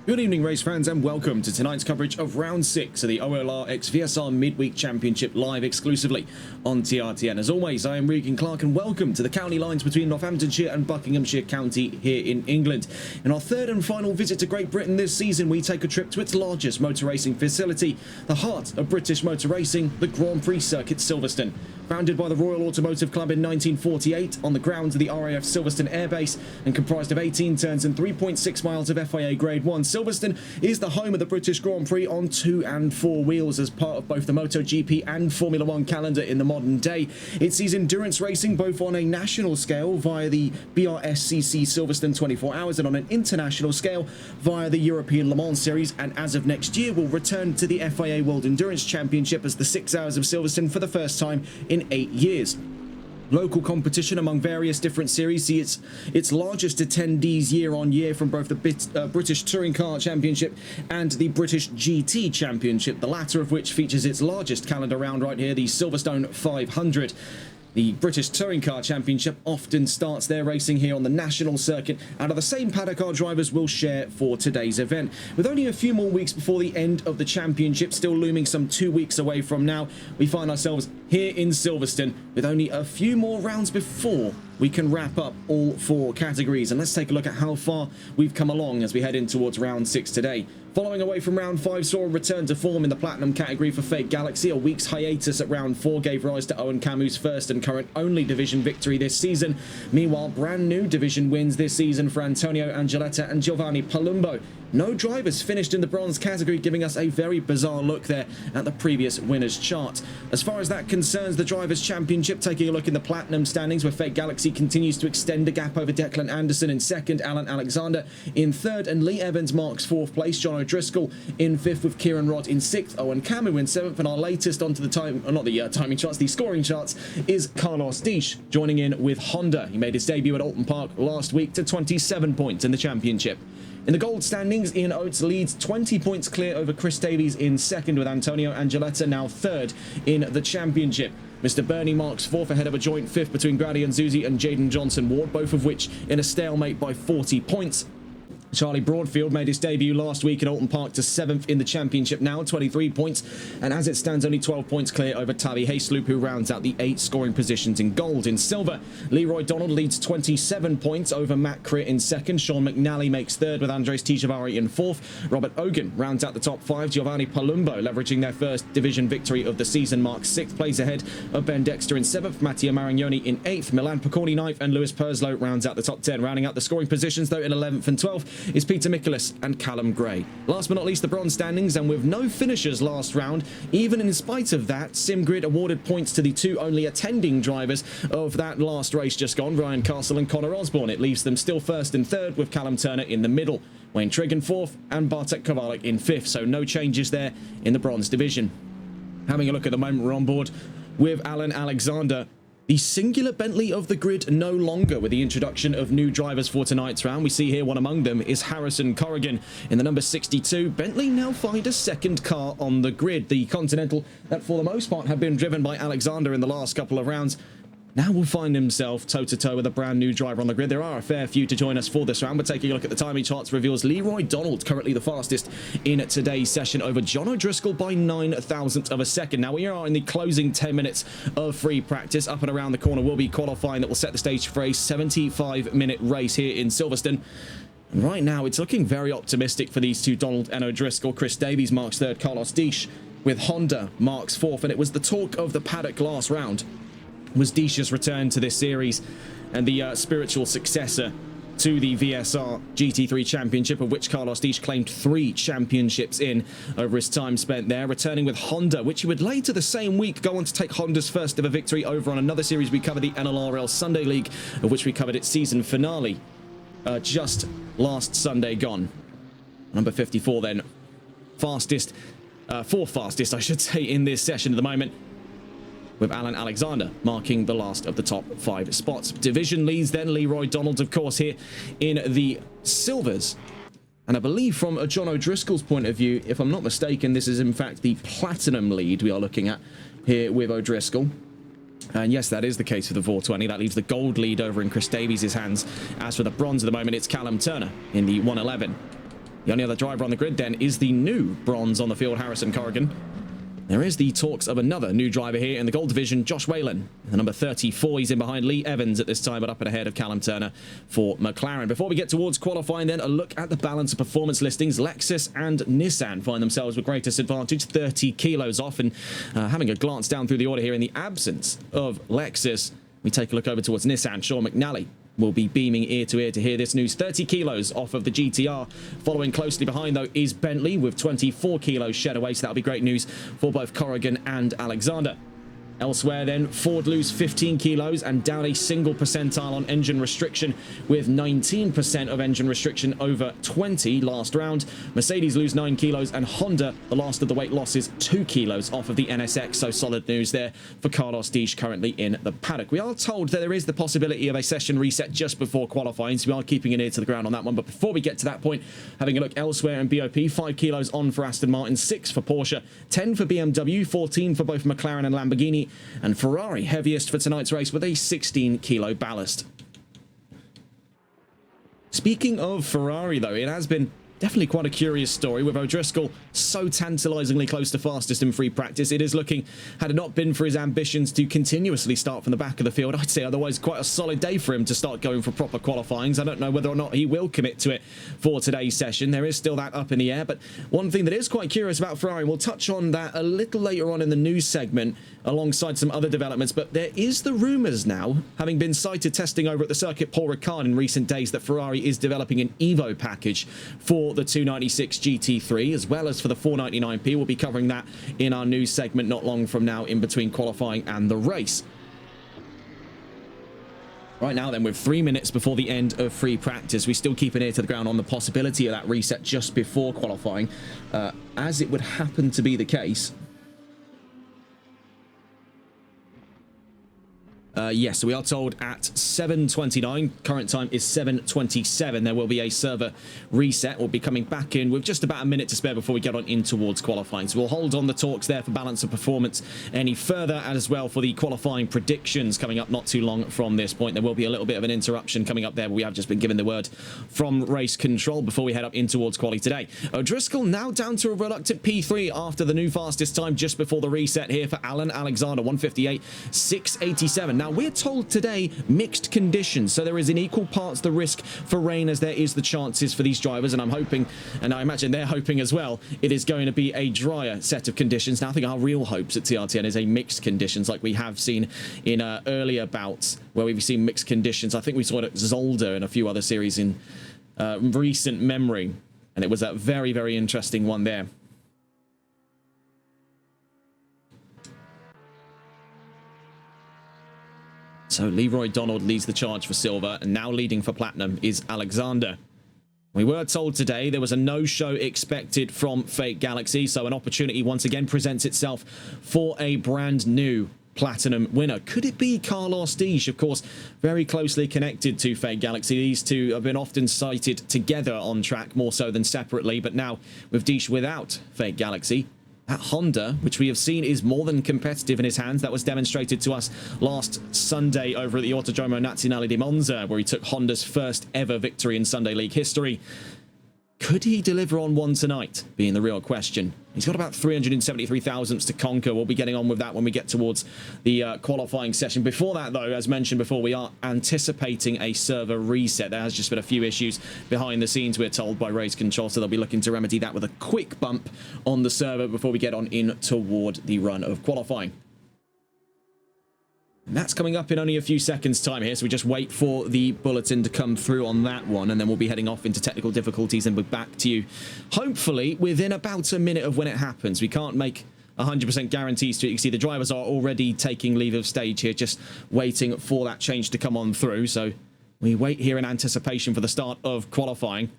Good evening, race fans, and welcome to tonight's coverage of Round 6 of the OLR x VSR Midweek Championship live exclusively on TRTN. As always, I am Regan Clark, and welcome to the county lines between Northamptonshire and Buckinghamshire County here in England. In our third and final visit to Great Britain this season, we take a trip to its largest motor racing facility, the heart of British motor racing, the Grand Prix Circuit Silverstone. Founded by the Royal Automotive Club in 1948 on the grounds of the RAF Silverstone Air Base and comprised of 18 turns and 3.6 miles of FIA Grade 1, Silverstone is the home of the British Grand Prix on 2 and 4 wheels as part of both the MotoGP and Formula 1 calendar in the modern day. It sees endurance racing both on a national scale via the BRSCC Silverstone 24 Hours and on an international scale via the European Le Mans Series, and as of next year will return to the FIA World Endurance Championship as the 6 Hours of Silverstone for the first time in 8 years. Local competition among various different series see its largest attendees year on year from both the British Touring Car Championship and the British GT Championship, the latter of which features its largest calendar round right here, the Silverstone 500. The British Touring Car Championship often starts their racing here on the national circuit, and are the same paddock our drivers will share for today's event. With only a few more weeks before the end of the championship still looming some 2 weeks away from now, we find ourselves here in Silverstone with only a few more rounds before we can wrap up all 4 categories. And let's take a look at how far we've come along as we head in towards round 6 today. Following away from round 5 saw a return to form in the Platinum category for Fake Galaxy. A week's hiatus at round 4 gave rise to Owen Camus' first and current only division victory this season. Meanwhile, brand new division wins this season for Antonio Angeletta and Giovanni Palumbo. No drivers finished in the bronze category, giving us a very bizarre look there at the previous winners chart. As far as that concerns the Drivers' Championship, taking a look in the Platinum standings, where Fake Galaxy continues to extend the gap over Declan Anderson in second, Alan Alexander in third, and Lee Evans marks 4th place, John O'Driscoll in 5th with Kieran Rod in 6th, Owen Camus in 7th, and our latest onto the timing charts, the scoring charts, is Carlos Disch joining in with Honda. He made his debut at Alton Park last week to 27 points in the championship. In the gold standings, Ian Oates leads 20 points clear over Chris Davies in second, with Antonio Angeletta now third in the championship. Mr. Burney marks 4th ahead of a joint 5th between Grady and Zuzi and Jaden Johnson-Ward, both of which in a stalemate by 40 points. Charlie Broadfield made his debut last week at Alton Park to 7th in the championship now, 23 points, and as it stands only 12 points clear over Tavi Haysloop, who rounds out the 8 scoring positions in gold. In silver, Leroy Donald leads 27 points over Matt Critt in second, Sean McNally makes third with Andres Tijavari in 4th, Robert Ogan rounds out the top 5, Giovanni Palumbo, leveraging their first division victory of the season, marks 6th place ahead of Ben Dexter in 7th, Mattia Marignoni in 8th, Milan Picorni 9th, and Lewis Perslow rounds out the top 10. Rounding out the scoring positions though in 11th and 12th is Peter Michaelis and Callum Gray. Last but not least, the bronze standings, and with no finishers last round, even in spite of that, SimGrid awarded points to the 2 only attending drivers of that last race just gone, Ryan Castle and Connor Osborne. It leaves them still first and third, with Callum Turner in the middle, Wayne Trigg in 4th, and Bartek Kowalik in 5th, so no changes there in the bronze division. Having a look at the moment, we're on board with Alan Alexander. The singular Bentley of the grid no longer, with the introduction of new drivers for tonight's round. We see here one among them is Harrison Corrigan in the number 62. Bentley now find a second car on the grid. The Continental that for the most part had been driven by Alexander in the last couple of rounds now will find himself toe-to-toe with a brand new driver on the grid. There are a fair few to join us for this round, but taking a look at the timing charts reveals Leroy Donald currently the fastest in today's session over John O'Driscoll by 0.09 of a second. Now we are in the closing 10 minutes of free practice. Up and around the corner will be qualifying that will set the stage for a 75-minute race here in Silverstone. And right now it's looking very optimistic for these two, Donald and O'Driscoll. Chris Davies marks 3rd, Carlos Disch with Honda marks 4th, and it was the talk of the paddock last round was Disch's return to this series and the spiritual successor to the VSR GT3 Championship, of which Carlos Disch claimed 3 championships in over his time spent there, returning with Honda, which he would later the same week go on to take Honda's first ever victory over on another series we covered, the NLRL Sunday League, of which we covered its season finale just last Sunday gone. Number 54 then, fastest, 4th fastest I should say in this session at the moment, with Alan Alexander marking the last of the top 5 spots. Division leads then, Leroy Donald, of course, here in the silvers. And I believe from a John O'Driscoll's point of view, if I'm not mistaken, this is in fact the platinum lead we are looking at here with O'Driscoll. And yes, that is the case for the 420. That leaves the gold lead over in Chris Davies' hands. As for the bronze at the moment, it's Callum Turner in the 111. The only other driver on the grid then is the new bronze on the field, Harrison Corrigan. There is the talks of another new driver here in the gold division, Josh Whalen. The number 34, he's in behind Lee Evans at this time, but up and ahead of Callum Turner for McLaren. Before we get towards qualifying then, a look at the balance of performance listings. Lexus and Nissan find themselves with greatest advantage, 30 kilos off. And having a glance down through the order here, in the absence of Lexus, we take a look over towards Nissan. Sean McNally will be beaming ear to ear to hear this news. 30 kilos off of the GTR. Following closely behind, though, is Bentley with 24 kilos shed away. So that'll be great news for both Corrigan and Alexander. Elsewhere then, Ford lose 15 kilos and down a single percentile on engine restriction, with 19% of engine restriction over 20 last round. Mercedes lose 9 kilos and Honda, the last of the weight losses, 2 kilos off of the NSX. So solid news there for Carlos Disch currently in the paddock. We are told that there is the possibility of a session reset just before qualifying, so we are keeping an ear to the ground on that one. But before we get to that point, having a look elsewhere in BOP, 5 kilos on for Aston Martin, 6 for Porsche, 10 for BMW, 14 for both McLaren and Lamborghini, and Ferrari heaviest for tonight's race with a 16 kilo ballast. Speaking of Ferrari, though, it has been definitely quite a curious story with O'Driscoll so tantalizingly close to fastest in free practice. It is looking, had it not been for his ambitions to continuously start from the back of the field, I'd say otherwise quite a solid day for him to start going for proper qualifyings. I don't know whether or not he will commit to it for today's session. There is still that up in the air, but one thing that is quite curious about Ferrari, we'll touch on that a little later on in the news segment alongside some other developments, but there is the rumours now, having been cited testing over at the circuit Paul Ricard in recent days, that Ferrari is developing an Evo package for the 296 GT3 as well as for the 499p. We'll be covering that in our news segment not long from now, in between qualifying and the race. Right now then, with 3 minutes before the end of free practice, we still keep an ear to the ground on the possibility of that reset just before qualifying, as it would happen to be the case. Yes, so we are told at 7:29, current time is 7:27, there will be a server reset. We'll be coming back in with just about a minute to spare before we get on in towards qualifying. So we'll hold on the talks there for balance of performance any further, and as well for the qualifying predictions coming up not too long from this point. There will be a little bit of an interruption coming up there, but we have just been given the word from race control before we head up in towards quali today. O'Driscoll now down to a reluctant P3 after the new fastest time just before the reset here for Alan Alexander, 158.687. Now, we're told today mixed conditions, so there is in equal parts the risk for rain as there is the chances for these drivers, and I'm hoping, and I imagine they're hoping as well, it is going to be a drier set of conditions. Now, I think our real hopes at TRTN is a mixed conditions like we have seen in earlier bouts where we've seen mixed conditions. I think we saw it at Zolder and a few other series in recent memory, and it was a very, very interesting one there. So Leroy Donald leads the charge for silver, and now leading for platinum is Alexander. We were told today there was a no-show expected from Fate Galaxy, so an opportunity once again presents itself for a brand new platinum winner. Could it be Carlos Disch? Of course, very closely connected to Fate Galaxy. These two have been often cited together on track, more so than separately, but now with Disch without Fate Galaxy, that Honda, which we have seen is more than competitive in his hands. That was demonstrated to us last Sunday over at the Autodromo Nazionale di Monza, where he took Honda's first ever victory in Sunday League history. Could he deliver on one tonight, being the real question? He's got about 373 thousandths to conquer. We'll be getting on with that when we get towards the qualifying session. Before that, though, as mentioned before, we are anticipating a server reset. There has just been a few issues behind the scenes, we're told, by race control, so they'll be looking to remedy that with a quick bump on the server before we get on in toward the run of qualifying. And that's coming up in only a few seconds time here, so we just wait for the bulletin to come through on that one, and then we'll be heading off into technical difficulties and we'll be back to you hopefully within about a minute of when it happens. We can't make 100% guarantees to it. You can see the drivers are already taking leave of stage here, just waiting for that change to come on through. So we wait here in anticipation for the start of qualifying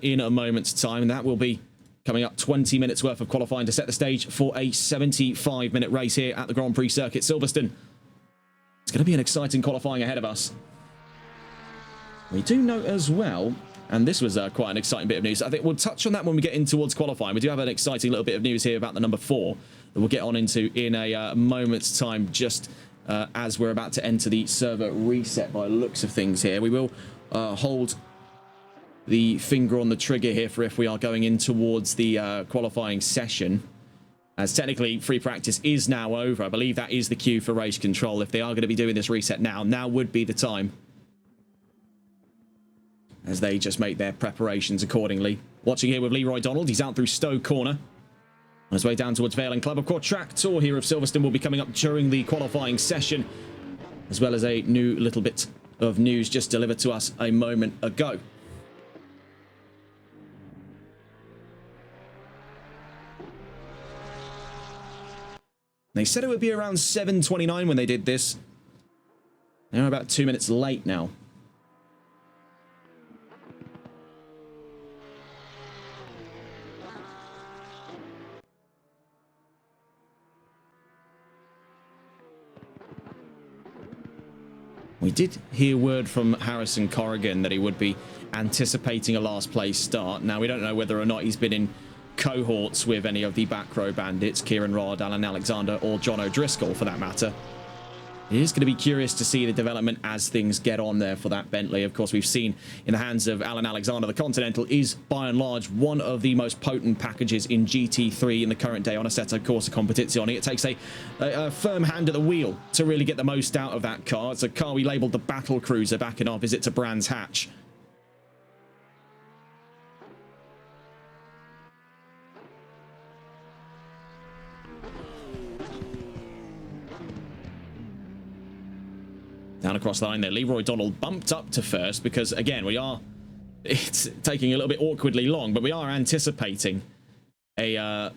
in a moment's time, and that will be coming up 20 minutes worth of qualifying to set the stage for a 75-minute race here at the Grand Prix circuit Silverstone. It's going to be an exciting qualifying ahead of us. We do note as well, and this was quite an exciting bit of news. I think we'll touch on that when we get in towards qualifying. We do have an exciting little bit of news here about the number 4 that we'll get on into in a moment's time, just as we're about to enter the server reset by the looks of things here. We will hold the finger on the trigger here for if we are going in towards the qualifying session. As technically free practice is now over. I believe that is the cue for race control. If they are going to be doing this reset now would be the time, as they just make their preparations accordingly. Watching here with Leroy Donald. He's out through Stowe Corner on his way down towards Vale and Club. Of course, track tour here of Silverstone will be coming up during the qualifying session, as well as a new little bit of news just delivered to us a moment ago. They said it would be around 7:29 when they did this. They're about 2 minutes late now. We did hear word from Harrison Corrigan that he would be anticipating a last place start. Now, we don't know whether or not he's been in cohorts with any of the back row bandits, Kieran Rod, Alan Alexander, or John O'Driscoll for that matter. It is going to be curious to see the development as things get on there for that Bentley. Of course, we've seen in the hands of Alan Alexander, the Continental is by and large one of the most potent packages in GT3 in the current day on Assetto Corsa Competizione. It takes a firm hand at the wheel to really get the most out of that car. It's a car we labelled the Battle Cruiser back in our visit to Brands Hatch. Down across the line there, Leroy Donald bumped up to first because, again, it's taking a little bit awkwardly long, but we are anticipating a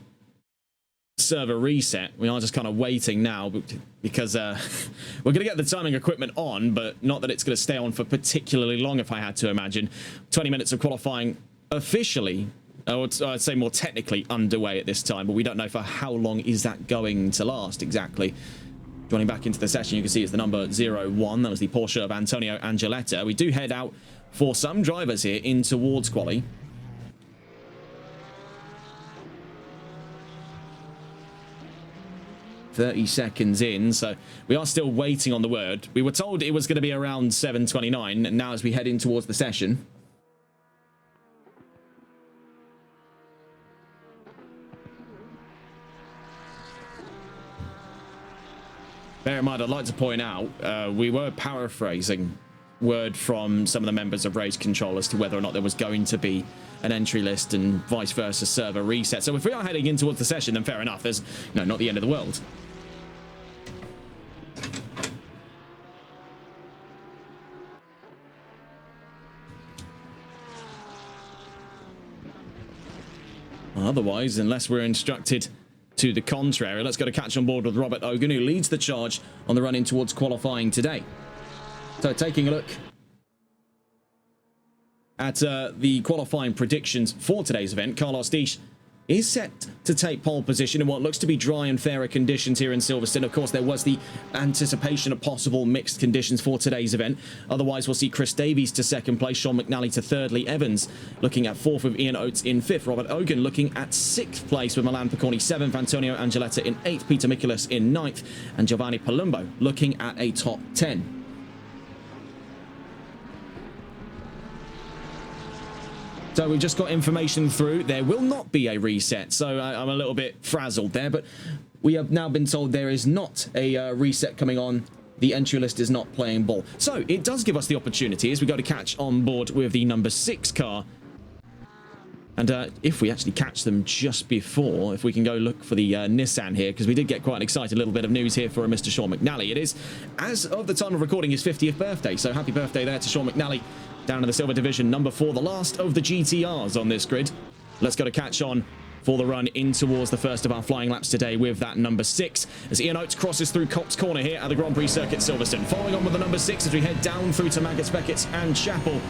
server reset. We are just kind of waiting now because we're going to get the timing equipment on, but not that it's going to stay on for particularly long, if I had to imagine. 20 minutes of qualifying officially, I'd say more technically, underway at this time, but we don't know for how long is that going to last exactly. Joining back into the session, you can see it's the number 01. That was the Porsche of Antonio Angeletta. We do head out for some drivers here in towards quali. .30 seconds in, so we are still waiting on the word. We were told it was going to be around 7:29, and now as we head in towards the session, bear in mind, I'd like to point out, we were paraphrasing word from some of the members of Race Control as to whether or not there was going to be an entry list and vice versa server reset. So if we are heading in towards the session, then fair enough. There's, not the end of the world. Otherwise, unless we're instructed to the contrary, let's go to catch on board with Robert Ogan, who leads the charge on the run in towards qualifying today. So taking a look at the qualifying predictions for today's event, Carlos Disch is set to take pole position in what looks to be dry and fairer conditions here in Silverstone. Of course, there was the anticipation of possible mixed conditions for today's event. Otherwise, we'll see Chris Davies to second place, Sean McNally to third, Lee Evans looking at fourth with Ian Oates in fifth, Robert Ogan looking at sixth place with Milan Piconi seventh, Antonio Angeletta in eighth, Peter Mikulas in ninth, and Giovanni Palumbo looking at a top 10. So we've just got information through. There will not be a reset. So I'm a little bit frazzled there, but we have now been told there is not a reset coming on. The entry list is not playing ball. So it does give us the opportunity as we go to catch on board with the number 6 car. And if we actually catch them just before, if we can go look for the Nissan here, because we did get quite an exciting little bit of news here for Mr. Sean McNally. It is, as of the time of recording, his 50th birthday. So happy birthday there to Sean McNally down in the Silver Division, number 4, the last of the GTRs on this grid. Let's go to catch on for the run in towards the first of our flying laps today with that number 6. As Ian Oates crosses through Cops Corner here at the Grand Prix Circuit Silverstone. Following on with the number 6 as we head down through to Maggots Beckett and Chapel.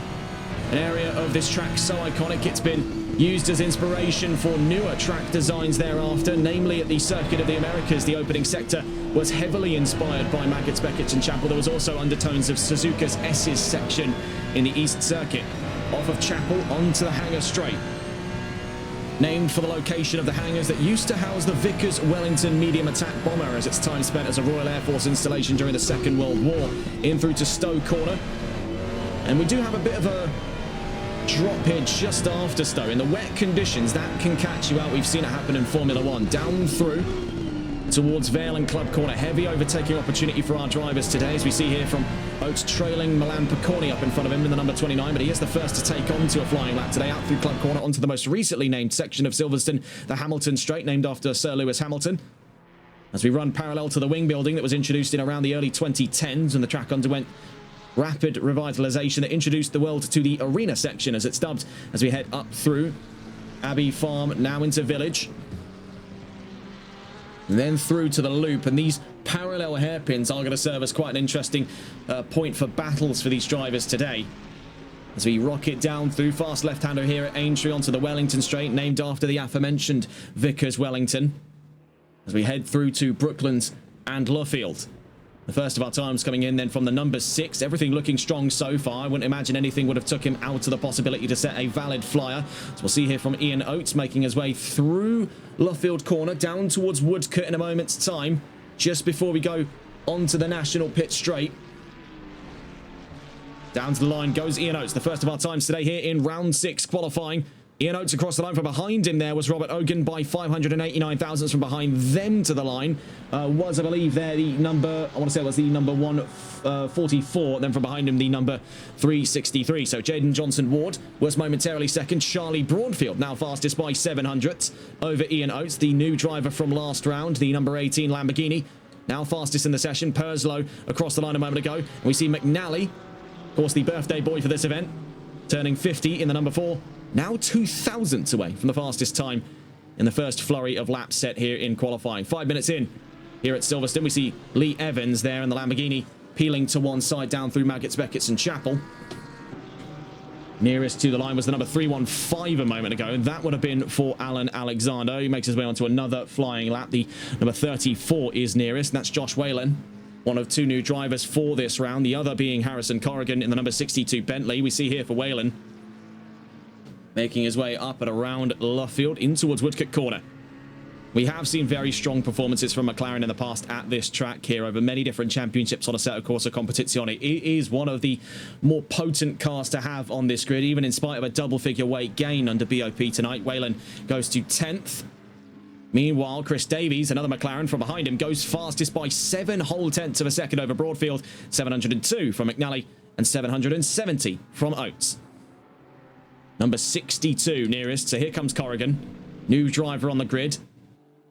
An area of this track so iconic it's been used as inspiration for newer track designs thereafter, namely at the Circuit of the Americas. The opening sector was heavily inspired by Maggots Beckett and Chapel. There was also undertones of Suzuka's S's section in the East Circuit. Off of Chapel onto the hangar straight. Named for the location of the hangars that used to house the Vickers Wellington medium attack bomber as its time spent as a Royal Air Force installation during the Second World War. In through to Stowe Corner. And we do have a bit of a drop here just after Stowe. In the wet conditions, that can catch you out. We've seen it happen in Formula 1. Down through towards Vale and Club Corner. Heavy overtaking opportunity for our drivers today, as we see here from Oates trailing Milan Picorni up in front of him in the number 29, but he is the first to take on to a flying lap today, out through Club Corner onto the most recently named section of Silverstone, the Hamilton Straight, named after Sir Lewis Hamilton. As we run parallel to the wing building that was introduced in around the early 2010s, and the track underwent rapid revitalisation that introduced the world to the arena section, as it's dubbed, as we head up through Abbey Farm, now into Village, and then through to the loop. And these parallel hairpins are going to serve as quite an interesting point for battles for these drivers today, as we rocket down through fast left-hander here at Aintree onto the Wellington Straight, named after the aforementioned Vickers Wellington, as we head through to Brooklands and Luffield. The first of our times coming in then from the number 6. Everything looking strong so far. I wouldn't imagine anything would have took him out of the possibility to set a valid flyer. So we'll see here from Ian Oates making his way through Luffield Corner down towards Woodcote in a moment's time, just before we go onto the National Pit Straight. Down to the line goes Ian Oates, the first of our times today here in round 6 qualifying. Ian Oates across the line. From behind him there was Robert Ogan by 589 thousandths. From behind them to the line was, I believe, there the number, I want to say it was the number 144. Then from behind him the number 363. So Jaden Johnson Ward was momentarily second. Charlie Broadfield now fastest by 700ths over Ian Oates, the new driver from last round, the number 18 Lamborghini, now fastest in the session. Purslow across the line a moment ago. And we see McNally, of course the birthday boy for this event, turning 50 in the number 4. Now 2 thousandths away from the fastest time in the first flurry of laps set here in qualifying. 5 minutes in here at Silverstone, we see Lee Evans there in the Lamborghini peeling to one side down through Maggots, Beckett's and Chapel. Nearest to the line was the number 315 a moment ago, and that would have been for Alan Alexander. He makes his way onto another flying lap. The number 34 is nearest, and that's Josh Whalen, one of 2 new drivers for this round, the other being Harrison Corrigan in the number 62 Bentley. We see here for Whalen making his way up and around Luffield in towards Woodcote Corner. We have seen very strong performances from McLaren in the past at this track here over many different championships on Assetto Corsa Competizione. It is one of the more potent cars to have on this grid, even in spite of a double-figure weight gain under BOP tonight. Whalen goes to 10th. Meanwhile, Chris Davies, another McLaren from behind him, goes fastest by 7 whole tenths of a second over Broadfield. 702 from McNally and 770 from Oates. Number 62 nearest, so here comes Corrigan, new driver on the grid.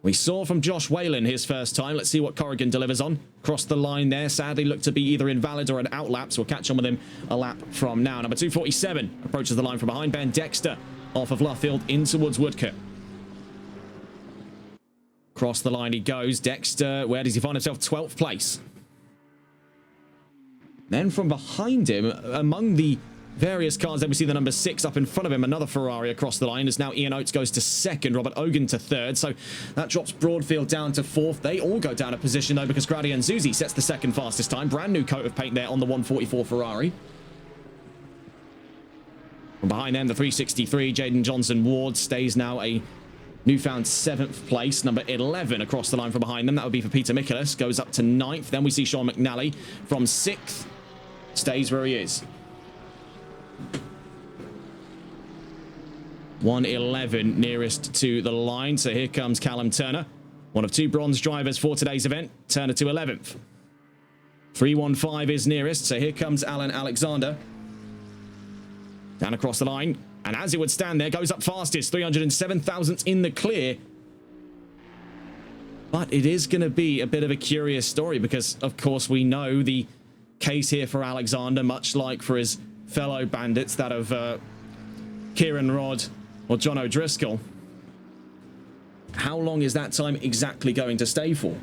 We saw from Josh Whalen his first time. Let's see what Corrigan delivers on. Crossed the line there, sadly looked to be either invalid or an out lap, so we'll catch on with him a lap from now. Number 247 approaches the line from behind. Ben Dexter off of Luffield in towards Woodcote. Cross the line he goes. Dexter, where does he find himself? 12th place. Then from behind him, among the various cars, then we see the number 6 up in front of him, another Ferrari across the line, as now Ian Oates goes to 2nd, Robert Ogan to 3rd, so that drops Broadfield down to 4th. They all go down a position though, because Grady and Zuzi sets the 2nd fastest time. Brand new coat of paint there on the 144 Ferrari. From behind them, the 363 Jaden Johnson Ward stays now a newfound 7th place. Number 11 across the line from behind them, that would be for Peter Michaelis, goes up to 9th. Then we see Sean McNally from 6th, stays where he is. 111 nearest to the line, so here comes Callum Turner, one of 2 bronze drivers for today's event. Turner to 11th. 315 is nearest, so here comes Alan Alexander down across the line, and as it would stand there, goes up fastest, 307 thousandths in the clear. But it is going to be a bit of a curious story, because of course we know the case here for Alexander, much like for his fellow bandits, that of Kieran Rodd or John O'Driscoll. How long is that time exactly going to stay for?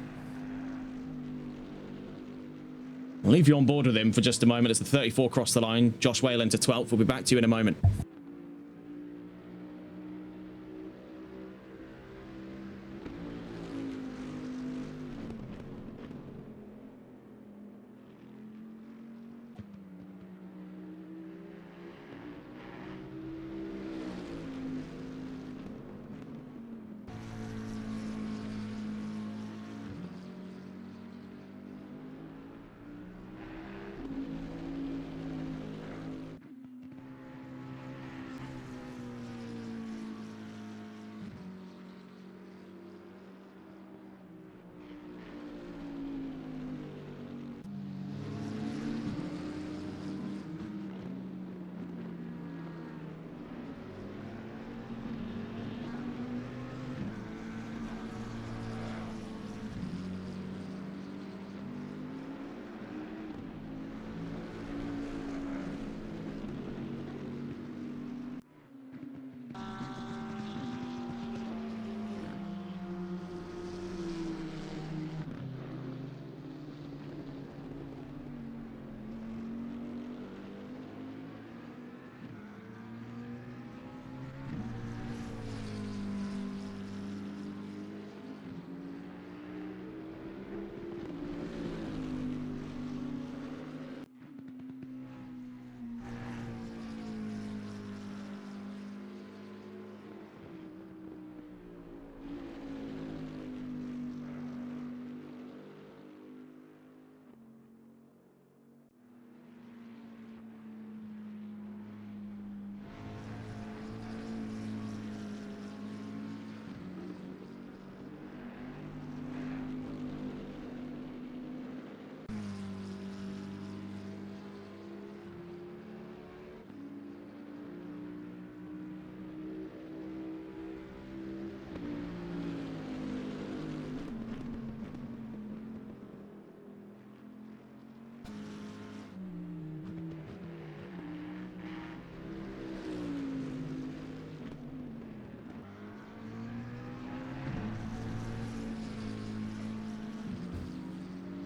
I'll leave you on board with him for just a moment as the 34 cross the line. Josh Whalen to 12th. We'll be back to you in a moment.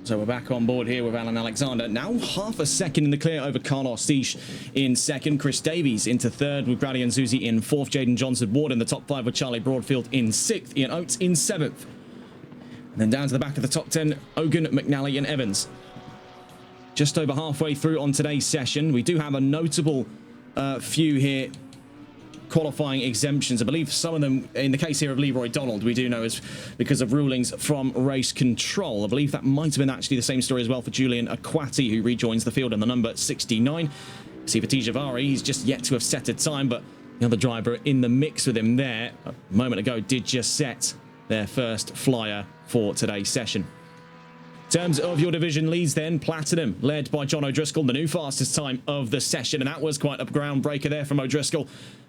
So we're back on board here with Alan Alexander. Now half a second in the clear over Carlos Dish in second. Chris Davies into third with Grady and Zuzi in fourth. Jaden Johnson-Ward in the top five with Charlie Broadfield in sixth. Ian Oates in seventh. And then down to the back of the top 10, Ogan, McNally and Evans. Just over halfway through on today's session. We do have a notable few here qualifying exemptions. I believe some of them, in the case here of Leroy Donald, we do know is because of rulings from race control. I believe that might have been actually the same story as well for Julian Akwati, who rejoins the field in the number 69. See for Tijavari, he's just yet to have set a time, but the other driver in the mix with him there a moment ago did just set their first flyer for today's session. In terms of your division leads then, Platinum led by John O'Driscoll, the new fastest time of the session, and that was quite a groundbreaker there from O'Driscoll.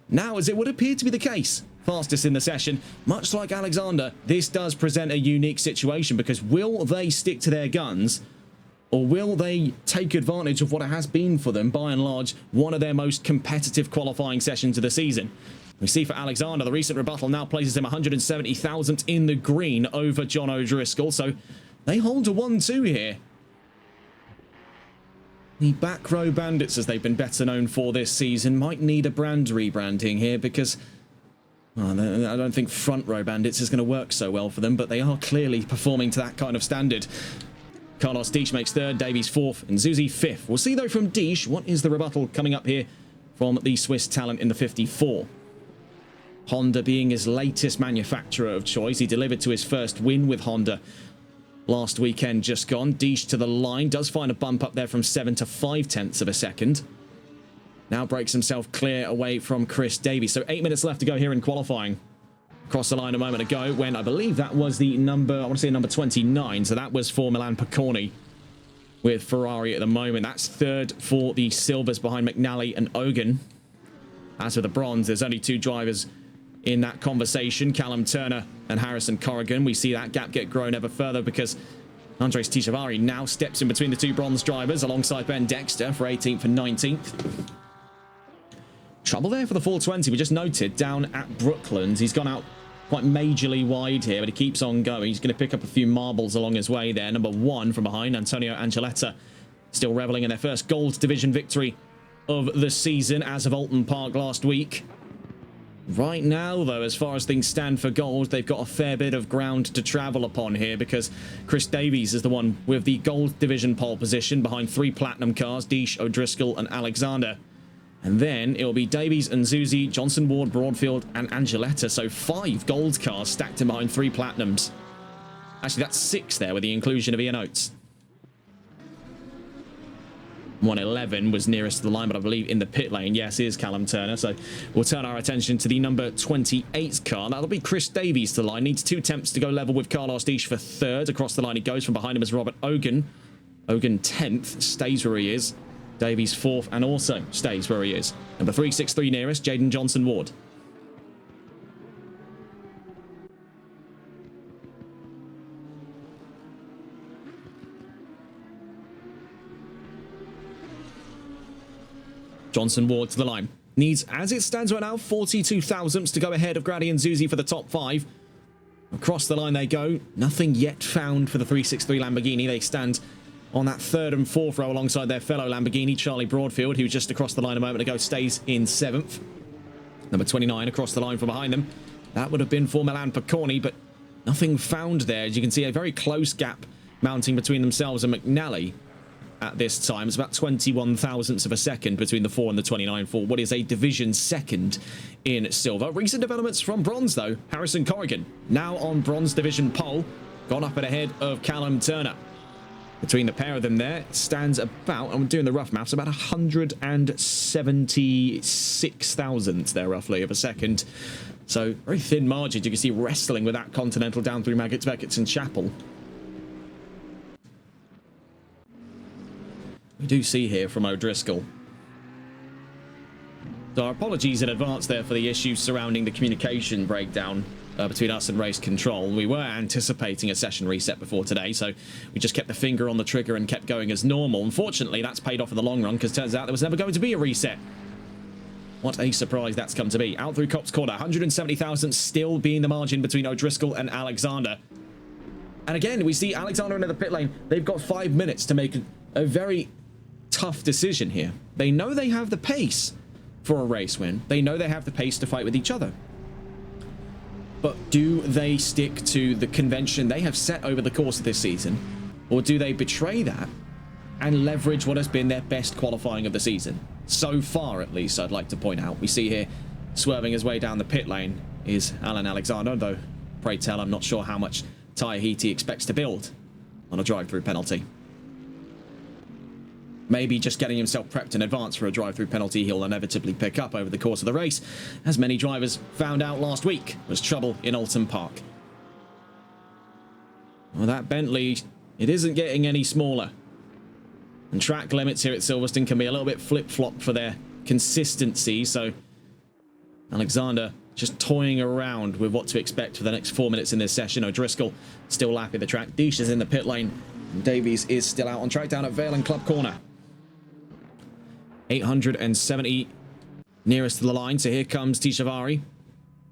Now, as it would appear to be the case, fastest in the session, much like Alexander, this does present a unique situation because will they stick to their guns or will they take advantage of what it has been for them, by and large, one of their most competitive qualifying sessions of the season? We see for Alexander, the recent rebuttal now places him 170,000 in the green over John O'Driscoll, so they hold a 1-2 here. The back row bandits, as they've been better known for this season, might need a brand rebranding here because, well, I don't think front row bandits is going to work so well for them, but they are clearly performing to that kind of standard. Carlos Dish makes third, Davies fourth, and Zuzi fifth. We'll see though from Dish, what is the rebuttal coming up here from the Swiss talent in the 54. Honda being his latest manufacturer of choice. He delivered to his first win with Honda last weekend just gone. Dish to the line, does find a bump up there from 7 to 5/10 of a second. Now breaks himself clear away from Chris Davies. So 8 minutes left to go here in qualifying. Across the line a moment ago when I believe that was the number, I want to say number 29. So that was for Milan Picconi with Ferrari at the moment. That's third for the silvers behind McNally and Ogan. As for the bronze, there's only two drivers in that conversation, Callum Turner and Harrison Corrigan. We see that gap get grown ever further because Andres Tijavari now steps in between the two bronze drivers alongside Ben Dexter for 18th and 19th. Trouble there for the 420. We just noted down at Brooklands. He's gone out quite majorly wide here, but he keeps on going. He's going to pick up a few marbles along his way there. Number one from behind, Antonio Angeletta, still reveling in their first Gold Division victory of the season as of Alton Park last week. Right now, though, as far as things stand for gold, they've got a fair bit of ground to travel upon here because Chris Davies is the one with the Gold Division pole position behind three platinum cars, Dish, O'Driscoll and Alexander. And then it will be Davies and Zuzi, Johnson, Ward, Broadfield and Angeletta. So 5 gold cars stacked in behind 3 platinums. Actually, that's 6 there with the inclusion of Ian Oates. 111 was nearest to the line, but I believe in the pit lane, yes, is Callum Turner. So we'll turn our attention to the number 28 car. That'll be Chris Davies to the line. Needs 2 attempts to go level with Carlos Dish for third. Across the line he goes. From behind him is Robert Ogan. Ogan 10th, stays where he is. Davies 4th and also stays where he is. Number 363 nearest, Jaden Johnson-Ward. Johnson-Ward to the line. Needs, as it stands right now, 42 thousandths to go ahead of Grady and Zuzi for the top 5. Across the line they go. Nothing yet found for the 363 Lamborghini. They stand on that 3rd and 4th row alongside their fellow Lamborghini, Charlie Broadfield, who was just across the line a moment ago, stays in 7th. Number 29 across the line from behind them. That would have been for Milan Picconi, but nothing found there. As you can see, a very close gap mounting between themselves and McNally at this time. It's about 21 thousandths of a second between the 4 and the 29 for what is a division second in silver. Recent developments from bronze, though. Harrison Corrigan, now on bronze division pole, gone up and ahead of Callum Turner. Between the pair of them there stands about, I'm doing the rough maths, about 176 thousandths there roughly of a second. So very thin margins. You can see wrestling with that Continental down through Maggots, Beckett's and Chapel. We do see here from O'Driscoll. So our apologies in advance there for the issues surrounding the communication breakdown between us and race control. We were anticipating a session reset before today, so we just kept the finger on the trigger and kept going as normal. Unfortunately, that's paid off in the long run because it turns out there was never going to be a reset. What a surprise that's come to be. Out through Cops Corner, 170,000 still being the margin between O'Driscoll and Alexander. And again, we see Alexander into the pit lane. They've got 5 minutes to make a very tough decision here. They know they have the pace for a race win. They know they have the pace to fight with each other. But do they stick to the convention they have set over the course of this season? Or do they betray that and leverage what has been their best qualifying of the season? So far, at least, I'd like to point out. We see here, swerving his way down the pit lane is Alan Alexander, though, pray tell, I'm not sure how much tyre heat he expects to build on a drive-through penalty. Maybe just getting himself prepped in advance for a drive-through penalty he'll inevitably pick up over the course of the race, as many drivers found out last week was trouble in Alton Park. Well, that Bentley, it isn't getting any smaller. And track limits here at Silverstone can be a little bit flip-flop for their consistency, so Alexander just toying around with what to expect for the next 4 minutes in this session. O'Driscoll still lapping the track. Deesh is in the pit lane. And Davies is still out on track down at Vale and Club Corner. 870 nearest to the line. So here comes Tishavari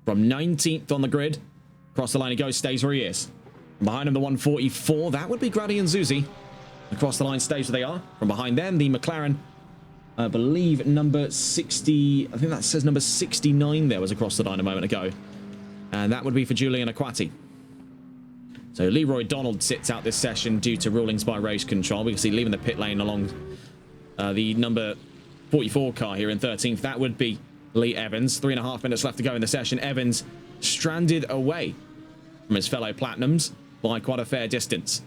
from 19th on the grid. Across the line he goes, stays where he is. From behind him, the 144. That would be Grady and Zuzi. Across the line stays where they are. From behind them, the McLaren, I believe number 60, I think that says number 69 there was across the line a moment ago. And that would be for Julian Aquati. So Leroy Donald sits out this session due to rulings by race control. We can see leaving the pit lane along the number 44 car here in 13th. That would be Lee Evans. 3.5 minutes left to go in the session. Evans stranded away from his fellow Platinums by quite a fair distance.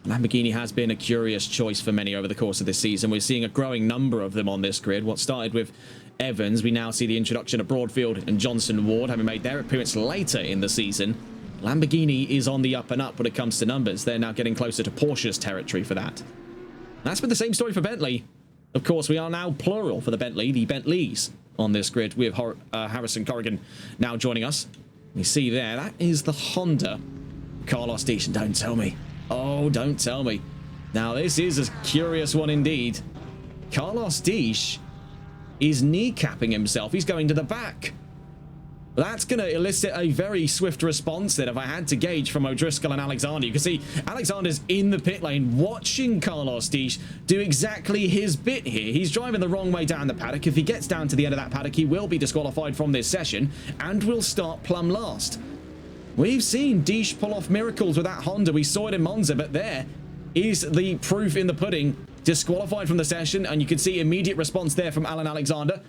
Lamborghini has been a curious choice for many over the course of this season. We're seeing a growing number of them on this grid. What started with Evans, we now see the introduction of Broadfield and Johnson Ward having made their appearance later in the season. Lamborghini is on the up and up when it comes to numbers. They're now getting closer to Porsche's territory for that. That's been the same story for Bentley. Of course, we are now plural for the Bentleys on this grid. We have Harrison Corrigan now joining us. You see there, that is the Honda. Carlos Deesh, don't tell me. Oh, don't tell me. Now, this is a curious one indeed. Carlos Deesh is kneecapping himself. He's going to the back. That's going to elicit a very swift response then if I had to gauge from O'Driscoll and Alexander. You can see Alexander's in the pit lane watching Carlos Deesh do exactly his bit here. He's driving the wrong way down the paddock. If he gets down to the end of that paddock, he will be disqualified from this session and will start plumb last. We've seen Deesh pull off miracles with that Honda. We saw it in Monza, but there is the proof in the pudding. Disqualified from the session, and you can see immediate response there from Alan Alexander.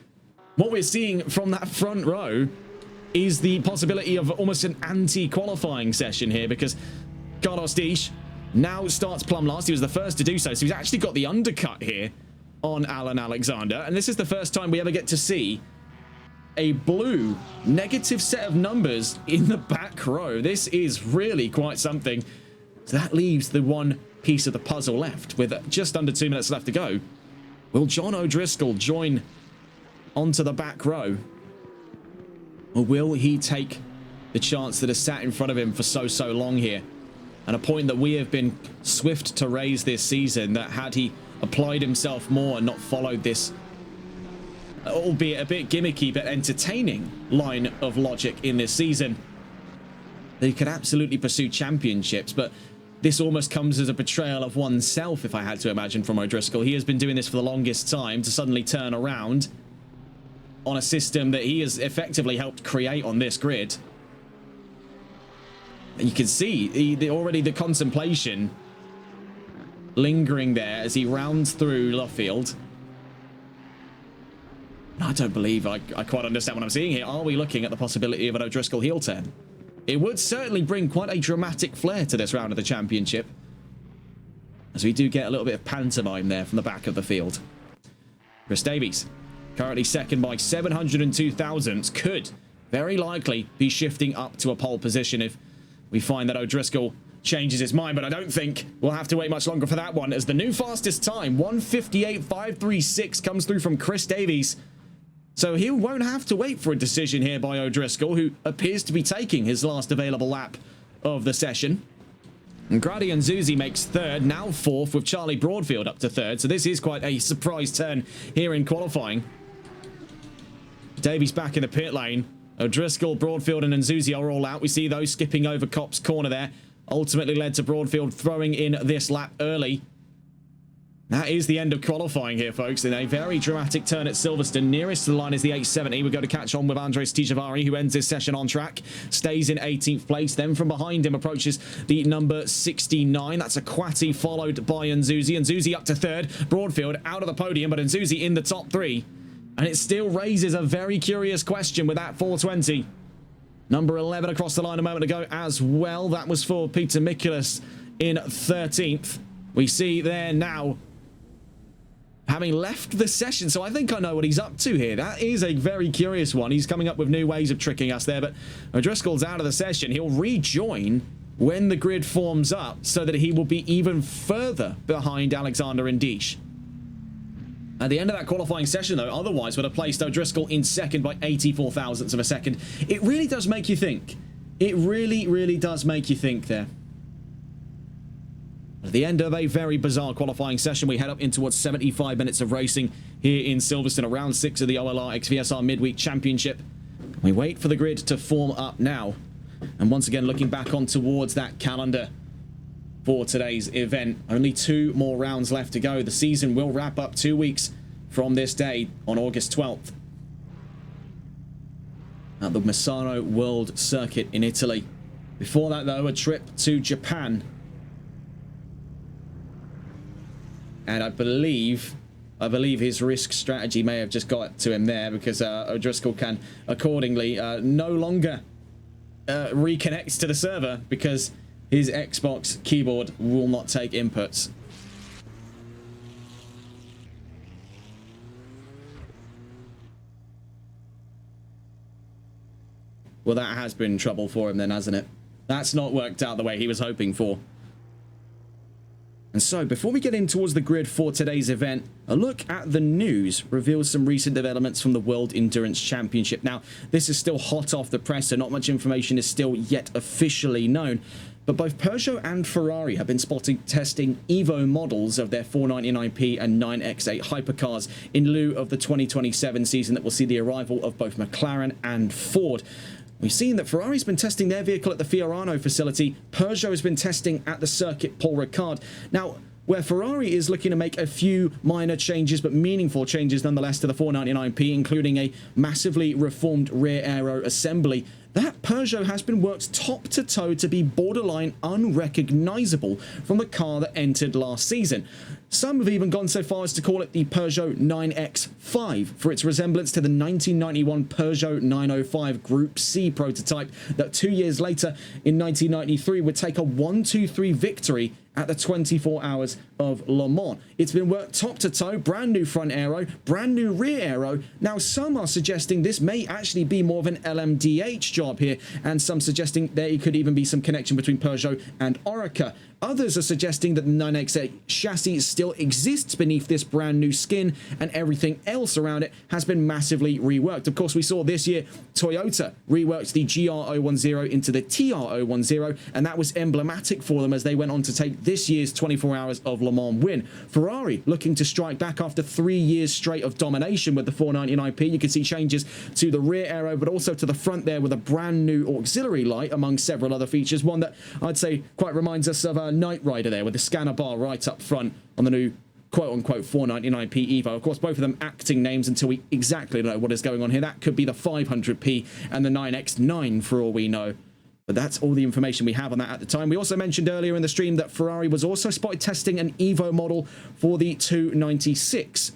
What we're seeing from that front row is the possibility of almost an anti-qualifying session here, because Carlos Deesh now starts plumb last. He was the first to do so, so he's actually got the undercut here on Alan Alexander, and this is the first time we ever get to see a blue negative set of numbers in the back row. This is really quite something. So that leaves the one piece of the puzzle left with just under 2 minutes left to go. Will John O'Driscoll join onto the back row, or will he take the chance that has sat in front of him for so long here, and a point that we have been swift to raise this season, that had he applied himself more and not followed this albeit a bit gimmicky but entertaining line of logic in this season, they could absolutely pursue championships. But this almost comes as a betrayal of oneself, if I had to imagine, from O'Driscoll. He has been doing this for the longest time, to suddenly turn around on a system that he has effectively helped create on this grid. And you can see already the contemplation lingering there as he rounds through Luffield. I don't believe I quite understand what I'm seeing here. Are we looking at the possibility of an O'Driscoll heel turn? It would certainly bring quite a dramatic flair to this round of the championship, as we do get a little bit of pantomime there from the back of the field. Chris Davies, currently second by 702 thousandths, could very likely be shifting up to a pole position if we find that O'Driscoll changes his mind, but I don't think we'll have to wait much longer for that one, as the new fastest time, 1:58.536, comes through from Chris Davies. So he won't have to wait for a decision here by O'Driscoll, who appears to be taking his last available lap of the session. And Grady and Zuzi makes third, now fourth, with Charlie Broadfield up to third. So this is quite a surprise turn here in qualifying. Davies back in the pit lane. O'Driscoll, Broadfield and Nzuzi are all out. We see those skipping over Kopp's corner there. Ultimately led to Broadfield throwing in this lap early. That is the end of qualifying here, folks, in a very dramatic turn at Silverstone. Nearest to the line is the 870. We go to catch on with Andres Tijavari, who ends his session on track, stays in 18th place. Then from behind him approaches the number 69. That's Akwati, followed by Nzuzi. Nzuzi up to third. Broadfield out of the podium, but Nzuzi in the top three. And it still raises a very curious question with that 420. Number 11 across the line a moment ago as well. That was for Peter Mikulas in 13th. We see there now, having left the session, so I think I know what he's up to here. That is a very curious one. He's coming up with new ways of tricking us there, but O'Driscoll's out of the session. He'll rejoin when the grid forms up so that he will be even further behind Alexander and Deesh. At the end of that qualifying session, though, otherwise would have placed O'Driscoll in second by 84 thousandths of a second. It really does make you think. It really, really does make you think there. At the end of a very bizarre qualifying session, we head up in towards 75 minutes of racing here in Silverstone, round 6 of the OLR x VSR Midweek Championship. We wait for the grid to form up now. And once again, looking back on towards that calendar for today's event. Only 2 more rounds left to go. The season will wrap up 2 weeks from this day on August 12th. At the Misano World Circuit in Italy. Before that, though, a trip to Japan. And I believe his risk strategy may have just got to him there, because O'Driscoll can accordingly no longer reconnect to the server because his Xbox keyboard will not take inputs. Well, that has been trouble for him then, hasn't it? That's not worked out the way he was hoping for. And so, before we get in towards the grid for today's event, a look at the news reveals some recent developments from the World Endurance Championship. Now, this is still hot off the press, so not much information is still yet officially known. But both Peugeot and Ferrari have been spotted testing Evo models of their 499p and 9X8 hypercars in lieu of the 2027 season that will see the arrival of both McLaren and Ford. We've seen that Ferrari's been testing their vehicle at the Fiorano facility. Peugeot has been testing at the circuit Paul Ricard. Now, where Ferrari is looking to make a few minor changes, but meaningful changes nonetheless to the 499p, including a massively reformed rear aero assembly, that Peugeot has been worked top to toe to be borderline unrecognizable from the car that entered last season. Some have even gone so far as to call it the Peugeot 9X5 for its resemblance to the 1991 Peugeot 905 Group C prototype that 2 years later in 1993 would take a 1-2-3 victory at the 24 Hours of Le Mans. It's been worked top to toe, brand new front aero, brand new rear aero. Now, some are suggesting this may actually be more of an LMDH job here, and some suggesting there could even be some connection between Peugeot and Orica. Others are suggesting that the 9X8 chassis still exists beneath this brand new skin, and everything else around it has been massively reworked. Of course, we saw this year Toyota reworked the GR010 into the TR010, and that was emblematic for them as they went on to take this year's 24 Hours of Le Mans win. Ferrari looking to strike back after 3 years straight of domination with the 499p. You can see changes to the rear aero, but also to the front there with a brand new auxiliary light, among several other features. One that I'd say quite reminds us of Knight Rider there, with the scanner bar right up front on the new quote-unquote 499p Evo. Of course, both of them acting names until we exactly know what is going on here. That could be the 500p and the 9X9 for all we know. But that's all the information we have on that at the time. We also mentioned earlier in the stream that Ferrari was also spotted testing an Evo model for the 296,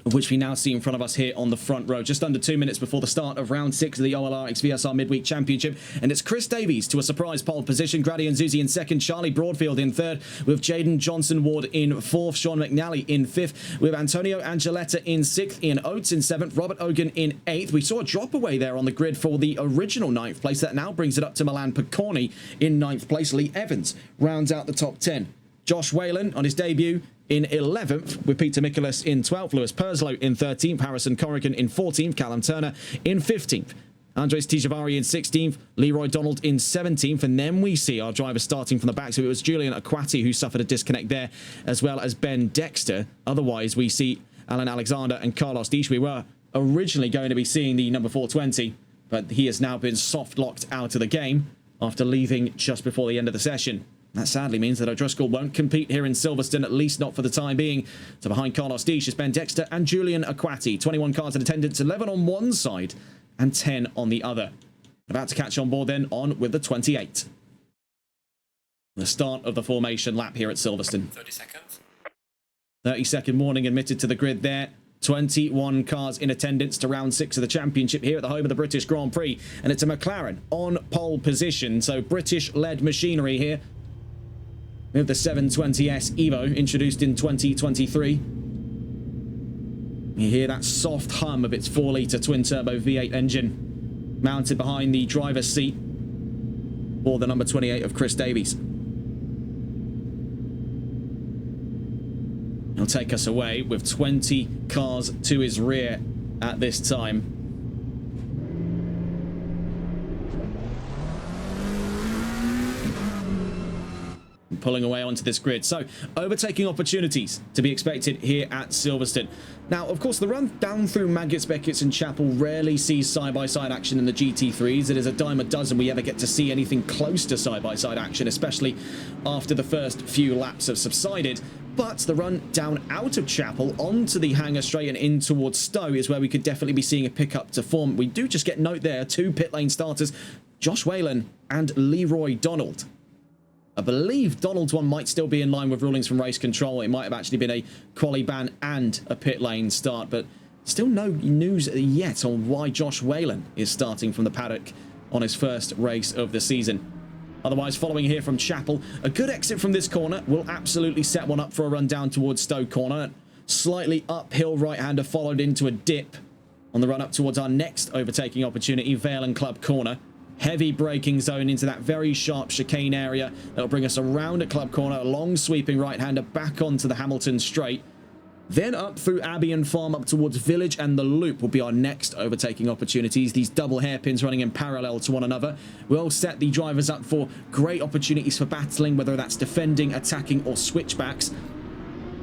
of which we now see in front of us here on the front row, just under 2 minutes before the start of round 6 of the OLR x VSR Midweek Championship. And it's Chris Davies to a surprise pole position, Grady Nzuzi in second, Charlie Broadfield in third, with Jaden Johnson-Ward in fourth, Sean McNally in fifth, with Antonio Angeletta in sixth, Ian Oates in seventh, Robert Ogan in eighth. We saw a drop away there on the grid for the original ninth place. That now brings it up to Milan Picconi in ninth place. Lee Evans rounds out the top 10. Josh Whalen on his debut in 11th, with Peter Mikulas in 12th, Lewis Perslow in 13th, Harrison Corrigan in 14th, Callum Turner in 15th, Andres Tijavari in 16th, Leroy Donald in 17th, and then we see our drivers starting from the back. So it was Julian Akwati who suffered a disconnect there, as well as Ben Dexter. Otherwise, we see Alan Alexander and Carlos Deesh. We were originally going to be seeing the number 420 but he has now been soft-locked out of the game after leaving just before the end of the session. That sadly means that O'Driscoll won't compete here in Silverstone, at least not for the time being. So behind Carlos Dish is Ben Dexter and Julian Aquati. 21 cars in attendance, 11 on one side and 10 on the other. About to catch on board then, on with the 28. The start of the formation lap here at Silverstone. 30 seconds. 30-second warning admitted to the grid there. 21 cars in attendance to round 6 of the championship here at the home of the British Grand Prix. And it's a McLaren on pole position. So British-led machinery here. We have the 720S Evo introduced in 2023. You hear that soft hum of its 4-litre twin-turbo V8 engine mounted behind the driver's seat for the number 28 of Chris Davies. He'll take us away with 20 cars to his rear at this time. Pulling away onto this grid. So, overtaking opportunities to be expected here at Silverstone. Now, of course, the run down through Maggots, Beckett and Chapel rarely sees side-by-side action in the GT3s. It is a dime a dozen we ever get to see anything close to side-by-side action, especially after the first few laps have subsided. But the run down out of Chapel onto the hangar straight and in towards Stowe is where we could definitely be seeing a pickup to form. We do just get note there, 2 pit lane starters, Josh Whalen and Leroy Donald. I believe Donald's one might still be in line with rulings from race control. It might have actually been a quali ban and a pit lane start, but still no news yet on why Josh Whalen is starting from the paddock on his first race of the season. Otherwise, following here from Chapel, a good exit from this corner will absolutely set one up for a run down towards Stowe corner. Slightly uphill right-hander followed into a dip on the run up towards our next overtaking opportunity, Vale and Club corner. Heavy braking zone into that very sharp chicane area. That'll bring us around a Club corner, a long sweeping right-hander back onto the Hamilton straight. Then up through Abbey and Farm up towards Village and the Loop will be our next overtaking opportunities. These double hairpins running in parallel to one another will set the drivers up for great opportunities for battling, whether that's defending, attacking or switchbacks.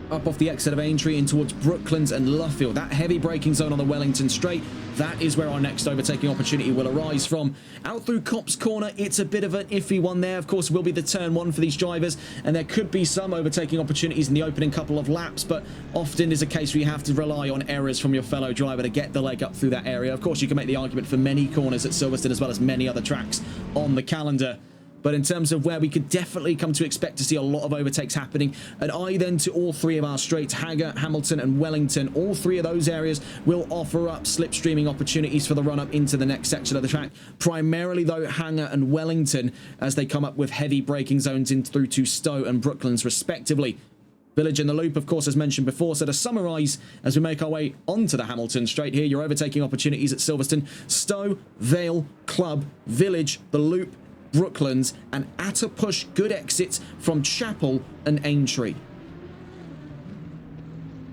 Up off the exit of Aintree in towards Brooklands and Luffield. That heavy braking zone on the Wellington straight, that is where our next overtaking opportunity will arise from. Out through Copse Corner, it's a bit of an iffy one there. Of course, will be the turn 1 for these drivers, and there could be some overtaking opportunities in the opening couple of laps, but often is a case where you have to rely on errors from your fellow driver to get the leg up through that area. Of course, you can make the argument for many corners at Silverstone as well as many other tracks on the calendar. But in terms of where we could definitely come to expect to see a lot of overtakes happening, an eye then to all 3 of our straights, Hanger, Hamilton and Wellington. All 3 of those areas will offer up slipstreaming opportunities for the run-up into the next section of the track. Primarily, though, Hanger and Wellington as they come up with heavy braking zones in through to Stowe and Brooklands, respectively. Village and the Loop, of course, as mentioned before. So to summarise, as we make our way onto the Hamilton straight here, your overtaking opportunities at Silverstone: Stowe, Vale, Club, Village, the Loop, Brooklands, and at a push, good exits from Chapel and Aintree.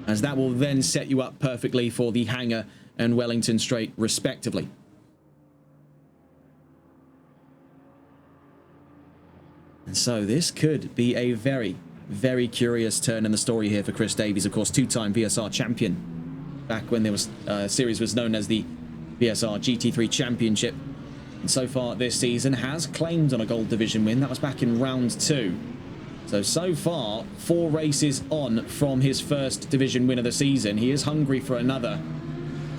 As that will then set you up perfectly for the Hanger and Wellington straight, respectively. And so this could be a very, very curious turn in the story here for Chris Davies, of course, 2-time VSR champion. Back when there was series was known as the VSR GT3 Championship. And so far this season has claimed on a Gold Division win. That was back in round 2. So far, 4 races on from his first division win of the season. He is hungry for another.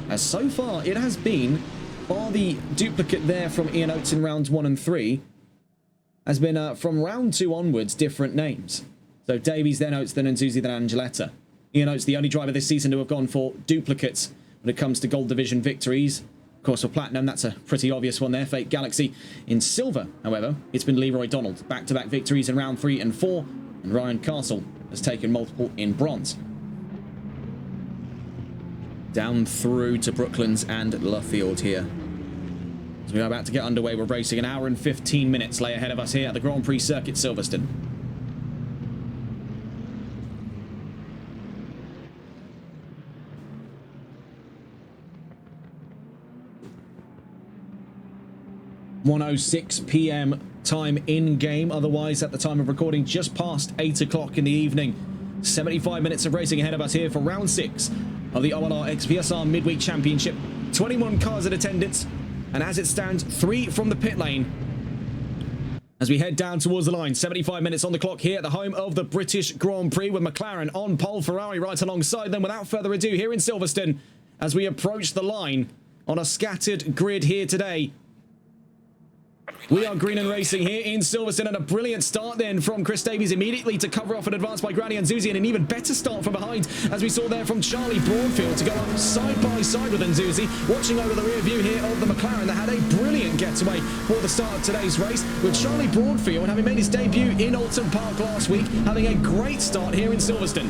As so far, it has been, bar the duplicate there from Ian Oates in rounds 1 and 3, has been from round 2 onwards, different names. So Davies, then Oates, then Nzuzi, then Angeletta. Ian Oates, the only driver this season to have gone for duplicates when it comes to Gold Division victories. Of course, for Platinum, that's a pretty obvious one there. Fake Galaxy. In Silver, however, it's been Leroy Donald. Back-to-back victories in round 3 and 4. And Ryan Castle has taken multiple in Bronze. Down through to Brooklands and Luffield here. As we are about to get underway, we're racing. An hour and 15 minutes lay ahead of us here at the Grand Prix Circuit Silverstone. (1:06 p.m) time in game. Otherwise, at the time of recording, just past 8 o'clock in the evening. 75 minutes of racing ahead of us here for round 6 of the OLR X VSR Midweek Championship. 21 cars in attendance, and as it stands, 3 from the pit lane. As we head down towards the line, 75 minutes on the clock here at the home of the British Grand Prix with McLaren on pole, Ferrari right alongside them. Without further ado, here in Silverstone, as we approach the line on a scattered grid here today. We are green and racing here in Silverstone, and a brilliant start then from Chris Davies immediately to cover off an advance by Nzouzi, and an even better start from behind, as we saw there from Charlie Broadfield to go up side by side with Nzouzi, watching over the rear view here of the McLaren that had a brilliant getaway for the start of today's race, with Charlie Broadfield having made his debut in Alton Park last week, having a great start here in Silverstone.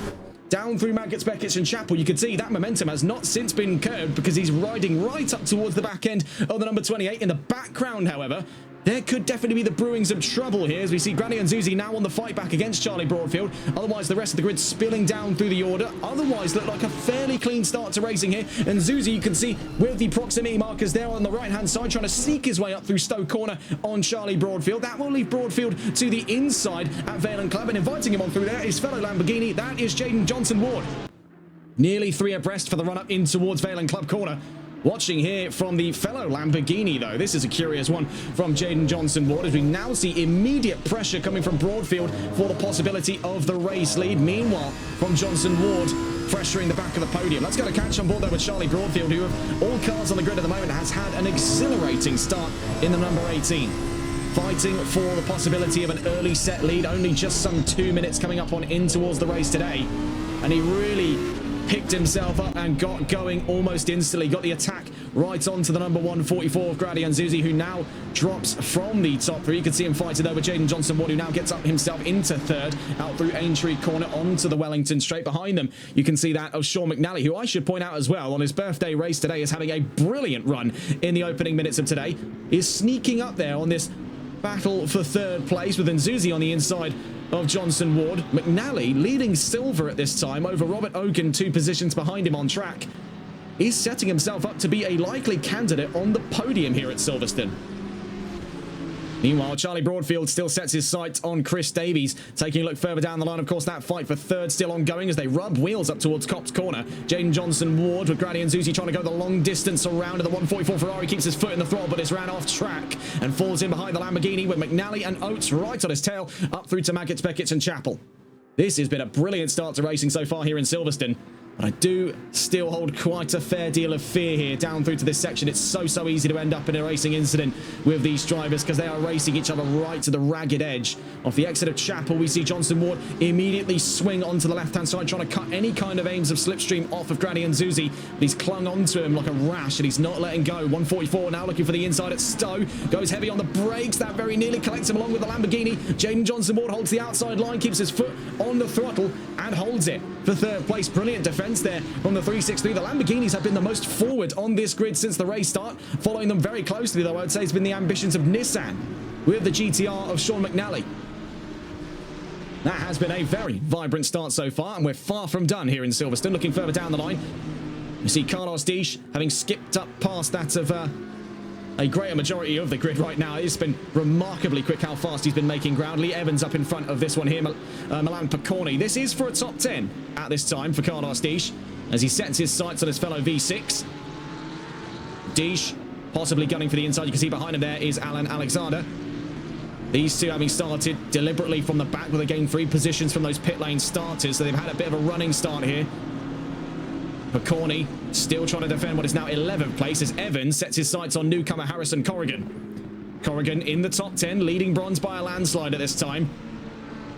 Down through Maggots, Beckett and Chapel, you can see that momentum has not since been curbed because he's riding right up towards the back end of the number 28. In the background, however, there could definitely be the brewings of trouble here, as we see Nzouzi now on the fight back against Charlie Broadfield. Otherwise, the rest of the grid spilling down through the order. Otherwise, look like a fairly clean start to racing here. And Nzouzi, you can see with the proximity markers there on the right-hand side, trying to sneak his way up through Stowe Corner on Charlie Broadfield. That will leave Broadfield to the inside at Valen Club, and inviting him on through there is fellow Lamborghini. That is Jaden Johnson-Ward. Nearly 3 abreast for the run-up in towards Valen Club Corner. Watching here from the fellow Lamborghini, though, this is a curious one from Jaden Johnson-Ward, as we now see immediate pressure coming from Broadfield for the possibility of the race lead. Meanwhile, from Johnson-Ward, pressuring the back of the podium. Let's go to catch on board there with Charlie Broadfield, who, of all cars on the grid at the moment, has had an exhilarating start in the number 18. Fighting for the possibility of an early set lead, only just some 2 minutes coming up on in towards the race today. And he really picked himself up and got going almost instantly. Got the attack right onto the number 144 of Nzouzi, who now drops from the top 3. You can see him fighting there with Jaden Johnson-Ward, who now gets up himself into 3rd, out through Aintree Corner onto the Wellington straight. Behind them, you can see that of Sean McNally, who I should point out as well, on his birthday race today, is having a brilliant run in the opening minutes of today. Is sneaking up there on this battle for 3rd place with Nzouzi on the inside of Johnson-Ward. McNally leading silver at this time over Robert Ogan, 2 positions behind him on track. He's setting himself up to be a likely candidate on the podium here at Silverstone. Meanwhile, Charlie Broadfield still sets his sights on Chris Davies. Taking a look further down the line, of course, that fight for 3rd still ongoing as they rub wheels up towards Copse Corner. Jaden Johnson-Ward with Nzouzi trying to go the long distance around, and the 144 Ferrari keeps his foot in the throttle, but it's ran off track and falls in behind the Lamborghini with McNally and Oates right on his tail up through to Maggots, Beckett and Chapel. This has been a brilliant start to racing so far here in Silverstone. But I do still hold quite a fair deal of fear here down through to this section. It's so easy to end up in a racing incident with these drivers because they are racing each other right to the ragged edge. Off the exit of Chapel, we see Johnson-Ward immediately swing onto the left-hand side, trying to cut any kind of aims of slipstream off of Nzouzi. But he's clung onto him like a rash, and he's not letting go. 144 now looking for the inside at Stowe. Goes heavy on the brakes. That very nearly collects him along with the Lamborghini. Jaden Johnson-Ward holds the outside line, keeps his foot on the throttle, and holds it for 3rd place. Brilliant defense there from the 363. The Lamborghinis have been the most forward on this grid since the race start. Following them very closely, though, I would say it's been the ambitions of Nissan with the GTR of Sean McNally. That has been a very vibrant start so far, and we're far from done here in Silverstone. Looking further down the line, you see Carlos Dish having skipped up past that of a greater majority of the grid right now. It's been remarkably quick how fast he's been making ground. Lee Evans up in front of this one here, Milan Picorni. This is for a top 10 at this time for Carlos Dish, as he sets his sights on his fellow V6. Dish possibly gunning for the inside. You can see behind him there is Alan Alexander. These two having started deliberately from the back with they gained 3 positions from those pit lane starters, so they've had a bit of a running start here. Picorni still trying to defend what is now 11th place as Evans sets his sights on newcomer Harrison Corrigan. Corrigan in the top 10, leading bronze by a landslide at this time.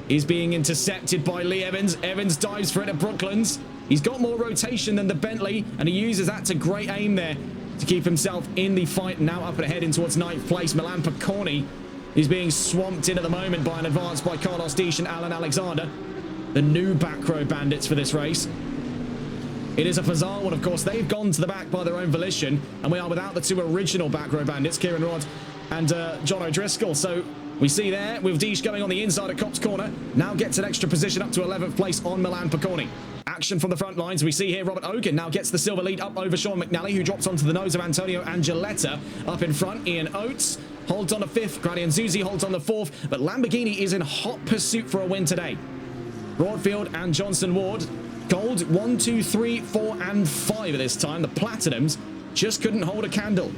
He's being intercepted by Lee Evans. Evans dives for it at Brooklands. He's got more rotation than the Bentley, and he uses that to great aim there to keep himself in the fight. Now up and ahead in towards 9th place. Milan Picorni is being swamped in at the moment by an advance by Carlos Dish and Alan Alexander, the new back row bandits for this race. It is a bizarre one, of course. They've gone to the back by their own volition, and we are without the 2 original back row bandits, Kieran Rod and John O'Driscoll. So we see there with Dish going on the inside at Copse Corner, now gets an extra position up to 11th place on Milan Picorni. Action from the front lines. We see here Robert Ogan now gets the silver lead up over Sean McNally, who drops onto the nose of Antonio Angeletta. Up in front, Ian Oates holds on the 5th. Nzouzi holds on the 4th, but Lamborghini is in hot pursuit for a win today. Broadfield and Johnson-Ward, gold 1, 2, 3, 4 and 5 at this time. The Platinums just couldn't hold a candle.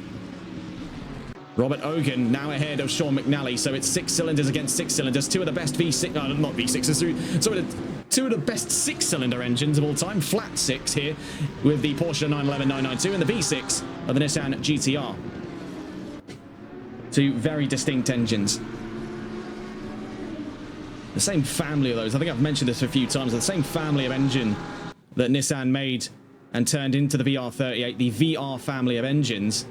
Robert Ogan now ahead of Sean McNally, so it's 6 cylinders against 6 cylinders. Two of the best V6, no, not V6s, sorry, two of the best 6-cylinder engines of all time, flat 6 here with the Porsche 911 992 and the V6 of the Nissan GTR. Two very distinct engines. The same family of those, I think I've mentioned this a few times, the same family of engine that Nissan made and turned into the VR38, the VR family of engines.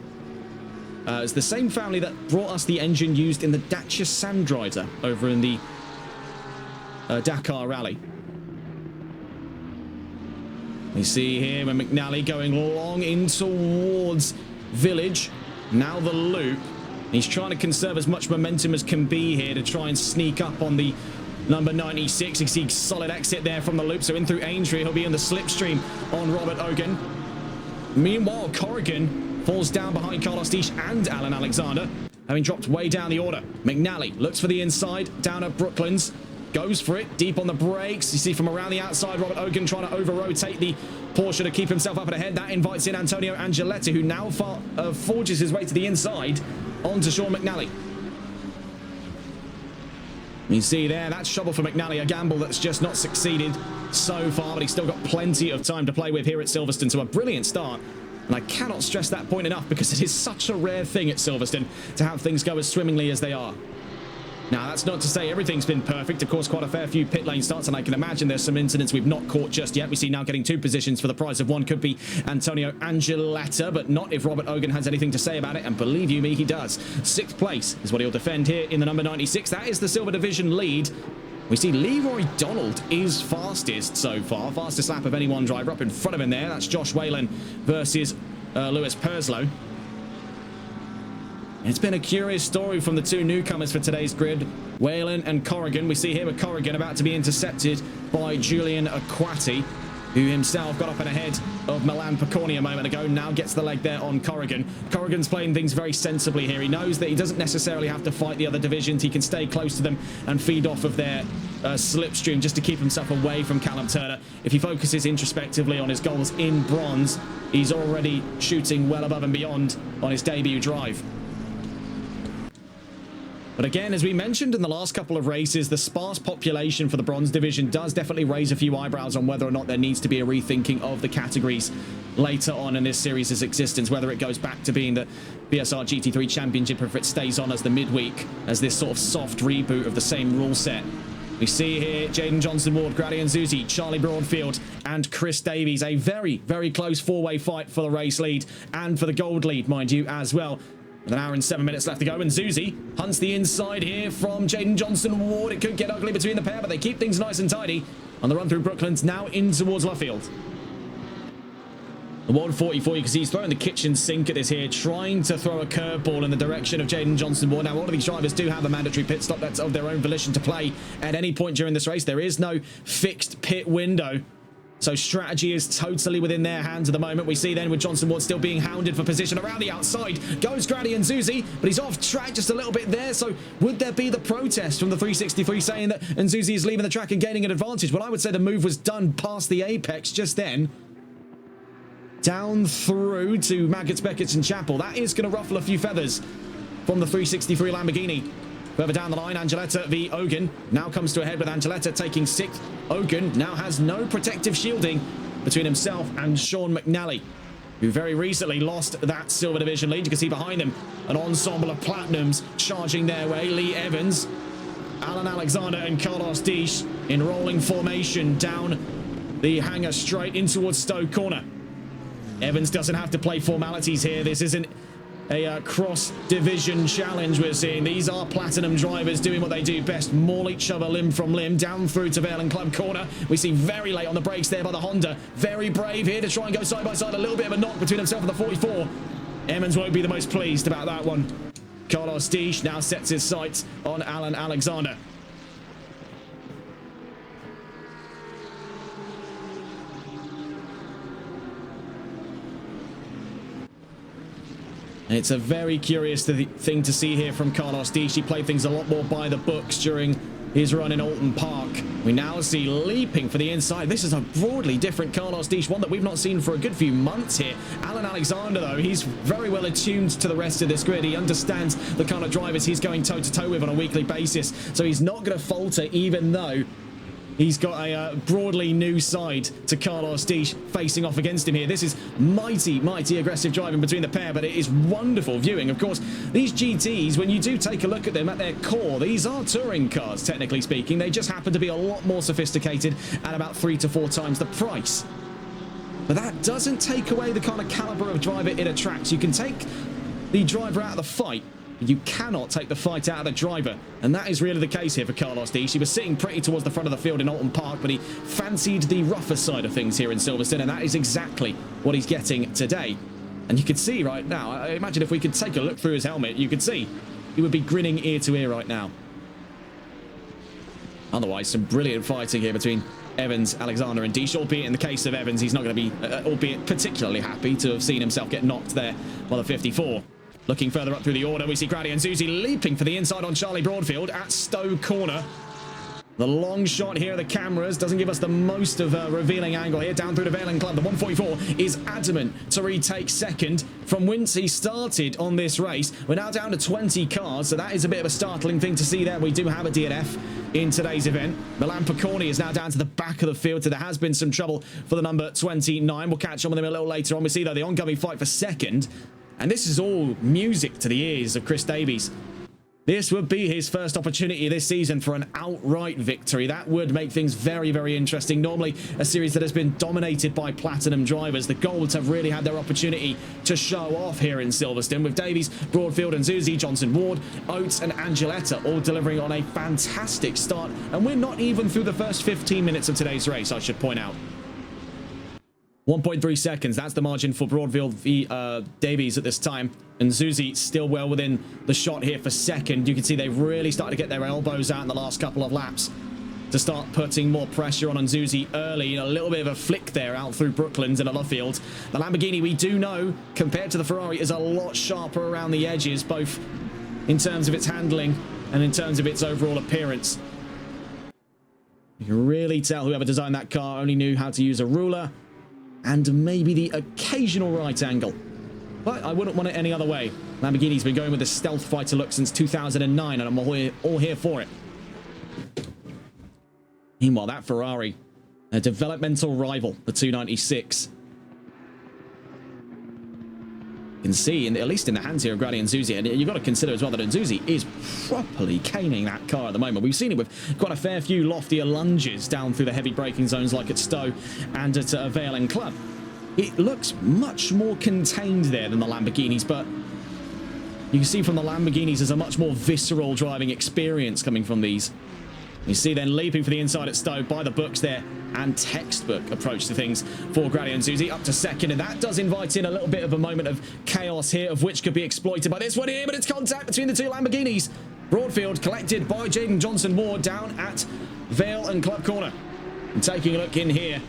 It's the same family that brought us the engine used in the Dacia Sandrider over in the Dakar Rally. You see here when McNally going long in towards Village. Now the loop. He's trying to conserve as much momentum as can be here to try and sneak up on the number 96. You see solid exit there from the loop. So in through Aintree, he'll be in the slipstream on Robert Ogan. Meanwhile, Corrigan falls down behind Carlos Disch and Alan Alexander, having dropped way down the order. McNally looks for the inside, down at Brooklands, goes for it, deep on the brakes. You see from around the outside, Robert Ogan trying to over-rotate the Porsche to keep himself up and ahead. That invites in Antonio Angeletta, who now forges his way to the inside onto Sean McNally. You see there, that's trouble for McNally, a gamble that's just not succeeded so far, but he's still got plenty of time to play with here at Silverstone, so a brilliant start. And I cannot stress that point enough because it is such a rare thing at Silverstone to have things go as swimmingly as they are. Now, that's not to say everything's been perfect. Of course, quite a fair few pit lane starts, and I can imagine there's some incidents we've not caught just yet. We see now getting 2 positions for the price of 1 could be Antonio Angeletta, but not if Robert Ogan has anything to say about it, and believe you me, he does. 6th place is what he'll defend here in the number 96. That is the Silver Division lead. We see Leroy Donald is fastest so far. Fastest lap of any one driver. Up in front of him there, that's Josh Whalen versus Lewis Perslow. It's been a curious story from the 2 newcomers for today's grid, Whalen and Corrigan. We see here with Corrigan about to be intercepted by Julian Aquati, who himself got up and ahead of Milan Piconi a moment ago, now gets the leg there on Corrigan. Corrigan's playing things very sensibly here. He knows that he doesn't necessarily have to fight the other divisions. He can stay close to them and feed off of their slipstream just to keep himself away from Callum Turner. If he focuses introspectively on his goals in bronze, he's already shooting well above and beyond on his debut drive. But again, as we mentioned in the last couple of races, the sparse population for the bronze division does definitely raise a few eyebrows on whether or not there needs to be a rethinking of the categories later on in this series' existence, whether it goes back to being the VSR GT3 Championship or if it stays on as the midweek, as this sort of soft reboot of the same rule set. We see here Jaden Johnson-Ward, Grady Nzuzi, Charlie Broadfield and Chris Davies. A very, very close 4-way fight for the race lead and for the gold lead, mind you, as well. With an hour and 7 minutes left to go, and Zuzi hunts the inside here from Jaden Johnson-Ward. It could get ugly between the pair, but they keep things nice and tidy on the run through Brooklands, now in towards Luffield. The 144, you can see he's throwing the kitchen sink at this here, trying to throw a curveball in the direction of Jaden Johnson-Ward. Now, all of these drivers do have a mandatory pit stop that's of their own volition to play at any point during this race. There is no fixed pit window, so strategy is totally within their hands at the moment. We see then with Johnson-Ward still being hounded for position around the outside. Goes Grady Nzuzi, but he's off track just a little bit there. So would there be the protest from the 363 saying that Nzuzi is leaving the track and gaining an advantage? Well, I would say the move was done past the apex just then. Down through to Maggots, Beckett and Chapel. That is going to ruffle a few feathers from the 363 Lamborghini. Further down the line, Angeletta v. Ogan now comes to a head with Angeletta taking 6th. Ogan now has no protective shielding between himself and Sean McNally, who very recently lost that Silver Division lead. You can see behind them an ensemble of Platinums charging their way. Lee Evans, Alan Alexander and Carlos Disch in rolling formation down the hangar straight in towards Stowe Corner. Evans doesn't have to play formalities here. This isn't a cross-division challenge we're seeing. These are Platinum drivers doing what they do best, maul each other limb from limb, down through to Vale and Club Corner. We see very late on the brakes there by the Honda. Very brave here to try and go side by side. A little bit of a knock between himself and the 44. Emmons won't be the most pleased about that one. Carlos Disch now sets his sights on Alan Alexander. It's a very curious thing to see here from Carlos Disch. He played things a lot more by the books during his run in Alton Park. We now see leaping for the inside. This is a broadly different Carlos Dish, one that we've not seen for a good few months here. Alan Alexander, though, he's very well attuned to the rest of this grid. He understands the kind of drivers he's going toe-to-toe with on a weekly basis, so he's not going to falter, even though he's got a broadly new side to Carlos Dish facing off against him here. This is mighty, mighty aggressive driving between the pair, but it is wonderful viewing. Of course, these GTs, when you do take a look at them at their core, these are touring cars, technically speaking. They just happen to be a lot more sophisticated at about 3 to 4 times the price. But that doesn't take away the kind of caliber of driver it attracts. You can take the driver out of the fight, you cannot take the fight out of the driver, and that is really the case here for Carlos Dish. He was sitting pretty towards the front of the field in Alton Park, but he fancied the rougher side of things here in Silverstone, and that is exactly what he's getting today. And you can see right now, I imagine if we could take a look through his helmet, you could see he would be grinning ear to ear right now. Otherwise, some brilliant fighting here between Evans, Alexander and Dish, albeit in the case of Evans, he's not going to be, albeit particularly happy to have seen himself get knocked there by the 54. Looking further up through the order, we see Grady and Zuzi leaping for the inside on Charlie Broadfield at Stowe Corner. The long shot here of the cameras doesn't give us the most of a revealing angle here. Down through the Vale Club, the 144 is adamant to retake second from whence he started on this race. We're now down to 20 cars, so that is a bit of a startling thing to see there. We do have a DNF in today's event. Milan Piconi is now down to the back of the field, so there has been some trouble for the number 29. We'll catch on with him a little later on. We see, though, the ongoing fight for second. And this is all music to the ears of Chris Davies. This would be his first opportunity this season for an outright victory. That would make things very, very interesting. Normally, a series that has been dominated by platinum drivers. The Golds have really had their opportunity to show off here in Silverstone, with Davies, Broadfield and Zuzi, Johnson Ward, Oates and Angeletta all delivering on a fantastic start. And we're not even through the first 15 minutes of today's race, I should point out. 1.3 seconds, that's the margin for Broadfield v Davies at this time. And Zuzi still well within the shot here for second. You can see they've really started to get their elbows out in the last couple of laps to start putting more pressure on Zuzi early. A little bit of a flick there out through Brooklands and Luffield. The Lamborghini, we do know, compared to the Ferrari, is a lot sharper around the edges, both in terms of its handling and in terms of its overall appearance. You can really tell whoever designed that car only knew how to use a ruler and maybe the occasional right angle. But I wouldn't want it any other way. Lamborghini's been going with the stealth fighter look since 2009, and I'm all here for it. Meanwhile, that Ferrari, a developmental rival, the 296. You can see, at least in the hands here of Grady and Zuzi, and you've got to consider as well that Zuzi is properly caning that car at the moment. We've seen it with quite a fair few loftier lunges down through the heavy braking zones like at Stowe and at Vale and Club. It looks much more contained there than the Lamborghinis, but you can see from the Lamborghinis there's a much more visceral driving experience coming from these. You see then leaping for the inside at Stowe by the books there, and textbook approach to things for Grady and Zuzi up to second, and that does invite in a little bit of a moment of chaos here, of which could be exploited by this one here, but it's contact between the two Lamborghinis. Broadfield collected by Jaden Johnson Ward down at Vale and Club Corner. And taking a look in here,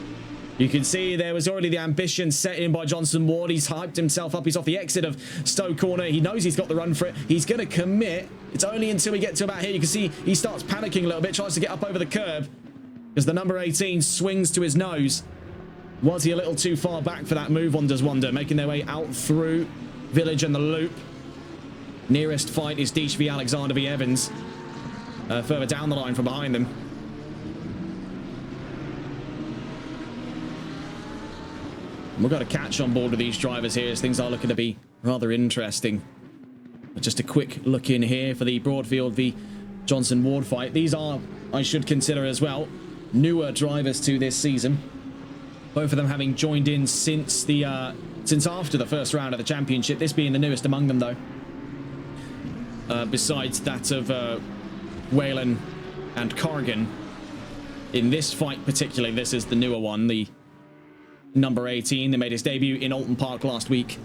you can see there was already the ambition set in by Johnson Ward. He's hyped himself up. He's off the exit of Stowe Corner. He knows he's got the run for it. He's going to commit. It's only until we get to about here. You can see he starts panicking a little bit, tries to get up over the curb because the number 18 swings to his nose. Was he a little too far back for that move, one does wonder, making their way out through Village and the Loop. Nearest fight is Dish v Alexander v Evans. Further down the line from behind them. We've got a catch on board with these drivers here as things are looking to be rather interesting. But just a quick look in here for the Broadfield v Johnson Ward fight. These are, I should consider as well, newer drivers to this season. Both of them having joined in since after the first round of the championship. This being the newest among them, though. Besides that of Whalen and Cargan. In this fight particularly, this is the newer one, the number 18 that made his debut in Alton Park last week.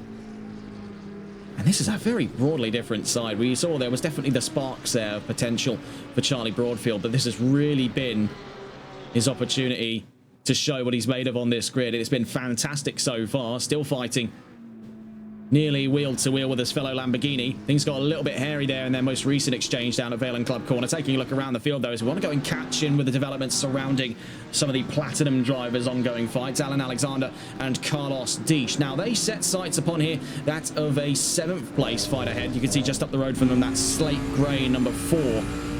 And this is a very broadly different side. We saw there was definitely the sparks there of potential for Charlie Broadfield, but this has really been his opportunity to show what he's made of on this grid. It's been fantastic so far, still fighting nearly wheel to wheel with his fellow Lamborghini. Things got a little bit hairy there in their most recent exchange down at Vale Club Corner. Taking a look around the field, though, as we want to go and catch in with the developments surrounding some of the Platinum drivers' ongoing fights. Alan Alexander and Carlos Deesh. Now, they set sights upon here that of a 7th place fight ahead. You can see just up the road from them, that slate grey number 4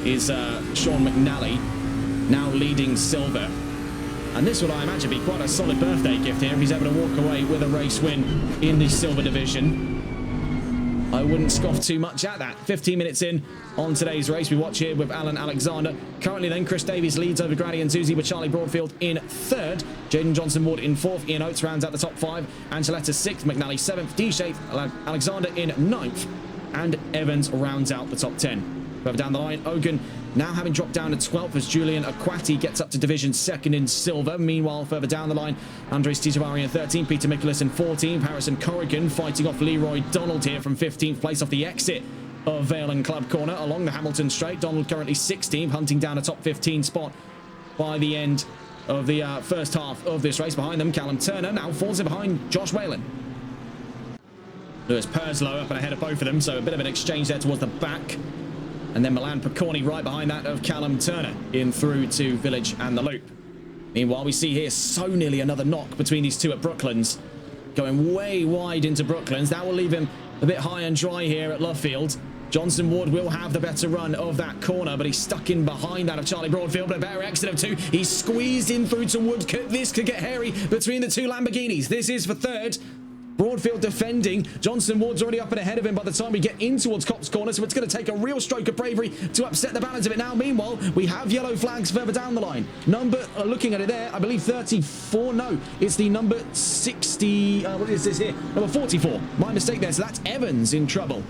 is Sean McNally, now leading silver. And this would, I imagine, be quite a solid birthday gift here if he's able to walk away with a race win in the silver division. I wouldn't scoff too much at that. 15 minutes in on today's race. We watch here with Alan Alexander. Currently then, Chris Davies leads over Grady and Zuzi with Charlie Broadfield in 3rd. Jaden Johnson-Ward in 4th. Ian Oates rounds out the top 5. Angeletta 6th. McNally 7th. D-Shape Alexander in 9th. And Evans rounds out the top 10. Further down the line, Ogun now having dropped down to 12th as Julian Aquati gets up to division 2nd in silver. Meanwhile, further down the line, Andres Tijavari in 13th, Peter Mikulis in 14th, Harrison Corrigan fighting off Leroy Donald here from 15th place off the exit of Vale and Club Corner along the Hamilton Straight. Donald currently 16th, hunting down a top 15 spot by the end of the first half of this race. Behind them, Callum Turner now falls in behind Josh Whalen. Lewis Purslow up and ahead of both of them, so a bit of an exchange there towards the back. And then Milan Picorni right behind that of Callum Turner in through to Village and the Loop. Meanwhile, we see here so nearly another knock between these two at Brooklands. Going way wide into Brooklands. That will leave him a bit high and dry here at Lovefield. Johnson Ward will have the better run of that corner, but he's stuck in behind that of Charlie Broadfield. But a better exit of 2. He's squeezed in through to Wood. This could get hairy between the two Lamborghinis. This is for 3rd. Broadfield defending. Johnson Ward's already up and ahead of him by the time we get in towards Cops Corner, so it's going to take a real stroke of bravery to upset the balance of it now. Meanwhile, we have yellow flags further down the line. Number, looking at it there, I believe 34. No, it's the number 60. What is this here? Number 44. My mistake there. So that's Evans in trouble.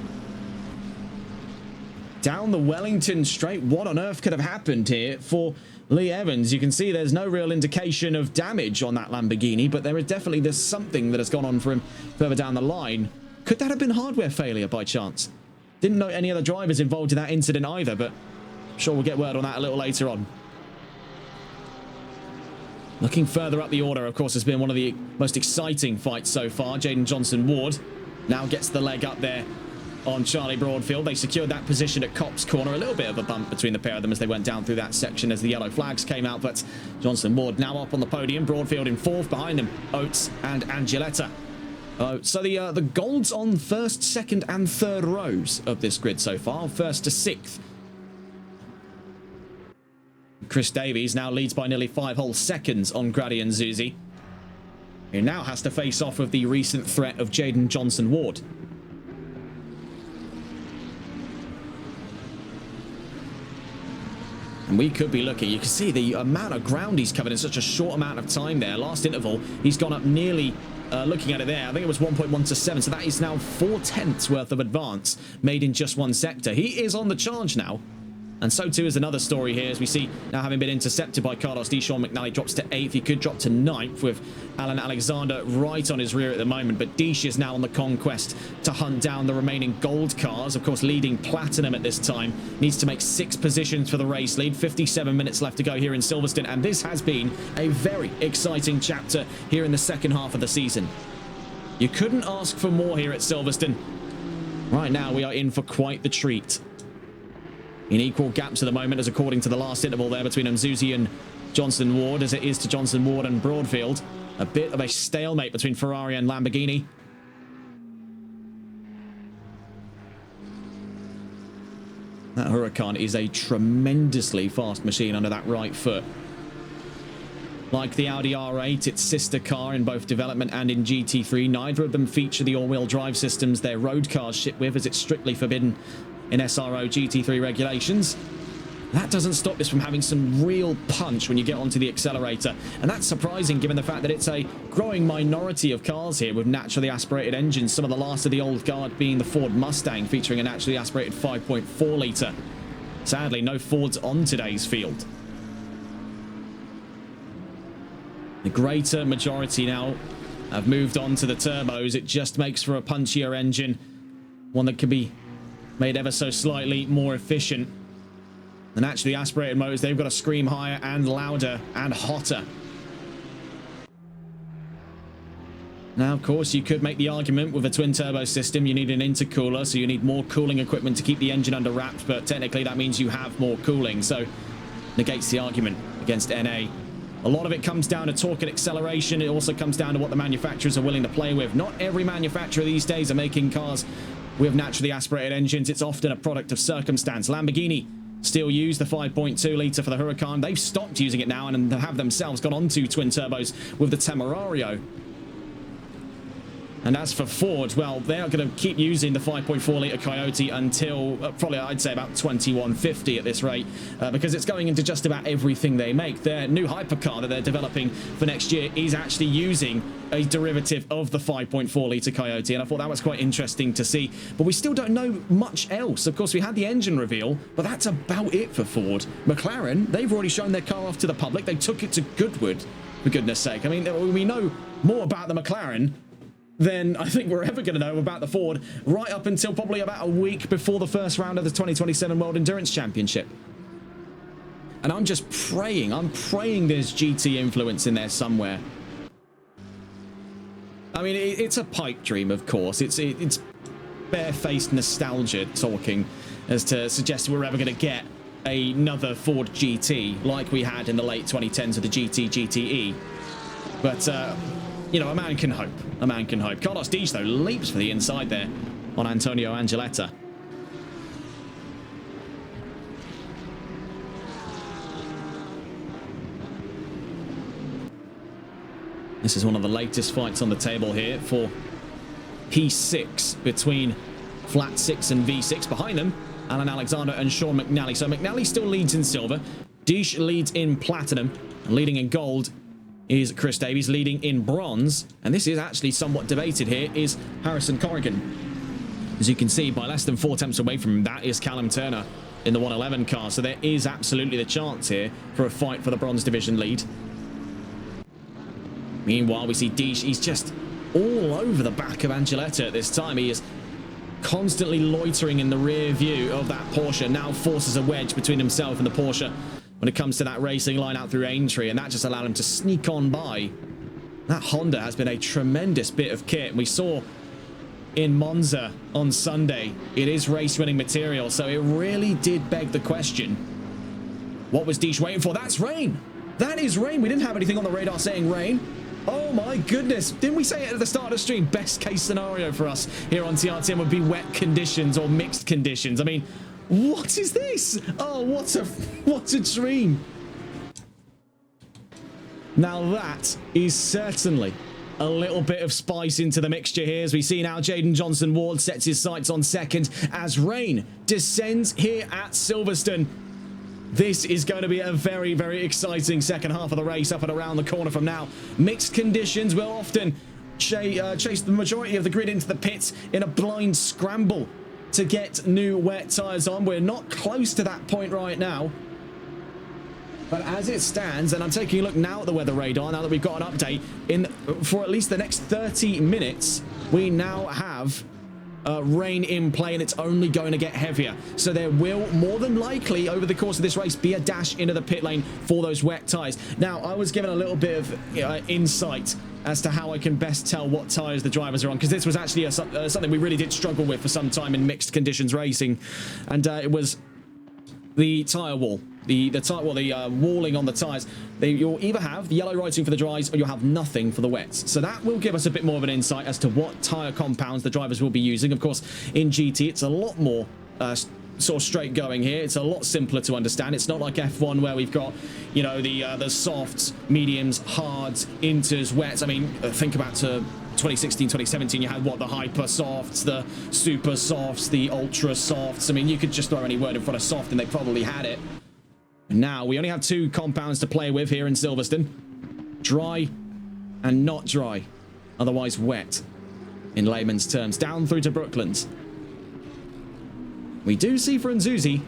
Down the Wellington Straight. What on earth could have happened here for Lee Evans? You can see there's no real indication of damage on that Lamborghini, but there's something that has gone on for him further down the line. Could that have been hardware failure by chance? Didn't know any other drivers involved in that incident either, but I'm sure we'll get word on that a little later on. Looking further up the order, of course, has been one of the most exciting fights so far. Jaden Johnson-Ward now gets the leg up there on Charlie Broadfield. They secured that position at Cops Corner. A little bit of a bump between the pair of them as they went down through that section as the yellow flags came out, but Johnson Ward now up on the podium. Broadfield in 4th, behind them Oates and Angeletta. So the golds on 1st, 2nd and 3rd rows of this grid so far, 1st to 6th. Chris Davies now leads by nearly 5 whole seconds on Grady and Zuzi, who now has to face off with the recent threat of Jaden Johnson-Ward. And we could be looking, you can see the amount of ground he's covered in such a short amount of time there. Last interval, he's gone up nearly, looking at it there, I think it was 1.1 to 7, so that is now 4/10 worth of advance made in just one sector. He is on the charge now. And so too is another story here, as we see now having been intercepted by Carlos D. Sean McNally drops to 8th. He could drop to 9th with Alan Alexander right on his rear at the moment. But Deesh is now on the conquest to hunt down the remaining gold cars. Of course, leading Platinum at this time. Needs to make 6 positions for the race lead. 57 minutes left to go here in Silverstone. And this has been a very exciting chapter here in the second half of the season. You couldn't ask for more here at Silverstone. Right now, we are in for quite the treat. In equal gaps at the moment, as according to the last interval there between Mzuzi and Johnson Ward, as it is to Johnson Ward and Broadfield. A bit of a stalemate between Ferrari and Lamborghini. That Huracan is a tremendously fast machine under that right foot. Like the Audi R8, its sister car in both development and in GT3, neither of them feature the all-wheel drive systems their road cars ship with, as it's strictly forbidden in SRO GT3 regulations. That doesn't stop this from having some real punch when you get onto the accelerator, and that's surprising given the fact that it's a growing minority of cars here with naturally aspirated engines, some of the last of the old guard being the Ford Mustang featuring a naturally aspirated 5.4 litre. Sadly, no Fords on today's field. The greater majority now have moved on to the turbos. It just makes for a punchier engine, one that can be made ever so slightly more efficient. The naturally aspirated motors, they've got to scream higher and louder and hotter. Now, of course, you could make the argument with a twin-turbo system, you need an intercooler, so you need more cooling equipment to keep the engine under wraps, but technically that means you have more cooling, so negates the argument against NA. A lot of it comes down to torque and acceleration. It also comes down to what the manufacturers are willing to play with. Not every manufacturer these days are making cars with naturally aspirated engines. It's often a product of circumstance. Lamborghini still use the 5.2 litre for the Huracan. They've stopped using it now and have themselves gone on to twin turbos with the Temerario. And as for Ford, well, they are going to keep using the 5.4 litre Coyote until probably, I'd say, about 2150 at this rate, because it's going into just about everything they make. Their new hypercar that they're developing for next year is actually using a derivative of the 5.4 litre Coyote, and I thought that was quite interesting to see. But we still don't know much else. Of course, we had the engine reveal, but that's about it for Ford. McLaren, they've already shown their car off to the public. They took it to Goodwood, for goodness sake. I mean, we know more about the McLaren than I think we're ever going to know about the Ford, right up until probably about a week before the first round of the 2027 World Endurance Championship. And I'm just praying, there's GT influence in there somewhere. I mean, it's a pipe dream, of course. It's barefaced nostalgia talking as to suggest we're ever going to get another Ford GT like we had in the late 2010s with the GT GTE. But, you know, a man can hope. A man can hope. Carlos Deege, though, leaps for the inside there on Antonio Angeletta. This is one of the latest fights on the table here for P6 between Flat 6 and V6. Behind them, Alan Alexander and Sean McNally. So McNally still leads in silver. Deege leads in platinum. And leading in gold is Chris Davies. Leading in bronze, and this is actually somewhat debated here, is Harrison Corrigan. As you can see, by less than 4 tenths away from him, that is Callum Turner in the 111 car. So there is absolutely the chance here for a fight for the bronze division lead. Meanwhile, we see Deege. He's just all over the back of Angeletta at this time. He is constantly loitering in the rear view of that Porsche. Now forces a wedge between himself and the Porsche when it comes to that racing line out through Aintree, and that just allowed him to sneak on by. That Honda has been a tremendous bit of kit. We saw in Monza on Sunday, it is race-winning material, so it really did beg the question, what was Deege waiting for? That's rain! That is rain! We didn't have anything on the radar saying rain. Oh my goodness, didn't we say it at the start of the stream? Best case scenario for us here on TRTM would be wet conditions or mixed conditions. I mean, what is this? Oh, what a dream. Now that is certainly a little bit of spice into the mixture here, as we see now Jaden Johnson-Ward sets his sights on second as rain descends here at Silverstone. This is going to be a very, very exciting second half of the race up and around the corner from now. Mixed conditions will often chase the majority of the grid into the pits in a blind scramble to get new wet tyres on. We're not close to that point right now. But as it stands, and I'm taking a look now at the weather radar, now that we've got an update, for at least the next 30 minutes, we now have rain in play, and it's only going to get heavier. So there will more than likely over the course of this race be a dash into the pit lane for those wet tyres. Now, I was given a little bit of insight as to how I can best tell what tyres the drivers are on, because this was actually something we really did struggle with for some time in mixed conditions racing, and it was the tyre wall. The walling on the tyres. You'll either have the yellow writing for the dries or you'll have nothing for the wets. So that will give us a bit more of an insight as to what tyre compounds the drivers will be using. Of course, in GT, it's a lot more sort of straight going here. It's a lot simpler to understand. It's not like F1 where we've got, you know, the softs, mediums, hards, inters, wets. I mean, think about 2016, 2017, you had, what, the hyper softs, the super softs, the ultra softs. I mean, you could just throw any word in front of soft and they probably had it. Now, we only have 2 compounds to play with here in Silverstone. Dry and not dry. Otherwise wet, in layman's terms. Down through to Brooklands. We do see Franzuzi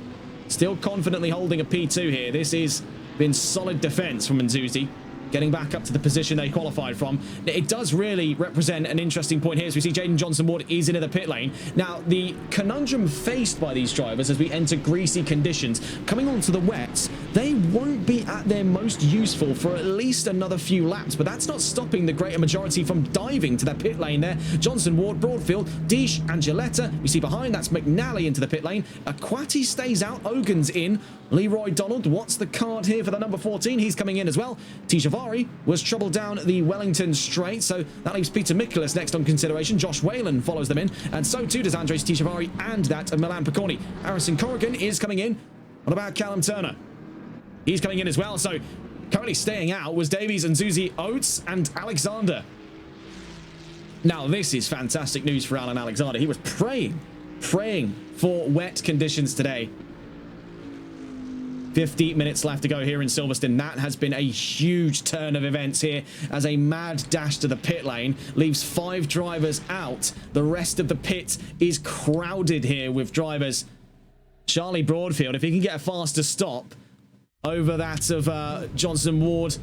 still confidently holding a P2 here. This has been solid defense from Franzuzi. getting back up to the position they qualified from. It does really represent an interesting point here. So we see Jaden Johnson-Ward is into the pit lane. Now, the conundrum faced by these drivers as we enter greasy conditions, coming onto the wets, they won't be at their most useful for at least another few laps, but that's not stopping the greater majority from diving to their pit lane there. Johnson-Ward, Broadfield, Deesh, and Gilletta. We see behind, that's McNally into the pit lane. Aquati stays out, Ogan's in. Leroy Donald, what's the card here for the number 14? He's coming in as well. Tishavari was troubled down the Wellington straight, so that leaves Peter Mikolas next on consideration. Josh Whalen follows them in, and so too does Andres Tishavari and that of Milan Picorni. Harrison Corrigan is coming in. What about Callum Turner? He's coming in as well, so currently staying out was Davies and Zuzi Oates and Alexander. Now, this is fantastic news for Alan Alexander. He was praying for wet conditions today. 50 minutes left to go here in Silverstone. That has been a huge turn of events here as a mad dash to the pit lane leaves 5 drivers out. The rest of the pit is crowded here with drivers. Charlie Broadfield, if he can get a faster stop over that of Johnson-Ward,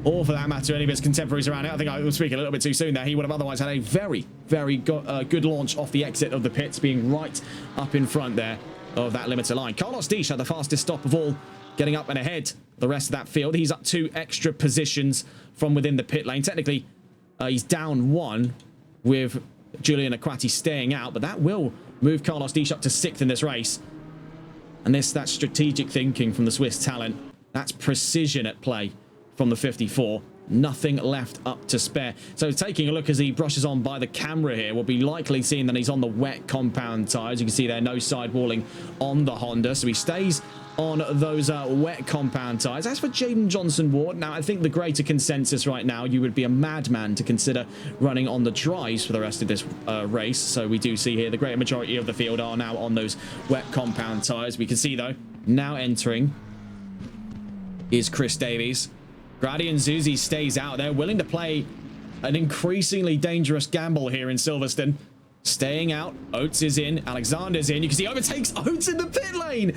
or for that matter, any of his contemporaries around it. I think I was speaking a little bit too soon there. He would have otherwise had a very, very good launch off the exit of the pits, being right up in front there of that limiter line. Carlos Deesh had the fastest stop of all, getting up and ahead the rest of that field. He's up 2 extra positions from within the pit lane. Technically, he's down 1 with Julian Aquati staying out, but that will move Carlos Deesh up to 6th in this race. And that's strategic thinking from the Swiss talent. That's precision at play from the 54. Nothing left up to spare. So taking a look as he brushes on by the camera here, we'll be likely seeing that he's on the wet compound tyres. You can see there, no sidewalling on the Honda. So he stays on those wet compound tyres. As for Jaden Johnson-Ward, now I think the greater consensus right now, you would be a madman to consider running on the dries for the rest of this race. So we do see here the greater majority of the field are now on those wet compound tyres. We can see though, now entering is Chris Davies. Grady Zuzi stays out. They're willing to play an increasingly dangerous gamble here in Silverstone. Staying out. Oates is in. Alexander's in. You can see overtakes Oates in the pit lane.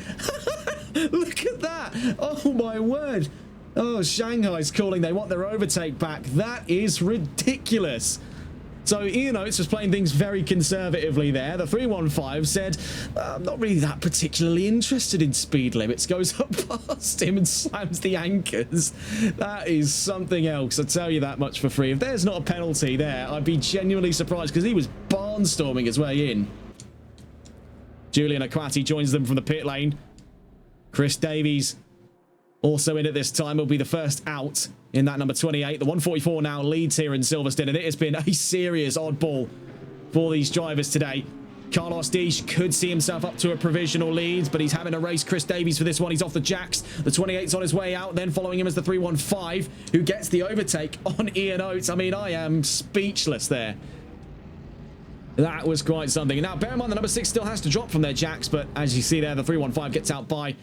Look at that. Oh, my word. Oh, Shanghai's calling. They want their overtake back. That is ridiculous. So Ian Oates was playing things very conservatively there. The 315 said, I'm not really that particularly interested in speed limits. Goes up past him and slams the anchors. That is something else. I'll tell you that much for free. If there's not a penalty there, I'd be genuinely surprised because he was barnstorming his way in. Julian Aquati joins them from the pit lane. Chris Davies also in at this time, will be the first out in that number 28. The 144 now leads here in Silverstone, and it has been a serious oddball for these drivers today. Carlos Deesh could see himself up to a provisional lead, but he's having to race Chris Davies for this one. He's off the jacks. The 28's on his way out. Then following him is the 315, who gets the overtake on Ian Oates. I mean, I am speechless there. That was quite something. Now, bear in mind, the number 6 still has to drop from their jacks, but as you see there, the 315 gets out by,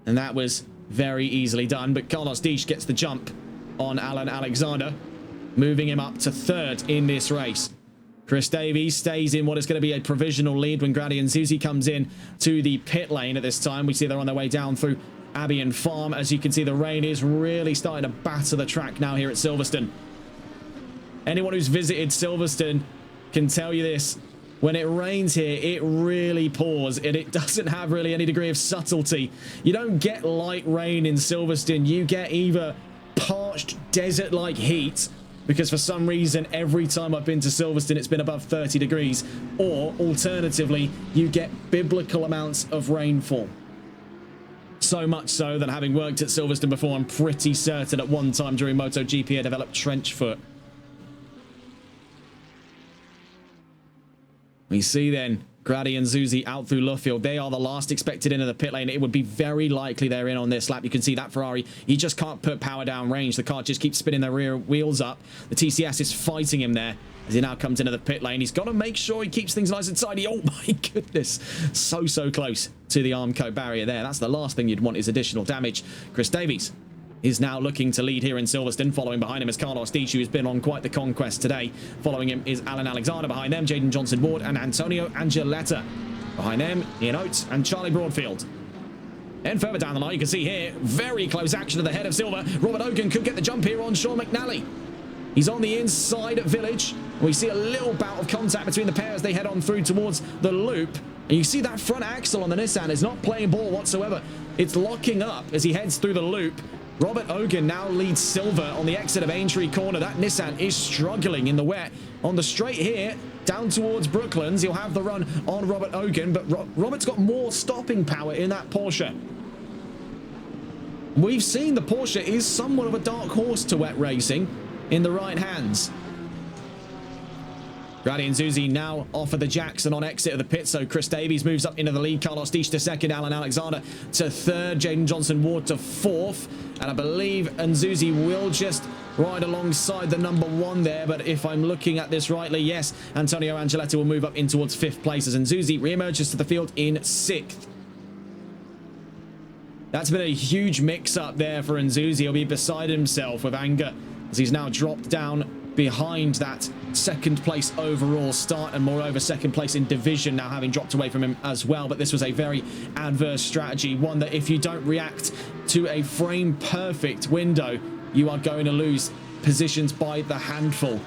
and that was very easily done. But Carlos Deesh gets the jump on Alan Alexander, moving him up to 3rd in this race. Chris Davies stays in what is going to be a provisional lead when Grady and Zuzi comes in to the pit lane at this time. We see they're on their way down through Abbey and Farm. As you can see, the rain is really starting to batter the track now here at Silverstone. Anyone who's visited Silverstone can tell you this. When it rains here, it really pours, and it doesn't have really any degree of subtlety. You don't get light rain in Silverstone. You get either parched desert-like heat, because for some reason, every time I've been to Silverstone, it's been above 30 degrees, or alternatively, you get biblical amounts of rainfall. So much so that having worked at Silverstone before, I'm pretty certain at one time during MotoGP I developed trench foot. We see then Grady and Zuzi out through Luffield. They are the last expected into the pit lane. It would be very likely they're in on this lap. You can see that Ferrari, he just can't put power down range. The car just keeps spinning their rear wheels up. The TCS is fighting him there as he now comes into the pit lane. He's got to make sure he keeps things nice and tidy. Oh my goodness. So close to the Armco barrier there. That's the last thing you'd want is additional damage. Chris Davies is now looking to lead here in Silverstone. Following behind him is Carlos Deesh, who has been on quite the conquest today. Following him is Alan Alexander. Behind them, Jaden Johnson-Ward and Antonio Angeletta. Behind them, Ian Oates and Charlie Broadfield. And further down the line, you can see here, very close action to the head of Silver. Robert Hogan could get the jump here on Sean McNally. He's on the inside Village. We see a little bout of contact between the pair as they head on through towards the loop. And you see that front axle on the Nissan is not playing ball whatsoever. It's locking up as he heads through the loop. Robert Hogan now leads Silver on the exit of Aintree Corner. That Nissan is struggling in the wet. On the straight here, down towards Brooklands, he'll have the run on Robert Hogan, but Robert's got more stopping power in that Porsche. We've seen the Porsche is somewhat of a dark horse to wet racing in the right hands. Grady and Zuzi now off of the Jackson on exit of the pit, so Chris Davies moves up into the lead. Carlos Deesh to second, Alan Alexander to third, Jaden Johnson-Ward to fourth, and I believe Nzuzi will just ride alongside the number one there, but if I'm looking at this rightly, yes, Antonio Angeletta will move up in towards fifth place as Nzuzi re-emerges to the field in sixth. That's been a huge mix-up there for Nzuzi. He'll be beside himself with anger as he's now dropped down behind that second place overall start, and moreover second place in division now having dropped away from him as well. But this was a very adverse strategy, one that if you don't react to a frame perfect window, you are going to lose positions by the handful.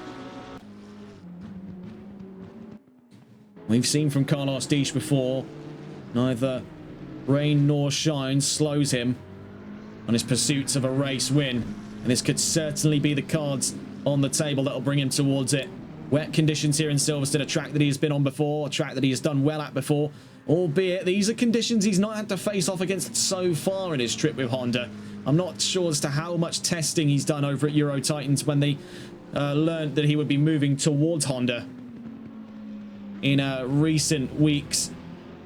We've seen from Carlos Deesh before, neither rain nor shine slows him on his pursuits of a race win, and this could certainly be the cards on the table that'll bring him towards it. Wet conditions here in Silverstone, a track that he has been on before, a track that he has done well at before, albeit these are conditions he's not had to face off against so far in his trip with Honda. I'm not sure as to how much testing he's done over at Euro Titans when they learned that he would be moving towards Honda in recent weeks,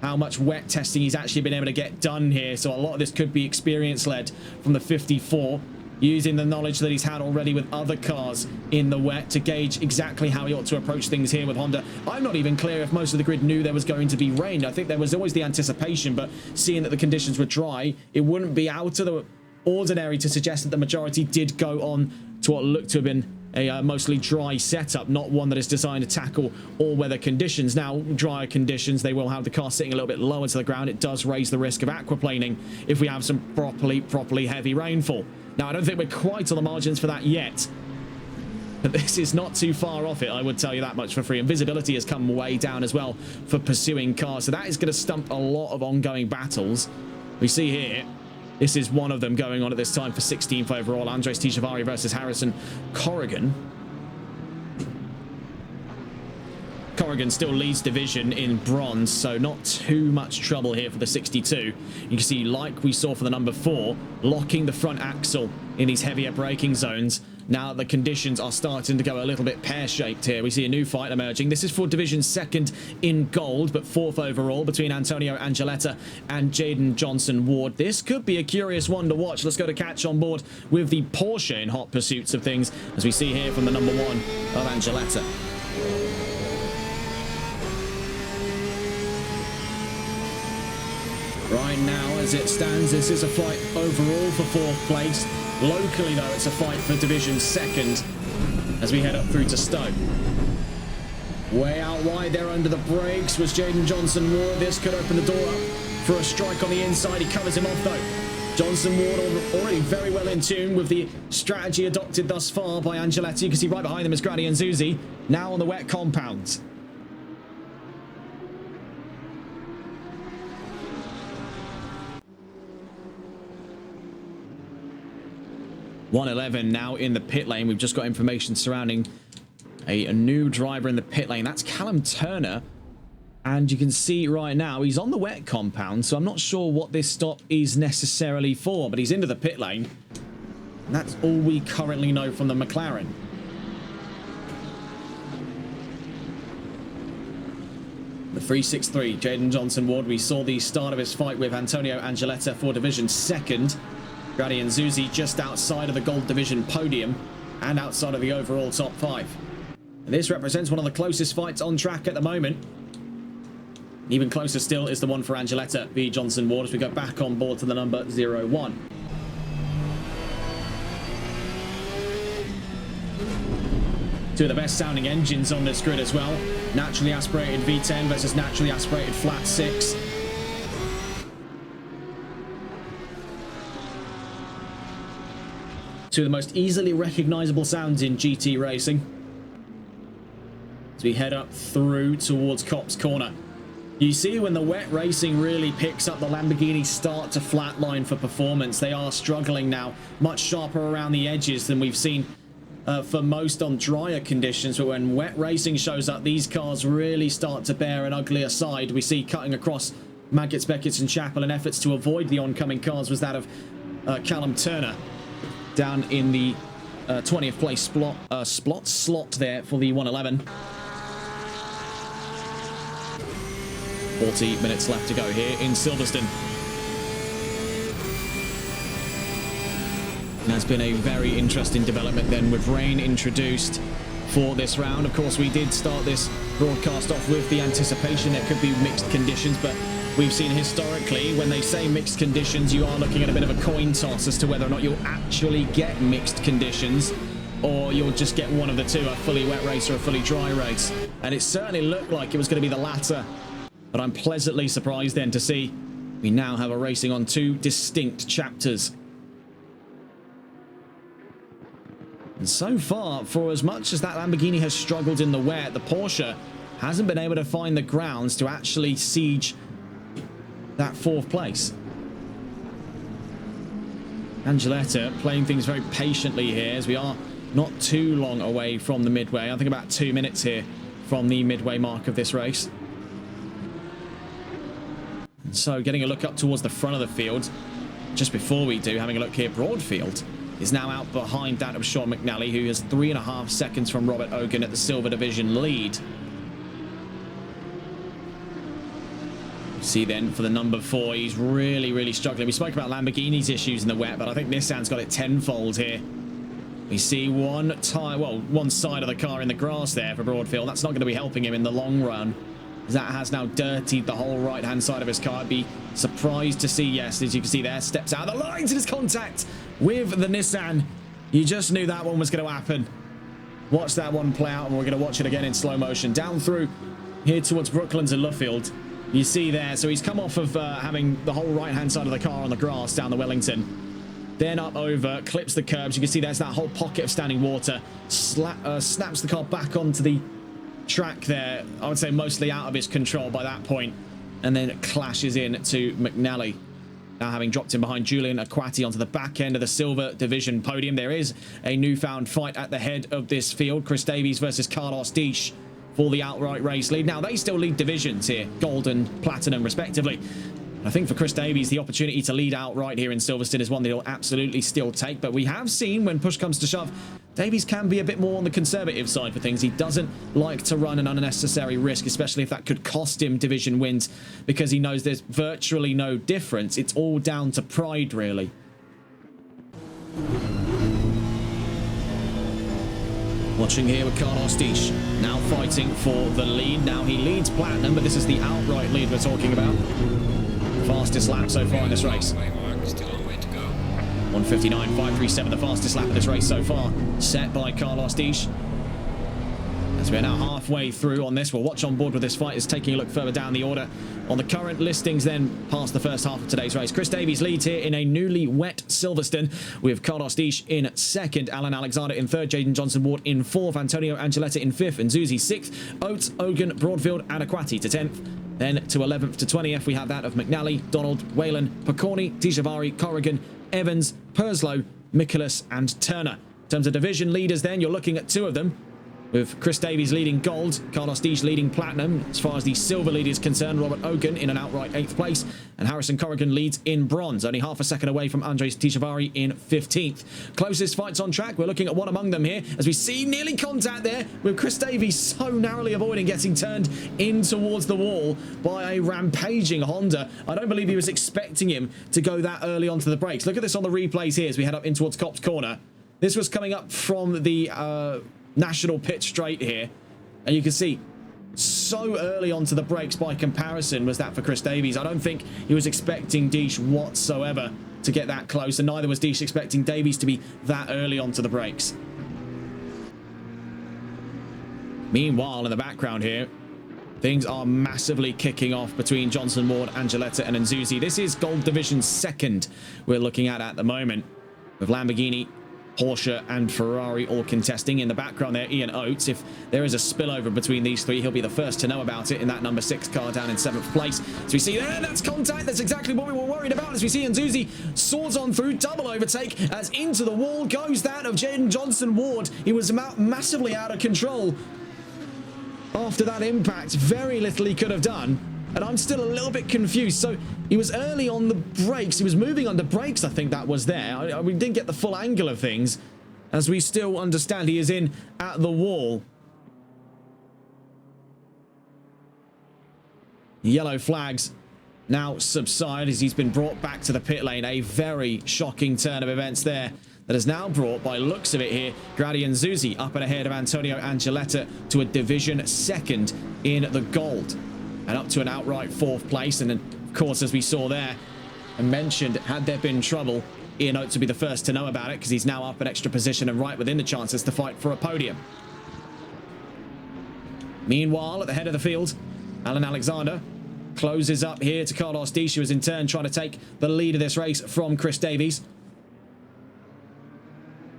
how much wet testing he's actually been able to get done here. So a lot of this could be experience led from the 54, using the knowledge that he's had already with other cars in the wet to gauge exactly how he ought to approach things here with Honda. I'm not even clear if most of the grid knew there was going to be rain. I think there was always the anticipation, but seeing that the conditions were dry, it wouldn't be out of the ordinary to suggest that the majority did go on to what looked to have been a mostly dry setup, not one that is designed to tackle all weather conditions. Now, drier conditions, they will have the car sitting a little bit lower to the ground. It does raise the risk of aquaplaning if we have some properly heavy rainfall. Now, I don't think we're quite on the margins for that yet, but this is not too far off it, I would tell you that much for free. And visibility has come way down as well for pursuing cars, so that is going to stump a lot of ongoing battles. We see here, this is one of them going on at this time for 16th overall. Andres Tijavari versus Harrison Corrigan. Corrigan still leads division in bronze, so not too much trouble here for the 62. You can see, like we saw for the number 4, locking the front axle in these heavier braking zones. Now the conditions are starting to go a little bit pear-shaped here. We see a new fight emerging. This is for division second in gold, but 4th overall between Antonio Angeletta and Jaden Johnson-Ward. This could be a curious one to watch. Let's go to catch on board with the Porsche in hot pursuits of things, as we see here from the number 1 of Angeletta. Right now, as it stands, this is a fight overall for 4th place. Locally, though, it's a fight for division second as we head up through to Stowe. Way out wide there under the brakes was Jaden Johnson-Ward. This could open the door up for a strike on the inside. He covers him off, though. Johnson-Ward already very well in tune with the strategy adopted thus far by Angeletta. You can see right behind them is Grady and Zuzi, now on the wet compounds. .111 now in the pit lane. We've just got information surrounding a new driver in the pit lane. That's Callum Turner. And you can see right now he's on the wet compound, so I'm not sure what this stop is necessarily for, but he's into the pit lane. And that's all we currently know from the McLaren. The 363, Jaden Johnson-Ward. We saw the start of his fight with Antonio Angeletta for division second. Grady and Zuzi just outside of the gold division podium and outside of the overall top 5. And this represents one of the closest fights on track at the moment. Even closer still is the one for Angeletta v Johnson-Ward as we go back on board to the number 01. Two of the best sounding engines on this grid as well. Naturally aspirated V10 versus naturally aspirated flat 6. Two of the most easily recognizable sounds in GT racing. As we head up through towards Copse Corner. You see when the wet racing really picks up, the Lamborghinis start to flatline for performance. They are struggling now, much sharper around the edges than we've seen for most on drier conditions. But when wet racing shows up, these cars really start to bear an uglier side. We see cutting across Maggots, Beckett and Chappell, and efforts to avoid the oncoming cars was that of Callum Turner down in the 20th place slot there for the 111. 40 minutes left to go here in Silverstone. And has been a very interesting development then with rain introduced for this round. Of course, we did start this broadcast off with the anticipation there could be mixed conditions, but we've seen historically when they say mixed conditions, you are looking at a bit of a coin toss as to whether or not you'll actually get mixed conditions or you'll just get one of the two, a fully wet race or a fully dry race. And it certainly looked like it was going to be the latter. But I'm pleasantly surprised then to see we now have a racing on two distinct chapters. And so far, for as much as that Lamborghini has struggled in the wet, the Porsche hasn't been able to find the grounds to actually siege that fourth place. Angeletta playing things very patiently here as we are not too long away from the midway. I think about 2 minutes here from the midway mark of this race. So getting a look up towards the front of the field. Just before we do, having a look here, Broadfield is now out behind that of Sean McNally, who has 3.5 seconds from Robert Ogan at the Silver Division lead. See then for the number 4, he's really struggling. We spoke about Lamborghini's issues in the wet, but I think Nissan's got it tenfold here. We see one side of the car in the grass there for Broadfield. That's not going to be helping him in the long run. That has now dirtied the whole right-hand side of his car. I'd be surprised to see, yes, as you can see there, steps out of the lines in his contact with the Nissan. You just knew that one was going to happen. Watch that one play out, and we're going to watch it again in slow motion. Down through here towards Brooklands and Luffield. You see there, so he's come off of having the whole right-hand side of the car on the grass down the Wellington. Then up over, clips the curbs. You can see there's that whole pocket of standing water. Snaps the car back onto the track there, I would say mostly out of his control by that point, and then it clashes in to McNally, now having dropped in behind Julian Aquati onto the back end of the Silver Division podium. There is a newfound fight at the head of this field, Chris Davies versus Carlos Deesh for the outright race lead. Now they still lead divisions here, gold and platinum respectively. I think for Chris Davies, the opportunity to lead outright here in Silverstone is one that he'll absolutely still take. But we have seen when push comes to shove, Davies can be a bit more on the conservative side for things. He doesn't like to run an unnecessary risk, especially if that could cost him division wins, because he knows there's virtually no difference. It's all down to pride, really. Watching here with Carlos Deesh, now fighting for the lead. Now he leads platinum, but this is the outright lead we're talking about. Fastest lap so far in this race. 1:59.537, the fastest lap of this race so far, set by Carlos Deesh. As we're now halfway through on this, we'll watch on board with this fight is taking a look further down the order on the current listings then past the first half of today's race. Chris Davies leads here in a newly wet Silverstone with Carlos Deesh in second, Alan Alexander in third, Jaden Johnson-Ward in fourth, Antonio Angeletta in fifth, and Zuzi sixth, Oates, Ogan, Broadfield and Aquati to 10th. Then to 11th to 20th, we have that of McNally, Donald, Whalen, Picorni, Tijavari, Corrigan, Evans, Purslow, Michaelis and Turner. In terms of division leaders then, you're looking at two of them, with Chris Davies leading gold, Carlos Deesh leading platinum. As far as the silver lead is concerned, Robert Ogan in an outright 8th place, and Harrison Corrigan leads in bronze, only half a second away from Andres Tijavari in 15th. Closest fights on track, we're looking at one among them here, as we see nearly contact there, with Chris Davies so narrowly avoiding getting turned in towards the wall by a rampaging Honda. I don't believe he was expecting him to go that early onto the brakes. Look at this on the replays here as we head up in towards Copse Corner. This was coming up from the National pit straight here, and you can see so early onto the brakes by comparison was that for Chris Davies. I don't think he was expecting Deesh whatsoever to get that close, and neither was Deesh expecting Davies to be that early onto the brakes. Meanwhile, in the background here, things are massively kicking off between Johnson, Ward, Angeletta and Nzuzi. This is Gold Division second we're looking at the moment, with Lamborghini Porsche and Ferrari all contesting. In the background there, Ian Oates. If there is a spillover between these three, he'll be the first to know about it in that number 6 car down in 7th place. As we see there, that's contact. That's exactly what we were worried about. As we see Nzuzi soars on through, double overtake, as into the wall goes that of Jaden Johnson-Ward. He was massively out of control after that impact. Very little he could have done. And I'm still a little bit confused. So he was early on the brakes. He was moving under brakes, I think that was there. We didn't get the full angle of things, as we still understand he is in at the wall. Yellow flags now subside as he's been brought back to the pit lane. A very shocking turn of events there that is now brought, by looks of it here, Grady Nzuzi up and ahead of Antonio Angeletta to a division 2nd in the gold, and up to an outright 4th place. And then, of course, as we saw there and mentioned, had there been trouble, Ian Oates would be the first to know about it, because he's now up an extra position and right within the chances to fight for a podium. Meanwhile, at the head of the field, Alan Alexander closes up here to Carlos Dish, who is in turn trying to take the lead of this race from Chris Davies.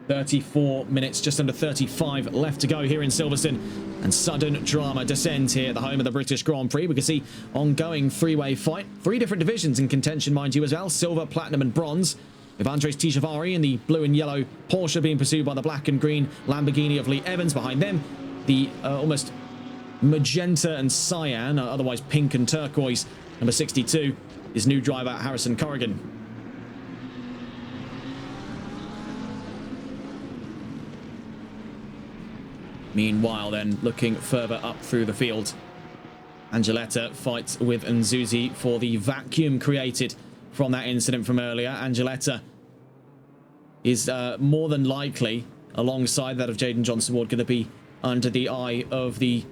34 minutes, just under 35 left to go here in Silverstone, and sudden drama descends here at the home of the British Grand Prix. We can see ongoing three-way fight. 3 different divisions in contention, mind you, as well. Silver, platinum and bronze, with Andres Tijavari in the blue and yellow Porsche being pursued by the black and green Lamborghini of Lee Evans. Behind them, the almost magenta and cyan, otherwise pink and turquoise, number 62, is new driver Harrison Corrigan. Meanwhile, then, looking further up through the field, Angeletta fights with Nzuzi for the vacuum created from that incident from earlier. Angeletta is more than likely, alongside that of Jaden Johnson-Ward, going to be under the eye of the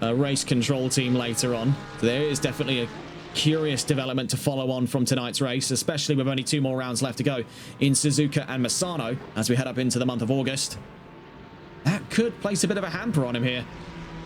race control team later on. So there is definitely a curious development to follow on from tonight's race, especially with only 2 more rounds left to go in Suzuka and Misano as we head up into the month of August. That could place a bit of a hamper on him here,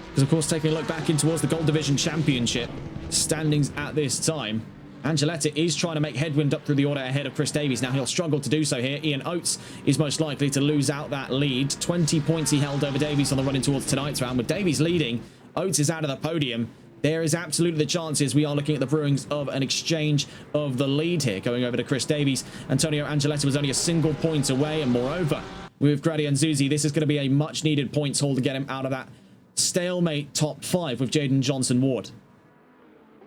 because of course, taking a look back in towards the Gold Division Championship standings at this time, Angeletta is trying to make headwind up through the order ahead of Chris Davies. Now he'll struggle to do so here. Ian Oates is most likely to lose out that lead. 20 points he held over Davies on the run in towards tonight's round. With Davies leading, Oates is out of the podium. There is absolutely the chances we are looking at the brewings of an exchange of the lead here, going over to Chris Davies. Antonio Angeletta was only a single point away, and moreover, with Grady Nzuzi, this is going to be a much-needed points haul to get him out of that stalemate top 5 with Jaden Johnson-Ward.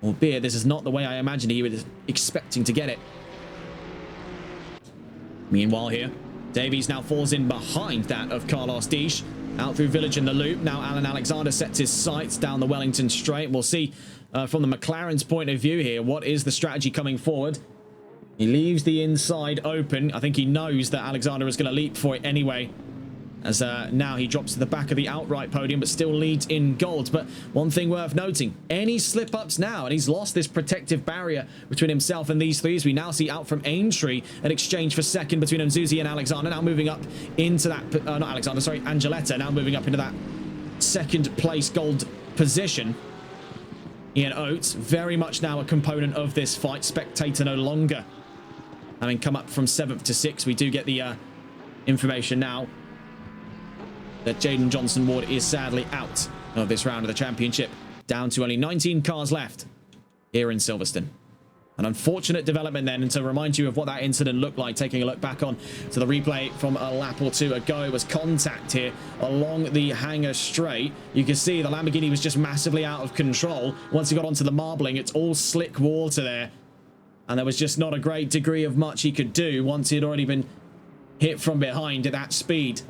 Albeit, this is not the way I imagined he was expecting to get it. Meanwhile here, Davies now falls in behind that of Carlos Dish. Out through Village in the loop. Now Alan Alexander sets his sights down the Wellington straight. We'll see from the McLaren's point of view here, what is the strategy coming forward. He leaves the inside open. I think he knows that Alexander is going to leap for it anyway, as now he drops to the back of the outright podium, but still leads in gold. But one thing worth noting, any slip-ups now, and he's lost this protective barrier between himself and these three, as we now see out from Aintree an exchange for second between Nzuzi and Alexander, now moving up into that, not Alexander, sorry, Angeletta, now moving up into that second place gold position. Ian Oates, very much now a component of this fight, spectator no longer. Having come up from 7th to 6th, we do get the information now that Jaden Johnson-Ward is sadly out of this round of the championship, down to only 19 cars left here in Silverstone. An unfortunate development then, and to remind you of what that incident looked like, taking a look back on to the replay from a lap or 2 ago, it was contact here along the hangar straight. You can see the Lamborghini was just massively out of control. Once he got onto the marbling, it's all slick water there, and there was just not a great degree of much he could do once he had already been hit from behind at that speed.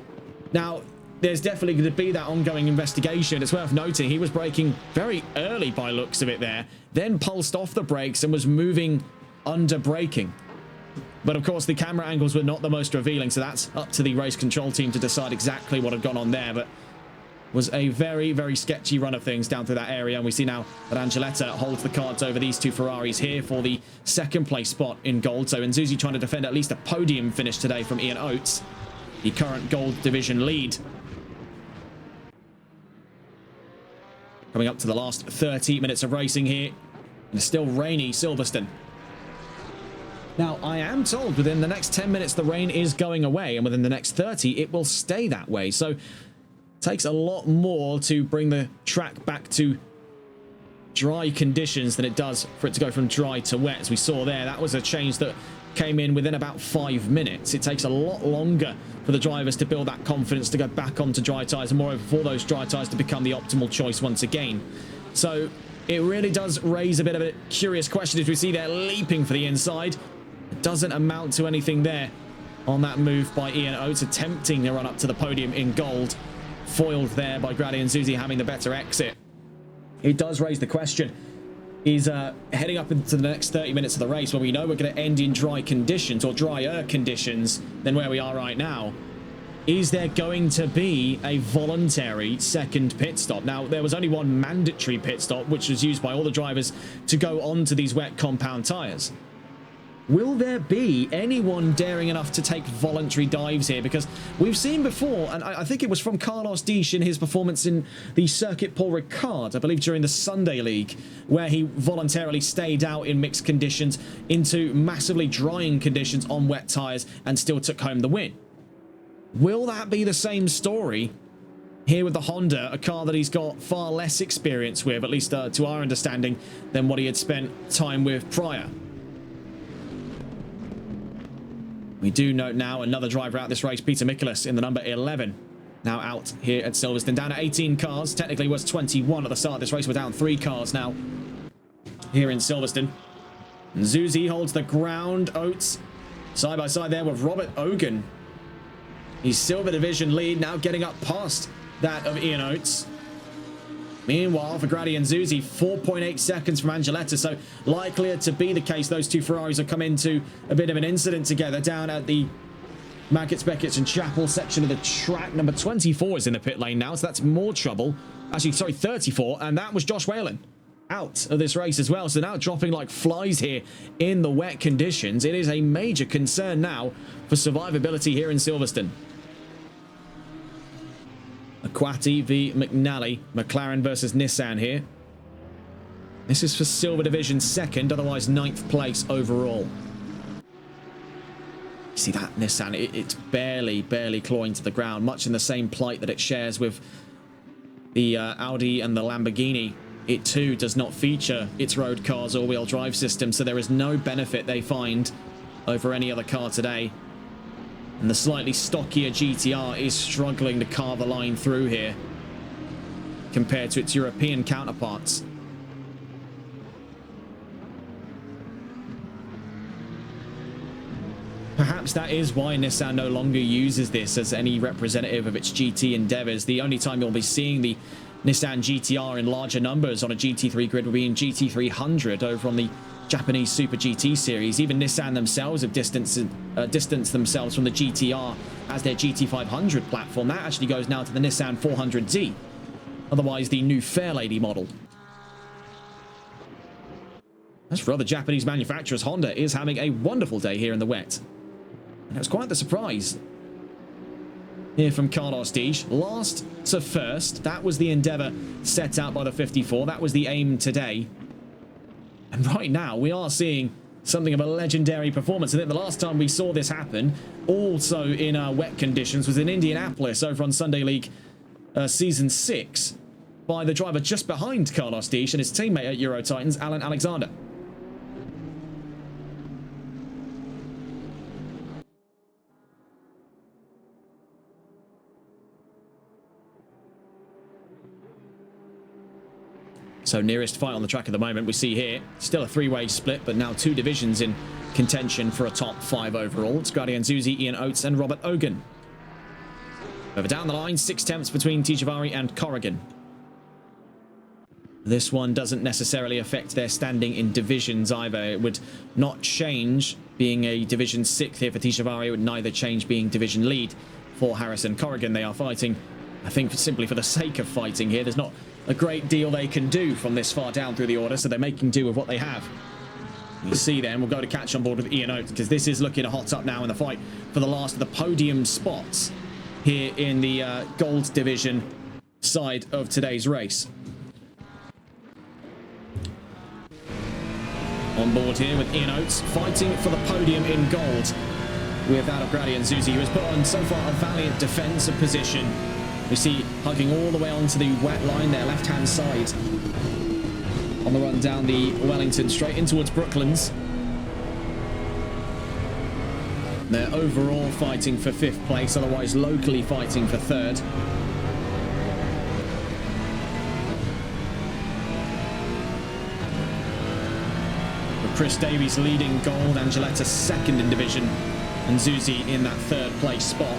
Now, there's definitely going to be that ongoing investigation. It's worth noting he was braking very early by looks of it there, then pulsed off the brakes and was moving under braking. But of course, the camera angles were not the most revealing, so that's up to the race control team to decide exactly what had gone on there. But was a very, very sketchy run of things down through that area. And we see now that Angeletta holds the cards over these 2 Ferraris here for the 2nd place spot in gold. So Nzuzi trying to defend at least a podium finish today from Ian Oates, the current gold division lead. Coming up to the last 30 minutes of racing here in a still rainy Silverstone. Now, I am told within the next 10 minutes the rain is going away, and within the next 30 it will stay that way. So it takes a lot more to bring the track back to dry conditions than it does for it to go from dry to wet. As we saw there, that was a change that came in within about 5 minutes. It takes a lot longer for the drivers to build that confidence to go back onto dry tyres, and moreover for those dry tyres to become the optimal choice once again. So it really does raise a bit of a curious question as we see there leaping for the inside. It doesn't amount to anything there on that move by Ian Oates, attempting to run up to the podium in gold, foiled there by Grady and Susie having the better exit. It does raise the question, is heading up into the next 30 minutes of the race, where we know we're going to end in dry conditions, or drier conditions than where we are right now, is there going to be a voluntary second pit stop? Now, there was only one mandatory pit stop, which was used by all the drivers to go onto these wet compound tyres. Will there be anyone daring enough to take voluntary dives here? Because we've seen before, and I think it was from Carlos Disch in his performance in the Circuit Paul Ricard, I believe during the Sunday League, where he voluntarily stayed out in mixed conditions into massively drying conditions on wet tyres and still took home the win. Will that be the same story here with the Honda, a car that he's got far less experience with, at least to our understanding, than what he had spent time with prior? We do note now another driver out this race, Peter Mikolas in the number 11, now out here at Silverstone, down at 18 cars. Technically was 21 at the start of this race. We're down 3 cars now here in Silverstone. Zuzi holds the ground. Oates side by side there with Robert Ogan. He's Silver Division lead, now getting up past that of Ian Oates. Meanwhile, for Grady and Zuzi, 4.8 seconds from Angeletta, so likely to be the case those two Ferraris have come into a bit of an incident together down at the Maggots, Beckett's and Chapel section of the track. Number 24 is in the pit lane now, so that's more trouble. Actually, sorry, 34, and that was Josh Whalen out of this race as well. So now dropping like flies here in the wet conditions. It is a major concern now for survivability here in Silverstone. Aquati v McNally, McLaren versus Nissan here. This is for Silver Division second, otherwise 9th place overall. You see that Nissan, it's barely clawing to the ground, much in the same plight that it shares with the Audi and the Lamborghini. It too does not feature its road car's all-wheel drive system, so there is no benefit they find over any other car today. And the slightly stockier GTR is struggling to carve a line through here compared to its European counterparts. Perhaps that is why Nissan no longer uses this as any representative of its GT endeavors. The only time you'll be seeing the Nissan GTR in larger numbers on a GT3 grid will be in GT300 over on the Japanese Super GT series. Even Nissan themselves have distanced themselves from the GTR as their GT500 platform. That actually goes now to the Nissan 400Z, otherwise the new Fairlady model. As for other Japanese manufacturers, Honda is having a wonderful day here in the wet. And it was quite the surprise here from Carlos Disch. Last to first, that was the endeavour set out by the 54. That was the aim today. And right now, we are seeing something of a legendary performance. I think the last time we saw this happen, also in wet conditions, was in Indianapolis over on Sunday League Season 6 by the driver just behind Carlos Disch and his teammate at Euro Titans, Alan Alexander. So nearest fight on the track at the moment we see here, still a 3-way split, but now 2 divisions in contention for a top 5 overall. It's Grady and Zuzi, Ian Oates and Robert Ogan. Over down the line, 6 tenths between Tijavari and Corrigan. This one doesn't necessarily affect their standing in divisions either. It would not change being a division 6th here for Tijavari. It would neither change being division lead for Harrison Corrigan. They are fighting, I think, simply for the sake of fighting here. There's not a great deal they can do from this far down through the order, so they're making do with what they have. You see them, we'll go to catch on board with Ian Oates, because this is looking hot up now in the fight for the last of the podium spots here in the gold division side of today's race. On board here with Ian Oates, fighting for the podium in gold. With that of Grady and Zuzi, who has put on so far a valiant defensive position. We see hugging all the way onto the wet line there, left-hand side. On the run down the Wellington, straight in towards Brooklands. They're overall fighting for 5th place, otherwise locally fighting for 3rd. Chris Davies leading gold, Angeletta 2nd in division, and Zuzi in that 3rd place spot.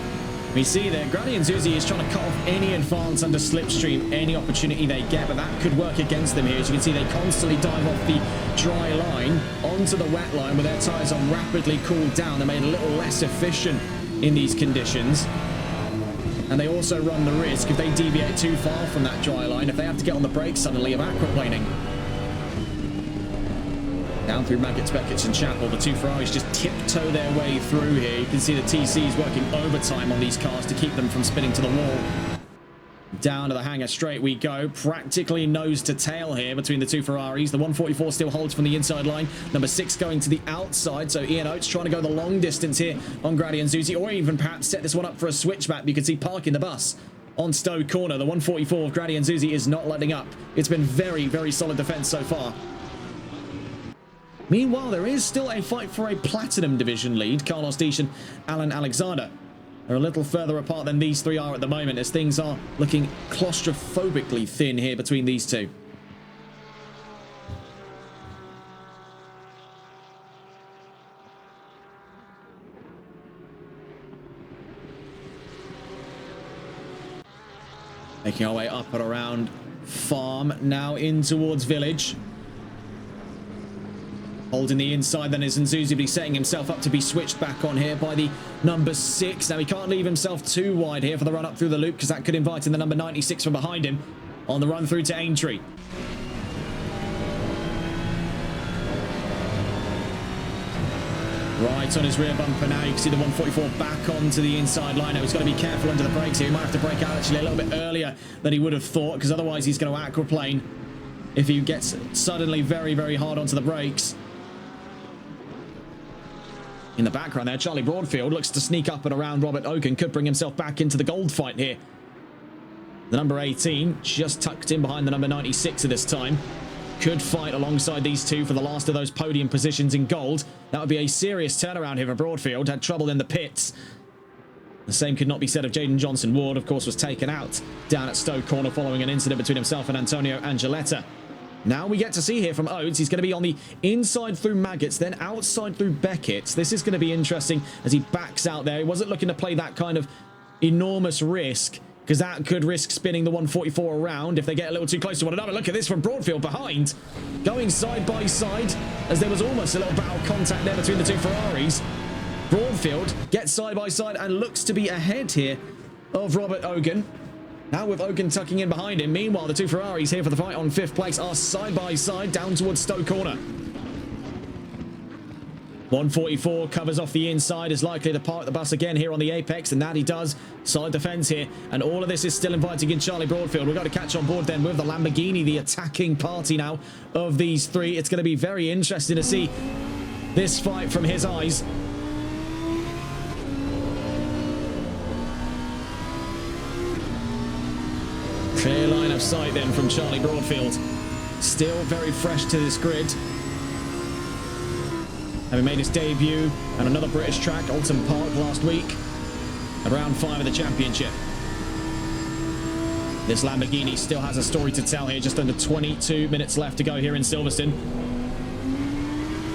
We see there, Grady and Zuzi is trying to cut off any advance under slipstream, any opportunity they get, but that could work against them here. As you can see, they constantly dive off the dry line onto the wet line, where their tyres are rapidly cooled down. They're made a little less efficient in these conditions. And they also run the risk, if they deviate too far from that dry line, if they have to get on the brakes suddenly, of aquaplaning. Down through Maggots, Beckett's and Chapel, the two Ferraris just tiptoe their way through here. You can see the TCs working overtime on these cars to keep them from spinning to the wall. Down to the hangar straight we go, practically nose to tail here between the two Ferraris. The 144 still holds from the inside line. Number 6 going to the outside, so Ian Oates trying to go the long distance here on Grady and Zuzi, or even perhaps set this one up for a switchback. You can see parking the bus on Stowe Corner. The 144 of Grady and Zuzi is not letting up. It's been very, very solid defense so far. Meanwhile, there is still a fight for a Platinum Division lead. Carlos Deesh and Alan Alexander are a little further apart than these three are at the moment, as things are looking claustrophobically thin here between these two. Making our way up and around Farm, now in towards Village. Holding the inside then is Nzuzi, but he's setting himself up to be switched back on here by the number 6. Now he can't leave himself too wide here for the run up through the loop, because that could invite in the number 96 from behind him on the run through to Aintree. Right on his rear bumper now. You can see the 144 back onto the inside line. Now he's got to be careful under the brakes here. He might have to brake out actually a little bit earlier than he would have thought, because otherwise he's going to aquaplane if he gets suddenly very, very hard onto the brakes. In the background there, Charlie Broadfield looks to sneak up and around Robert Oaken. Could bring himself back into the gold fight here. The number 18 just tucked in behind the number 96 at this time. Could fight alongside these two for the last of those podium positions in gold. That would be a serious turnaround here for Broadfield. Had trouble in the pits. The same could not be said of Jaden Johnson. Ward, of course, was taken out down at Stowe Corner following an incident between himself and Antonio Angeletta. Now we get to see here from Oates, he's going to be on the inside through Maggots, then outside through Beckett's. This is going to be interesting as he backs out there. He wasn't looking to play that kind of enormous risk, because that could risk spinning the 144 around if they get a little too close to one another. Look at this from Broadfield behind, going side by side, as there was almost a little battle contact there between the two Ferraris. Broadfield gets side by side and looks to be ahead here of Robert Ogan. Now with Ogan tucking in behind him. Meanwhile, the two Ferraris here for the fight on 5th place are side by side down towards Stowe Corner. 144 covers off the inside, is likely to park the bus again here on the apex, and that he does. Solid defense here, and all of this is still inviting in Charlie Broadfield. We've got to catch on board then with the Lamborghini, the attacking party now of these three. It's going to be very interesting to see this fight from his eyes. Clear line of sight then from Charlie Broadfield. Still very fresh to this grid. Having made his debut on another British track, Alton Park, last week, at round 5 of the championship. This Lamborghini still has a story to tell here. Just under 22 minutes left to go here in Silverstone.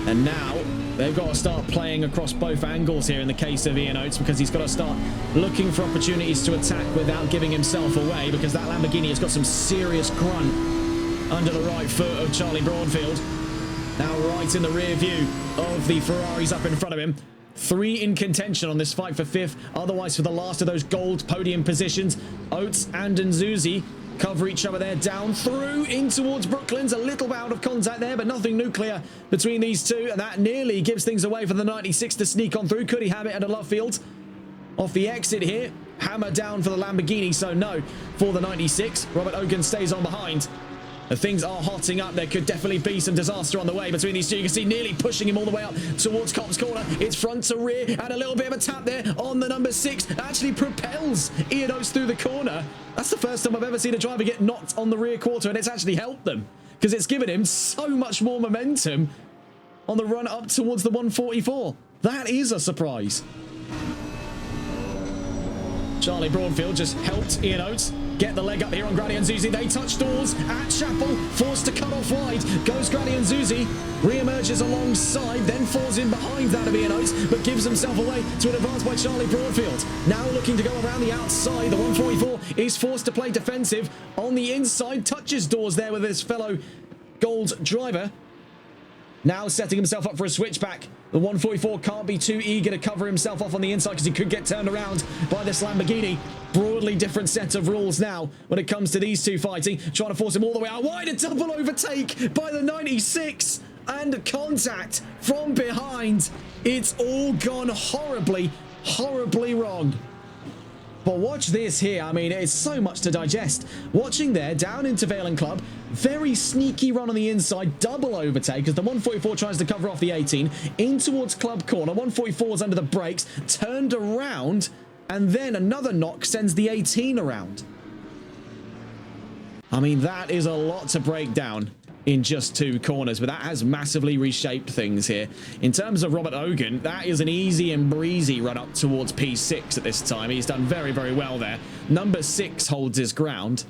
And now they've got to start playing across both angles here in the case of Ian Oates, because he's got to start looking for opportunities to attack without giving himself away, because that Lamborghini has got some serious grunt under the right foot of Charlie Broadfield. Now right in the rear view of the Ferraris up in front of him. 3 in contention on this fight for 5th, otherwise for the last of those gold podium positions. Oates and Nzuzi cover each other there, down through in towards Brooklands. A little bout of contact there, but nothing nuclear between these two, and that nearly gives things away for the 96 to sneak on through. Could he have it at a Lovefield? Off the exit here, hammer down for the Lamborghini, so no for the 96. Robert Ogan stays on behind. Things are hotting up. There could definitely be some disaster on the way between these two. You can see nearly pushing him all the way up towards Cop's corner. It's front to rear, and a little bit of a tap there on the number 6. Actually propels Ian Oates through the corner. That's the first time I've ever seen a driver get knocked on the rear quarter, and it's actually helped them because it's given him so much more momentum on the run up towards the 144. That is a surprise. Charlie Broadfield just helped Ian Oates get the leg up here on Granny and Zuzi. They touch doors at Chapel, forced to cut off wide. Goes Granny and Zuzi, re-emerges alongside, then falls in behind that of Ian Oates, but gives himself away to an advance by Charlie Broadfield. Now looking to go around the outside. The 144 is forced to play defensive on the inside, touches doors there with his fellow gold driver. Now setting himself up for a switchback. The 144 can't be too eager to cover himself off on the inside because he could get turned around by this Lamborghini. Broadly different set of rules now when it comes to these two fighting. Trying to force him all the way out wide. A double overtake by the 96 and contact from behind. It's all gone horribly, horribly wrong. But watch this here. I mean, it's so much to digest. Watching there, down into Valen Club. Very sneaky run on the inside. Double overtake as the 144 tries to cover off the 18. In towards Club Corner. 144's under the brakes. Turned around. And then another knock sends the 18 around. I mean, that is a lot to break down in just 2 corners, but that has massively reshaped things here. In terms of Robert Hogan, that is an easy and breezy run up towards P6 at this time. He's done very, very well there. Number 6 holds his ground,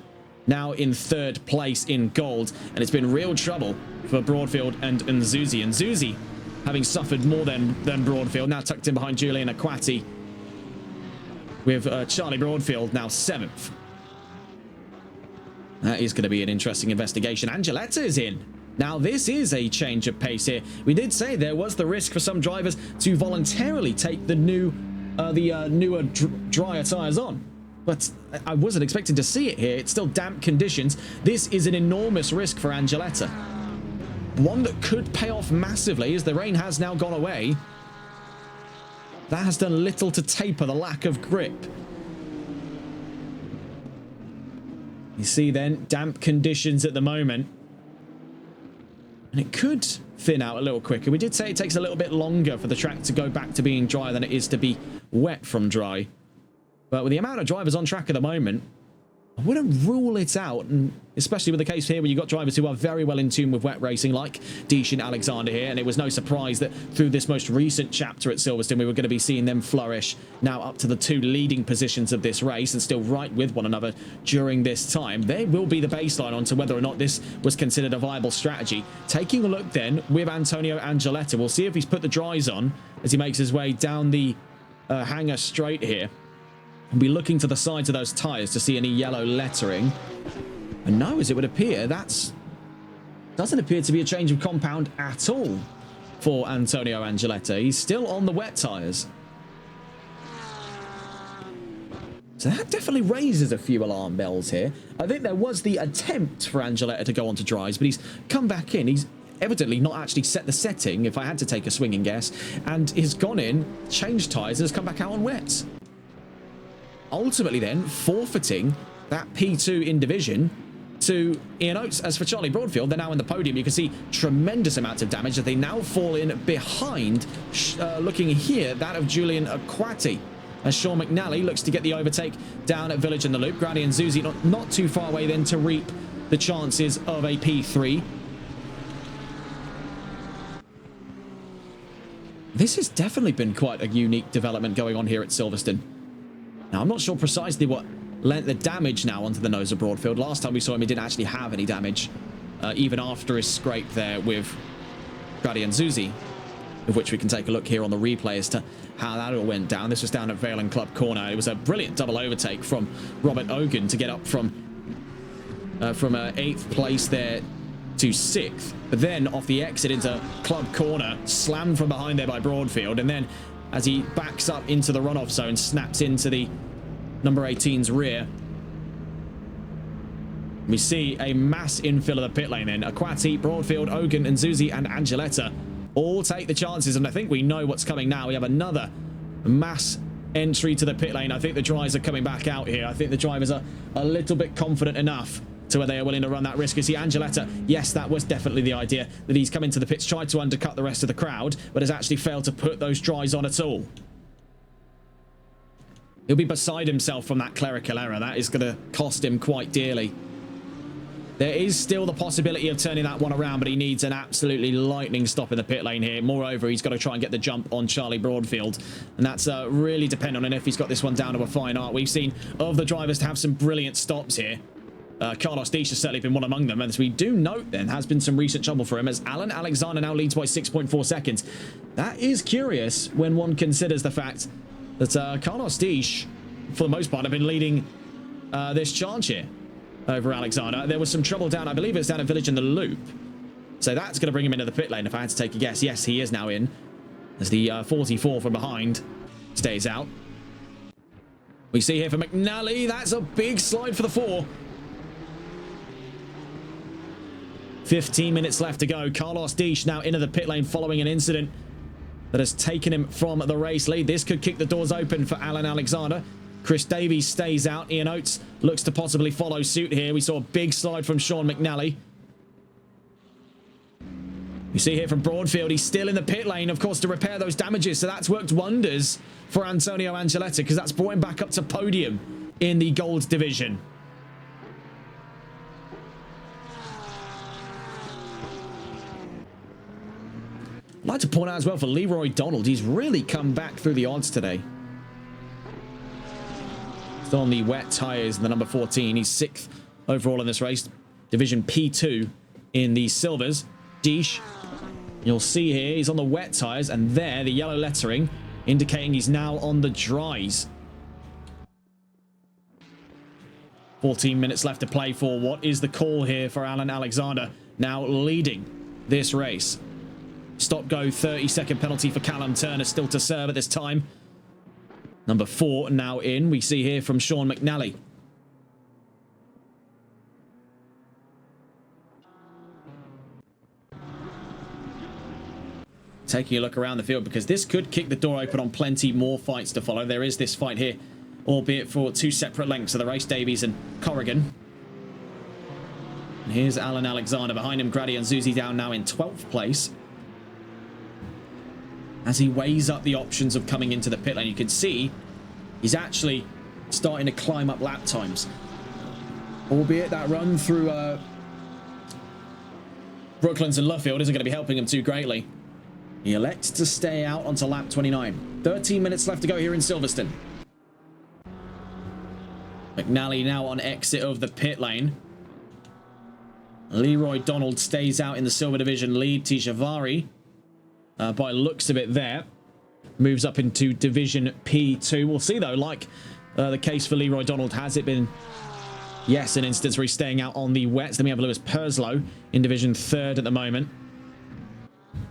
now in 3rd place in gold, and it's been real trouble for Broadfield and Nzuzi. And Nzuzi, having suffered more than Broadfield, now tucked in behind Julian Akwati, with Charlie Broadfield now 7th. That is going to be an interesting investigation. Angeletta is in. Now, this is a change of pace here. We did say there was the risk for some drivers to voluntarily take the newer drier tyres on. But I wasn't expecting to see it here. It's still damp conditions. This is an enormous risk for Angeletta. One that could pay off massively as the rain has now gone away. That has done little to taper the lack of grip. You see then, damp conditions at the moment. And it could thin out a little quicker. We did say it takes a little bit longer for the track to go back to being dry than it is to be wet from dry. But with the amount of drivers on track at the moment, I wouldn't rule it out, and especially with the case here where you've got drivers who are very well in tune with wet racing, like Dishan Alexander here, and it was no surprise that through this most recent chapter at Silverstone, we were going to be seeing them flourish now up to the 2 leading positions of this race and still right with one another during this time. They will be the baseline onto whether or not this was considered a viable strategy. Taking a look then with Antonio Angeletta, we'll see if he's put the dries on as he makes his way down the hangar straight here. And be looking to the sides of those tyres to see any yellow lettering. And no, as it would appear, doesn't appear to be a change of compound at all for Antonio Angeletta. He's still on the wet tyres. So that definitely raises a few alarm bells here. I think there was the attempt for Angeletta to go onto dries, but he's come back in. He's evidently not actually set the setting, if I had to take a swinging guess, and he's gone in, changed tyres, and has come back out on wets. Ultimately then forfeiting that P2 in division to Ian Oates. As for Charlie Broadfield, they're now in the podium. You can see tremendous amounts of damage as they now fall in behind, looking here, that of Julian Akwati. As Sean McNally looks to get the overtake down at Village in the Loop. Granny and Zuzi not too far away then to reap the chances of a P3. This has definitely been quite a unique development going on here at Silverstone. Now, I'm not sure precisely what lent the damage now onto the nose of Broadfield. Last time we saw him, he didn't actually have any damage, even after his scrape there with Grady and Zuzi, of which we can take a look here on the replay as to how that all went down. This was down at Valen Club Corner. It was a brilliant double overtake from Robert Hogan to get up from 8th place there to 6th. But then off the exit into Club Corner, slammed from behind there by Broadfield, and then as he backs up into the runoff zone, snaps into the number 18's rear. We see a mass infill of the pit lane then. Akwati, Broadfield, Hogan, and Zuzi, and Angeletta all take the chances, and I think we know what's coming now. We have another mass entry to the pit lane. I think the drivers are coming back out here. I think the drivers are a little bit confident enough to where they are willing to run that risk. You see Angeletta, yes, that was definitely the idea, that he's come into the pits, tried to undercut the rest of the crowd, but has actually failed to put those dries on at all. He'll be beside himself from that clerical error. That is going to cost him quite dearly. There is still the possibility of turning that one around, but he needs an absolutely lightning stop in the pit lane here. Moreover, he's got to try and get the jump on Charlie Broadfield, and that's really dependent on if he's got this one down to a fine art. We've seen of the drivers to have some brilliant stops here. Carlos Dish has certainly been one among them, and as we do note, then has been some recent trouble for him as Alan Alexander now leads by 6.4 seconds. That is curious when one considers the fact that Carlos Dish, for the most part, have been leading this charge here over Alexander. There was some trouble down, I believe it's down at Village in the Loop. So that's going to bring him into the pit lane if I had to take a guess. Yes, he is now in as the 44 from behind stays out. We see here for McNally, that's a big slide for the 4. 15 minutes left to go. Carlos Dish now into the pit lane following an incident that has taken him from the race lead. This could kick the doors open for Alan Alexander. Chris Davies stays out. Ian Oates looks to possibly follow suit here. We saw a big slide from Sean McNally. You see here from Broadfield, he's still in the pit lane, of course, to repair those damages. So that's worked wonders for Antonio Angeletta because that's brought him back up to podium in the gold division. I'd like to point out as well for Leroy Donald, he's really come back through the odds today. Still on the wet tyres in the number 14. He's 6th overall in this race. Division P2 in the silvers. Dish, you'll see here, he's on the wet tyres, and there, the yellow lettering, indicating he's now on the dries. 14 minutes left to play for. What is the call here for Alan Alexander, now leading this race? Stop-go 30-second penalty for Callum Turner still to serve at this time. Number 4 now in. We see here from Sean McNally. Taking a look around the field because this could kick the door open on plenty more fights to follow. There is this fight here, albeit for 2 separate lengths of the race, Davies and Corrigan. And here's Alan Alexander. Behind him, Grady and Zuzi down now in 12th place. As he weighs up the options of coming into the pit lane, you can see he's actually starting to climb up lap times. Albeit that run through Brooklands and Luffield isn't going to be helping him too greatly. He elects to stay out onto lap 29. 13 minutes left to go here in Silverstone. McNally now on exit of the pit lane. Leroy Donald stays out in the silver division lead. Tijavari, by looks of it there, moves up into Division P2. We'll see, though, like the case for Leroy Donald, has it been, yes, an instance where he's staying out on the wets. Then we have Lewis Perslow in Division 3rd at the moment.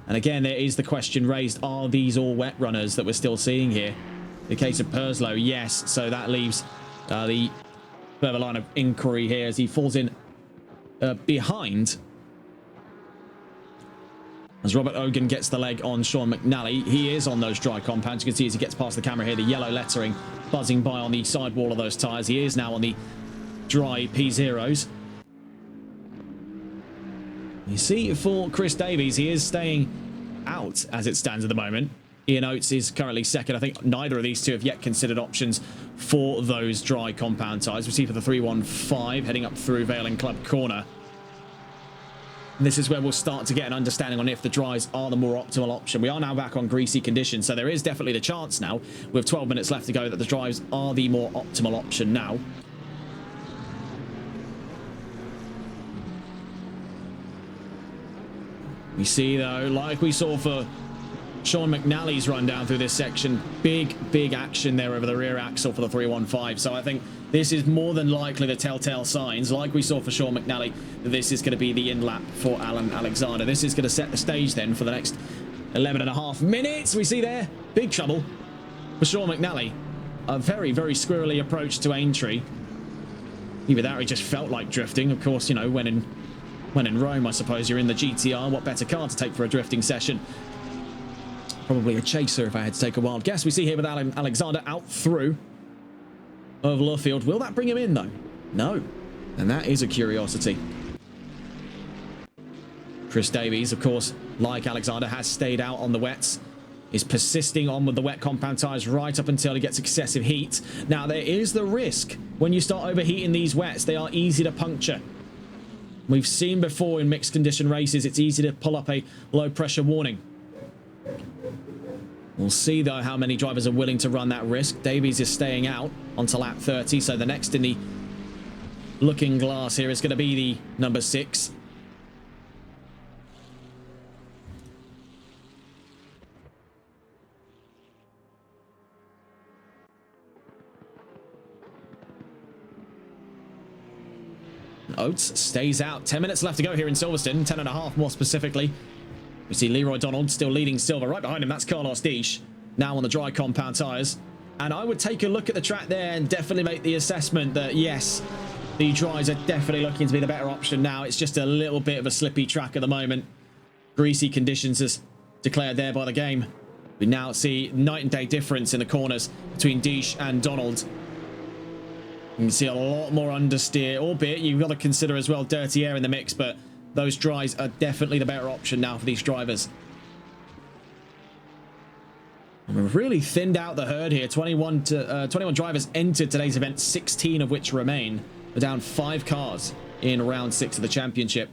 And again, there is the question raised, are these all wet runners that we're still seeing here? The case of Perslow, yes. So that leaves the further line of inquiry here as he falls in behind. As Robert Ogan gets the leg on Sean McNally. He is on those dry compounds. You can see as he gets past the camera here, the yellow lettering buzzing by on the sidewall of those tyres. He is now on the dry P0s. You see, for Chris Davies, he is staying out as it stands at the moment. Ian Oates is currently 2nd. I think neither of these two have yet considered options for those dry compound tyres. We see for the 315 heading up through Vale and Club Corner. And this is where we'll start to get an understanding on if the dries are the more optimal option. We are now back on greasy conditions, so there is definitely the chance now, with 12 minutes left to go, that the dries are the more optimal option now. We see, though, like we saw for Sean McNally's run down through this section, big action there over the rear axle for the 315. So I think this is more than likely the telltale signs, like we saw for Sean McNally, that this is going to be the in-lap for Alan Alexander. This is going to set the stage then for the next 11.5 minutes. We see there, big trouble for Sean McNally. A very squirrely approach to Aintree. Either that or he just felt like drifting. Of course, you know, when in Rome, I suppose you're in the GTR. What better car to take for a drifting session? Probably a chaser if I had to take a wild guess. We see here with Alan Alexander out through of Luffield. Will that bring him in, though? No. And that is a curiosity. Chris Davies, of course, like Alexander, has stayed out on the wets. Is persisting on with the wet compound tyres right up until he gets excessive heat. Now, there is the risk when you start overheating these wets. They are easy to puncture. We've seen before in mixed condition races, it's easy to pull up a low pressure warning. We'll see, though, how many drivers are willing to run that risk. Davies is staying out onto lap 30, so the next in the looking glass here is going to be the number 6. Oates stays out. 10 minutes left to go here in Silverstone. 10.5 more specifically. We see Leroy Donald still leading silver. Right behind him, that's Carlos Dish. Now on the dry compound tyres. And I would take a look at the track there and definitely make the assessment that, yes, the dries are definitely looking to be the better option now. It's just a little bit of a slippy track at the moment. Greasy conditions as declared there by the game. We now see night and day difference in the corners between Dish and Donald. You can see a lot more understeer, albeit you've got to consider as well dirty air in the mix, but those dries are definitely the better option now for these drivers. And we've really thinned out the herd here. 21 drivers entered today's event, 16 of which remain. We're down 5 cars in round 6 of the championship.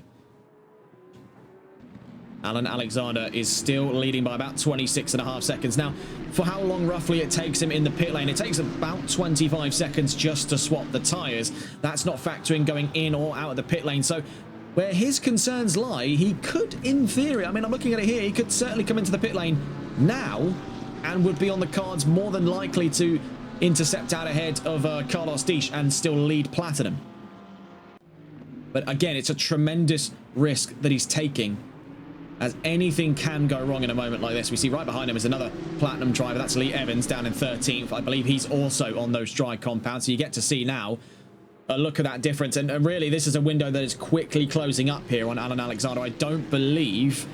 Alan Alexander is still leading by about 26.5 seconds. Now, for how long roughly it takes him in the pit lane, it takes about 25 seconds just to swap the tyres. That's not factoring going in or out of the pit lane. So where his concerns lie, he could, in theory, I mean, I'm looking at it here, he could certainly come into the pit lane now and would be on the cards more than likely to intercept out ahead of Carlos Dish and still lead Platinum. But again, it's a tremendous risk that he's taking, as anything can go wrong in a moment like this. We see right behind him is another Platinum driver. That's Lee Evans down in 13th. I believe he's also on those dry compounds. So you get to see now a look at that difference. And really, this is a window that is quickly closing up here on Alan Alexander. I don't believe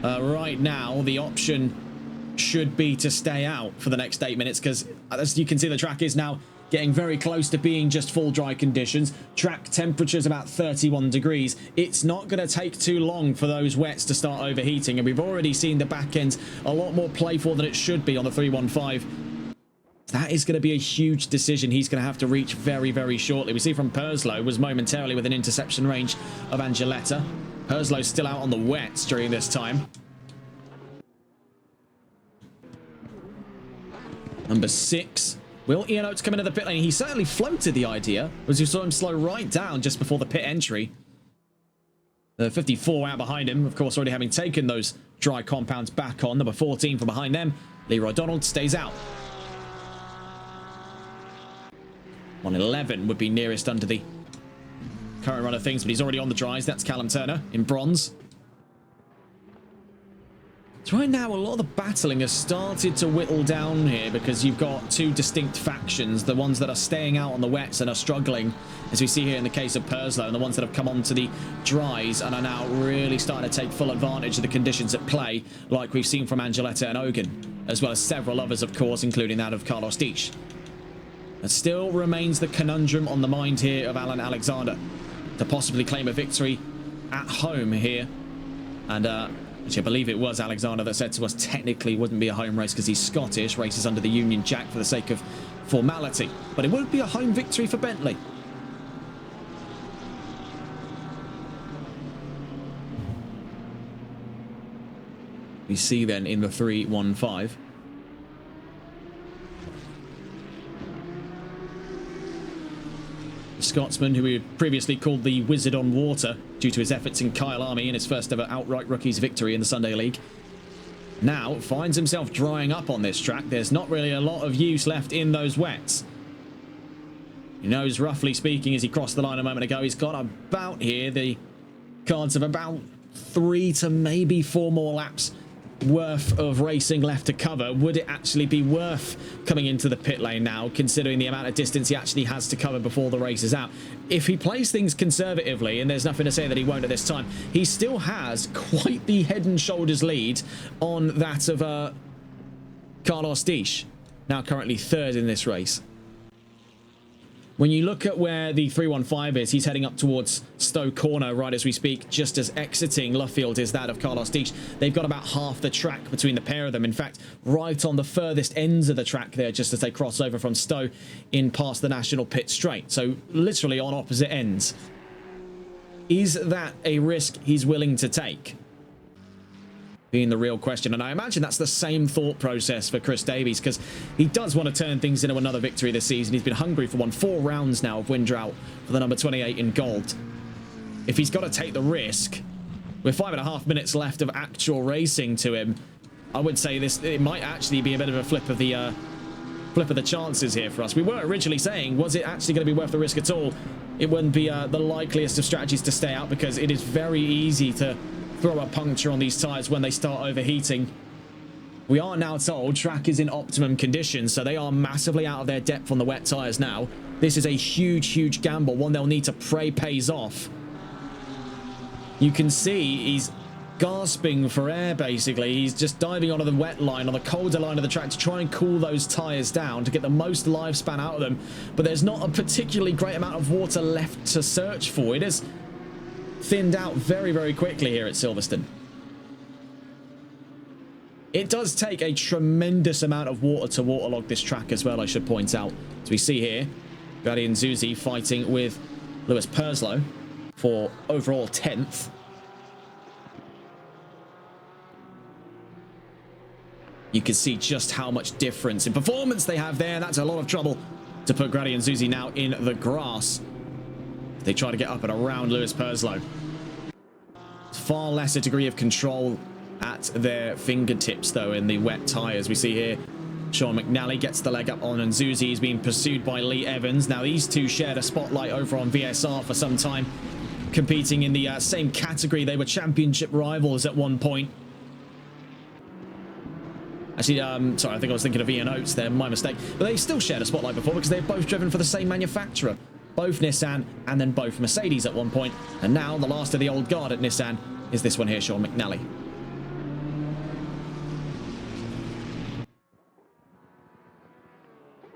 right now the option should be to stay out for the next 8 minutes, because as you can see, the track is now getting very close to being just full dry conditions. Track temperature is about 31 degrees. It's not going to take too long for those wets to start overheating, and we've already seen the back ends a lot more playful than it should be on the 315. That is going to be a huge decision he's going to have to reach very, very shortly. We see from Purslow was momentarily within interception range of Angeletta. Perslow's still out on the wets during this time. Number 6. Will Ian Oates come into the pit lane? He certainly floated the idea, as you saw him slow right down just before the pit entry. The 54 out behind him, of course, already having taken those dry compounds back on. Number 14 from behind them. Leroy Donald stays out. 111 would be nearest under the current run of things, but he's already on the dries. That's Callum Turner in bronze. So right now, a lot of the battling has started to whittle down here, because you've got 2 distinct factions. The ones that are staying out on the wets and are struggling, as we see here in the case of Purslow, and the ones that have come onto the dries and are now really starting to take full advantage of the conditions at play, like we've seen from Angeletta and Ogan, as well as several others, of course, including that of Carlos Dish. It still remains the conundrum on the mind here of Alan Alexander to possibly claim a victory at home here. And which I believe it was Alexander that said to us technically wouldn't be a home race because he's Scottish, races under the Union Jack for the sake of formality. But it would be a home victory for Bentley. We see then in the 315. Scotsman, who we had previously called the Wizard on Water due to his efforts in Kyle Army in his first ever outright rookies victory in the Sunday League, now finds himself drying up on this track. There's not really a lot of use left in those wets. He knows, roughly speaking, as he crossed the line a moment ago, he's got about here the cards of about 3 to maybe 4 more laps worth of racing left to cover. Would it actually be worth coming into the pit lane now, considering the amount of distance he actually has to cover before the race is out? If he plays things conservatively, and there's nothing to say that he won't at this time, he still has quite the head and shoulders lead on that of Carlos Dish, now currently 3rd in this race. When you look at where the 315 is, he's heading up towards Stowe Corner right as we speak, just as exiting Luffield is that of Carlos Dietsch. They've got about half the track between the pair of them. In fact, right on the furthest ends of the track there, just as they cross over from Stowe in past the National Pit Straight. So literally on opposite ends. Is that a risk he's willing to take? Being the real question, and I imagine that's the same thought process for Chris Davies, because he does want to turn things into another victory this season. He's been hungry for one. 4 rounds now of win drought for the number 28 in gold. If he's got to take the risk, with 5.5 minutes left of actual racing to him, I would say it might actually be a bit of a flip of the chances here for us. We were originally saying, was it actually going to be worth the risk at all? It wouldn't be the likeliest of strategies to stay out, because it is very easy to throw a puncture on these tyres when they start overheating. We are now told track is in optimum condition, so they are massively out of their depth on the wet tyres now. This is a huge gamble, one they'll need to pray pays off. You can see he's gasping for air, basically. He's just diving onto the wet line, on the colder line of the track, to try and cool those tyres down to get the most lifespan out of them. But there's not a particularly great amount of water left to search for. It is thinned out very quickly here at Silverstone. It does take a tremendous amount of water to waterlog this track as well, I should point out. As we see here, Gadi and Zuzi fighting with Lewis Purslow for overall 10th. You can see just how much difference in performance they have there. That's a lot of trouble to put Grady and Zuzi now in the grass. They try to get up and around Lewis Purslow. Far lesser degree of control at their fingertips, though, in the wet tyres. We see here Sean McNally gets the leg up on Nzuzi. He's being pursued by Lee Evans. Now, these two shared a spotlight over on VSR for some time, competing in the same category. They were championship rivals at one point. Actually, sorry, I think I was thinking of Ian Oates there, my mistake. But they still shared a spotlight before, because they've both driven for the same manufacturer. Both Nissan and then both Mercedes at one point. And now the last of the old guard at Nissan is this one here, Sean McNally.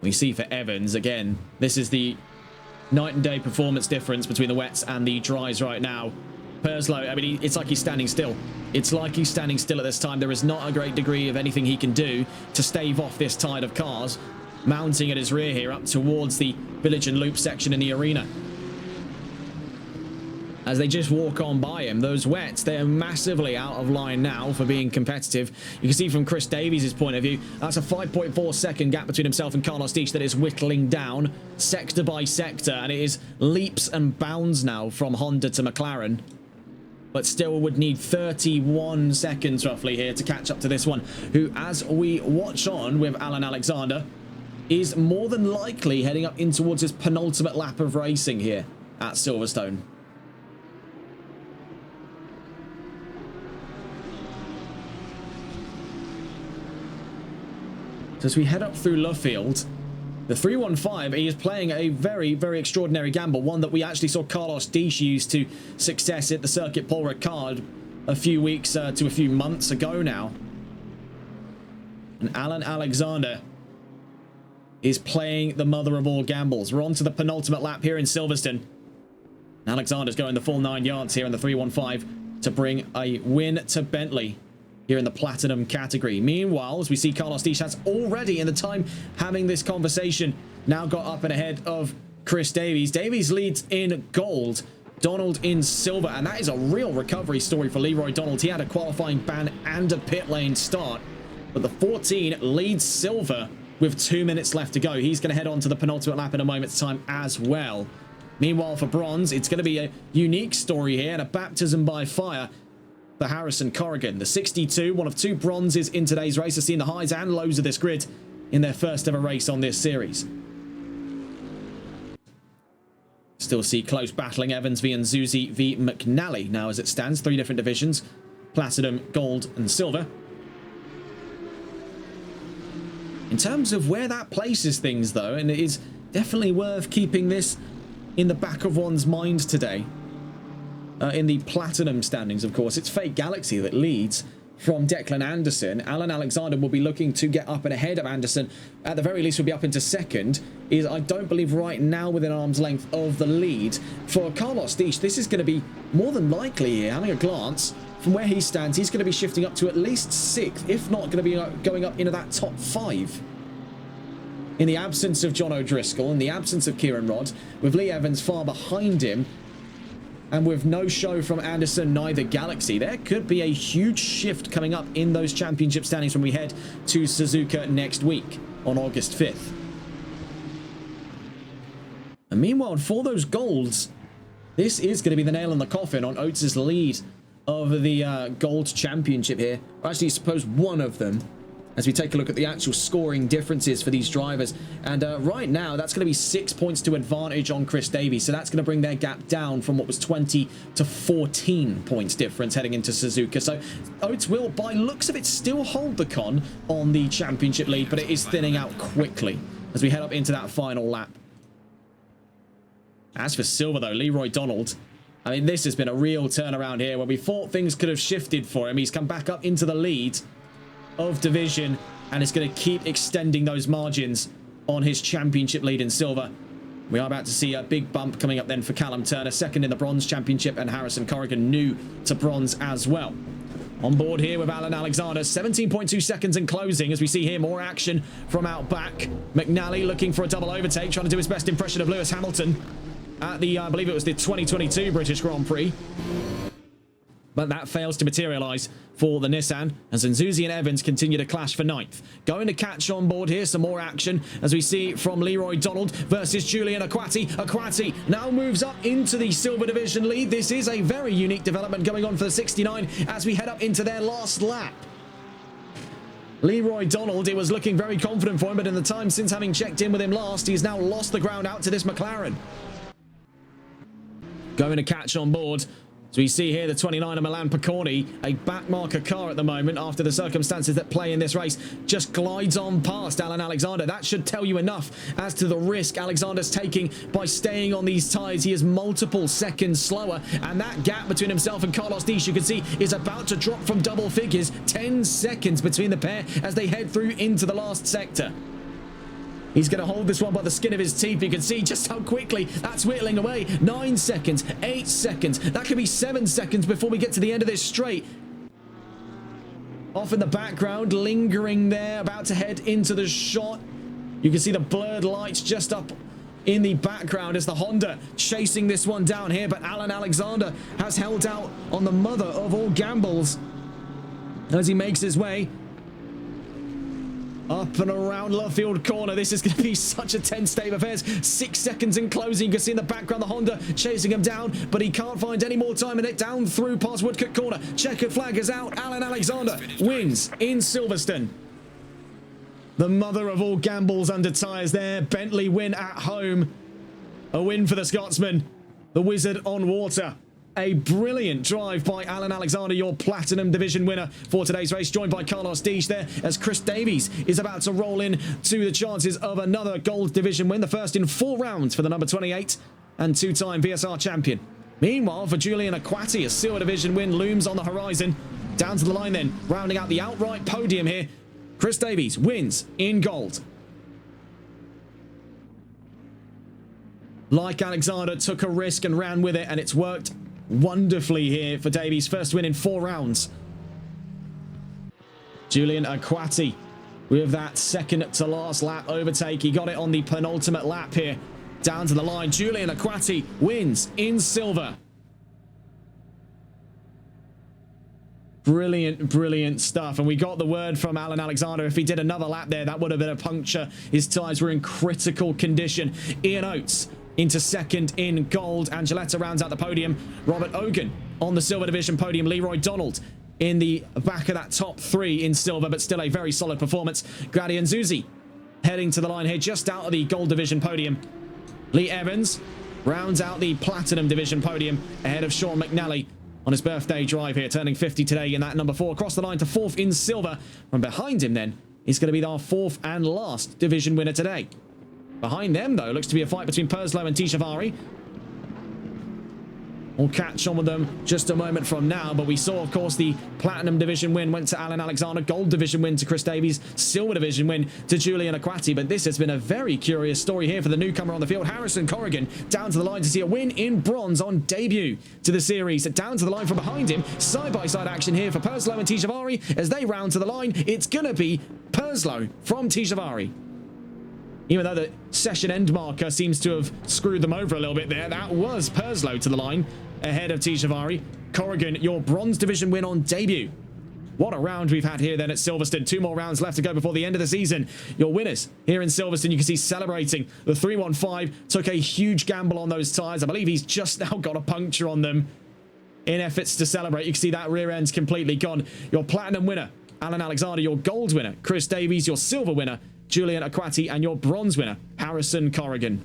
We see for Evans, again, this is the night and day performance difference between the wets and the dries right now. Purslow, I mean, it's like he's standing still. It's like he's standing still at this time. There is not a great degree of anything he can do to stave off this tide of cars mounting at his rear here up towards the village and loop section in the arena. As they just walk on by him, those wets, they're massively out of line now for being competitive. You can see from Chris Davies' point of view, that's a 5.4 second gap between himself and Carlos Dietsch that is whittling down sector by sector, and it is leaps and bounds now from Honda to McLaren. But still would need 31 seconds roughly here to catch up to this one, who, as we watch on with Alan Alexander, is more than likely heading up in towards his penultimate lap of racing here at Silverstone. So as we head up through Luffield, the 315, he is playing a very extraordinary gamble, one that we actually saw Carlos Dietsch use to success at the Circuit Paul Ricard a few weeks to a few months ago now. And Alan Alexander is playing the mother of all gambles. We're on to the penultimate lap here in Silverstone. Alexander's going the full 9 yards here in the 315 to bring a win to Bentley here in the Platinum category. Meanwhile, as we see, Carlos Dietsch has already, in the time having this conversation, now got up and ahead of Chris Davies. Davies leads in gold, Donald in silver, and that is a real recovery story for Leroy Donald. He had a qualifying ban and a pit lane start, but the 14 leads silver with 2 minutes left to go. He's going to head on to the penultimate lap in a moment's time as well. Meanwhile, for bronze, it's going to be a unique story here and a baptism by fire for Harrison Corrigan. The 62, one of 2 bronzes in today's race, has seen the highs and lows of this grid in their first ever race on this series. Still see close battling Evans v Nzuzi v McNally. Now as it stands, 3 different divisions, platinum, gold and silver. In terms of where that places things though, and it is definitely worth keeping this in the back of one's mind today. In the platinum standings, of course, it's Fate Galaxy that leads from Declan Anderson. Alan Alexander will be looking to get up and ahead of Anderson. At the very least, will be up into second. Is, I don't believe, right now within arm's length of the lead. For Carlos Deesh, this is going to be more than likely here. Having a glance from where he stands, he's going to be shifting up to at least 6th, if not going to be going up into that top 5. In the absence of John O'Driscoll, in the absence of Kieran Rodd, with Lee Evans far behind him, and with no show from Anderson, neither Galaxy, there could be a huge shift coming up in those championship standings when we head to Suzuka next week on August 5th. And meanwhile, for those golds, this is going to be the nail in the coffin on Oates' lead of the gold championship here. Or actually, I suppose one of them, as we take a look at the actual scoring differences for these drivers. And right now, that's going to be 6 points to advantage on Chris Davies. So that's going to bring their gap down from what was 20 to 14 points difference heading into Suzuka. So Oates will, by looks of it, still hold the con on the championship lead, but it is thinning out quickly as we head up into that final lap. As for Silver, though, Leroy Donald, I mean, this has been a real turnaround here where we thought things could have shifted for him. He's come back up into the lead of division and is going to keep extending those margins on his championship lead in silver. We are about to see a big bump coming up then for Callum Turner, second in the bronze championship, and Harrison Corrigan new to bronze as well. On board here with Alan Alexander, 17.2 seconds in closing as we see here more action from out back. McNally looking for a double overtake, trying to do his best impression of Lewis Hamilton at the, I believe it was the 2022 British Grand Prix. But that fails to materialise for the Nissan as Nzuzi and Evans continue to clash for 9th. Going to catch on board here, some more action as we see from Leroy Donald versus Julian Akwati. Akwati now moves up into the silver division lead. This is a very unique development going on for the 69 as we head up into their last lap. Leroy Donald, it was looking very confident for him, but in the time since having checked in with him last, he's now lost the ground out to this McLaren. Going to catch on board. So we see here the 29 of Milan Piconi, a backmarker car at the moment after the circumstances that play in this race, just glides on past Alan Alexander. That should tell you enough as to the risk Alexander's taking by staying on these tyres. He is multiple seconds slower, and that gap between himself and Carlos Deesh, you can see, is about to drop from double figures. 10 seconds between the pair as they head through into the last sector. He's going to hold this one by the skin of his teeth. You can see just how quickly that's whittling away. 9 seconds, 8 seconds. That could be 7 seconds before we get to the end of this straight. Off in the background, lingering there, about to head into the shot. You can see the blurred lights just up in the background as the Honda chasing this one down here. But Alan Alexander has held out on the mother of all gambles as he makes his way up and around Lovefield Corner. This is going to be such a tense state of affairs. 6 seconds in closing. You can see in the background the Honda chasing him down, but he can't find any more time in it. Down through past Woodcote Corner. Checkered flag is out. Alan Alexander wins in Silverstone. The mother of all gambles under tyres there. Bentley win at home. A win for the Scotsman. The Wizard on water. A brilliant drive by Alan Alexander, your Platinum Division winner for today's race, joined by Carlos Deesh there as Chris Davies is about to roll in to the chances of another Gold Division win, the first in 4 rounds for the number 28 and 2-time VSR champion. Meanwhile, for Julian Akwati, a Silver Division win looms on the horizon. Down to the line then, rounding out the outright podium here, Chris Davies wins in gold. Like Alexander, took a risk and ran with it, and it's worked wonderfully here for Davies. First win in 4 rounds. Julian Akwati with that second to last lap overtake. He got it on the penultimate lap here. Down to the line. Julian Akwati wins in silver. Brilliant, brilliant stuff. And we got the word from Alan Alexander. If he did another lap there, that would have been a puncture. His tyres were in critical condition. Ian Oates into second in gold. Angeletta rounds out the podium. Robert Ogan on the Silver Division podium. Leroy Donald in the back of that top 3 in silver, but still a very solid performance. Grady Nzuzi heading to the line here, just out of the Gold Division podium. Lee Evans rounds out the Platinum Division podium ahead of Sean McNally on his birthday drive here, turning 50 today in that number 4. Across the line to 4th in silver. From behind him then is going to be our 4th and last division winner today. Behind them, though, looks to be a fight between Perslow and Tishavari. We'll catch on with them just a moment from now, but we saw, of course, the Platinum Division win went to Alan Alexander, Gold Division win to Chris Davies, Silver Division win to Julian Aquati, but this has been a very curious story here for the newcomer on the field, Harrison Corrigan, down to the line to see a win in bronze on debut to the series. Down to the line from behind him, side-by-side action here for Perslow and Tijavari as they round to the line. It's going to be Perslow from Tijavari. Even though the session end marker seems to have screwed them over a little bit there, that was Perslow to the line ahead of Tijavari. Corrigan, your bronze division win on debut. What a round we've had here then at Silverstone. 2 more rounds left to go before the end of the season. Your winners here in Silverstone, you can see celebrating. The 315 took a huge gamble on those tyres. I believe he's just now got a puncture on them in efforts to celebrate. You can see that rear end's completely gone. Your platinum winner, Alan Alexander. Your gold winner, Chris Davies. Your silver winner, Julian Aquati, and your bronze winner, Harrison Corrigan.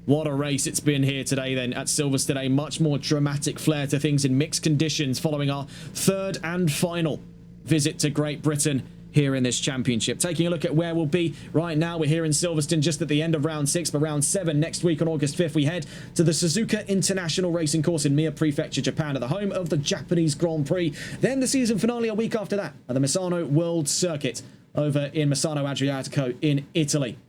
What a race it's been here today then at Silverstone. A much more dramatic flair to things in mixed conditions following our third and final visit to Great Britain here in this championship. Taking a look at where we'll be right now, we're here in Silverstone just at the end of round 6, but round 7 next week on August 5th we head to the Suzuka International Racing Course in Mie Prefecture, Japan, at the home of the Japanese Grand Prix. Then the season finale a week after that at the Misano World Circuit over in Misano Adriatico in Italy.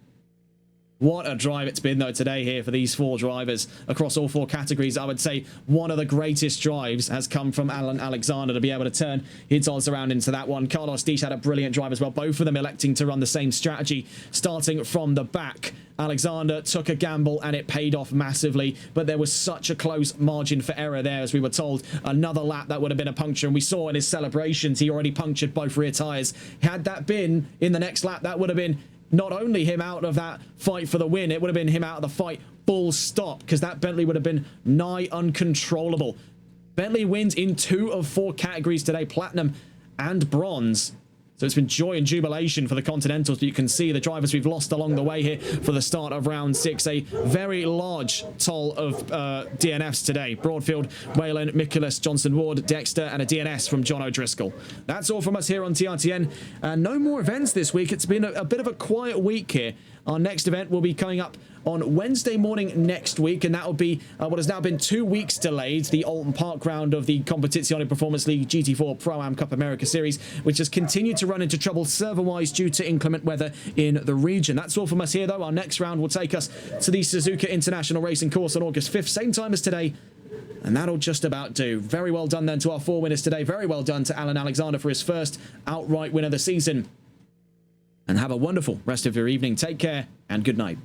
What a drive it's been, though, today here for these 4 drivers across all 4 categories. I would say one of the greatest drives has come from Alan Alexander to be able to turn his odds around into that one. Carlos Dish had a brilliant drive as well, both of them electing to run the same strategy, starting from the back. Alexander took a gamble and it paid off massively, but there was such a close margin for error there, as we were told. Another lap, that would have been a puncture, and we saw in his celebrations he already punctured both rear tyres. Had that been in the next lap, that would have been not only him out of that fight for the win, it would have been him out of the fight full stop, because that Bentley would have been nigh uncontrollable. Bentley wins in 2 of 4 categories today, platinum and bronze. So it's been joy and jubilation for the Continentals, but you can see the drivers we've lost along the way here for the start of round 6. A very large toll of DNFs today. Broadfield, Whalen, Michaelis, Johnson Ward, Dexter, and a DNS from John O'Driscoll. That's all from us here on TRTN. No more events this week. It's been a bit of a quiet week here. Our next event will be coming up on Wednesday morning next week, and that will be what has now been 2 weeks delayed, the Alton Park round of the Competizione Performance League GT4 Pro-Am Cup America Series, which has continued to run into trouble server-wise due to inclement weather in the region. That's all from us here, though. Our next round will take us to the Suzuka International Racing Course on August 5th, same time as today, and that'll just about do. Very well done then to our 4 winners today. Very well done to Alan Alexander for his first outright win of the season. And have a wonderful rest of your evening. Take care and good night.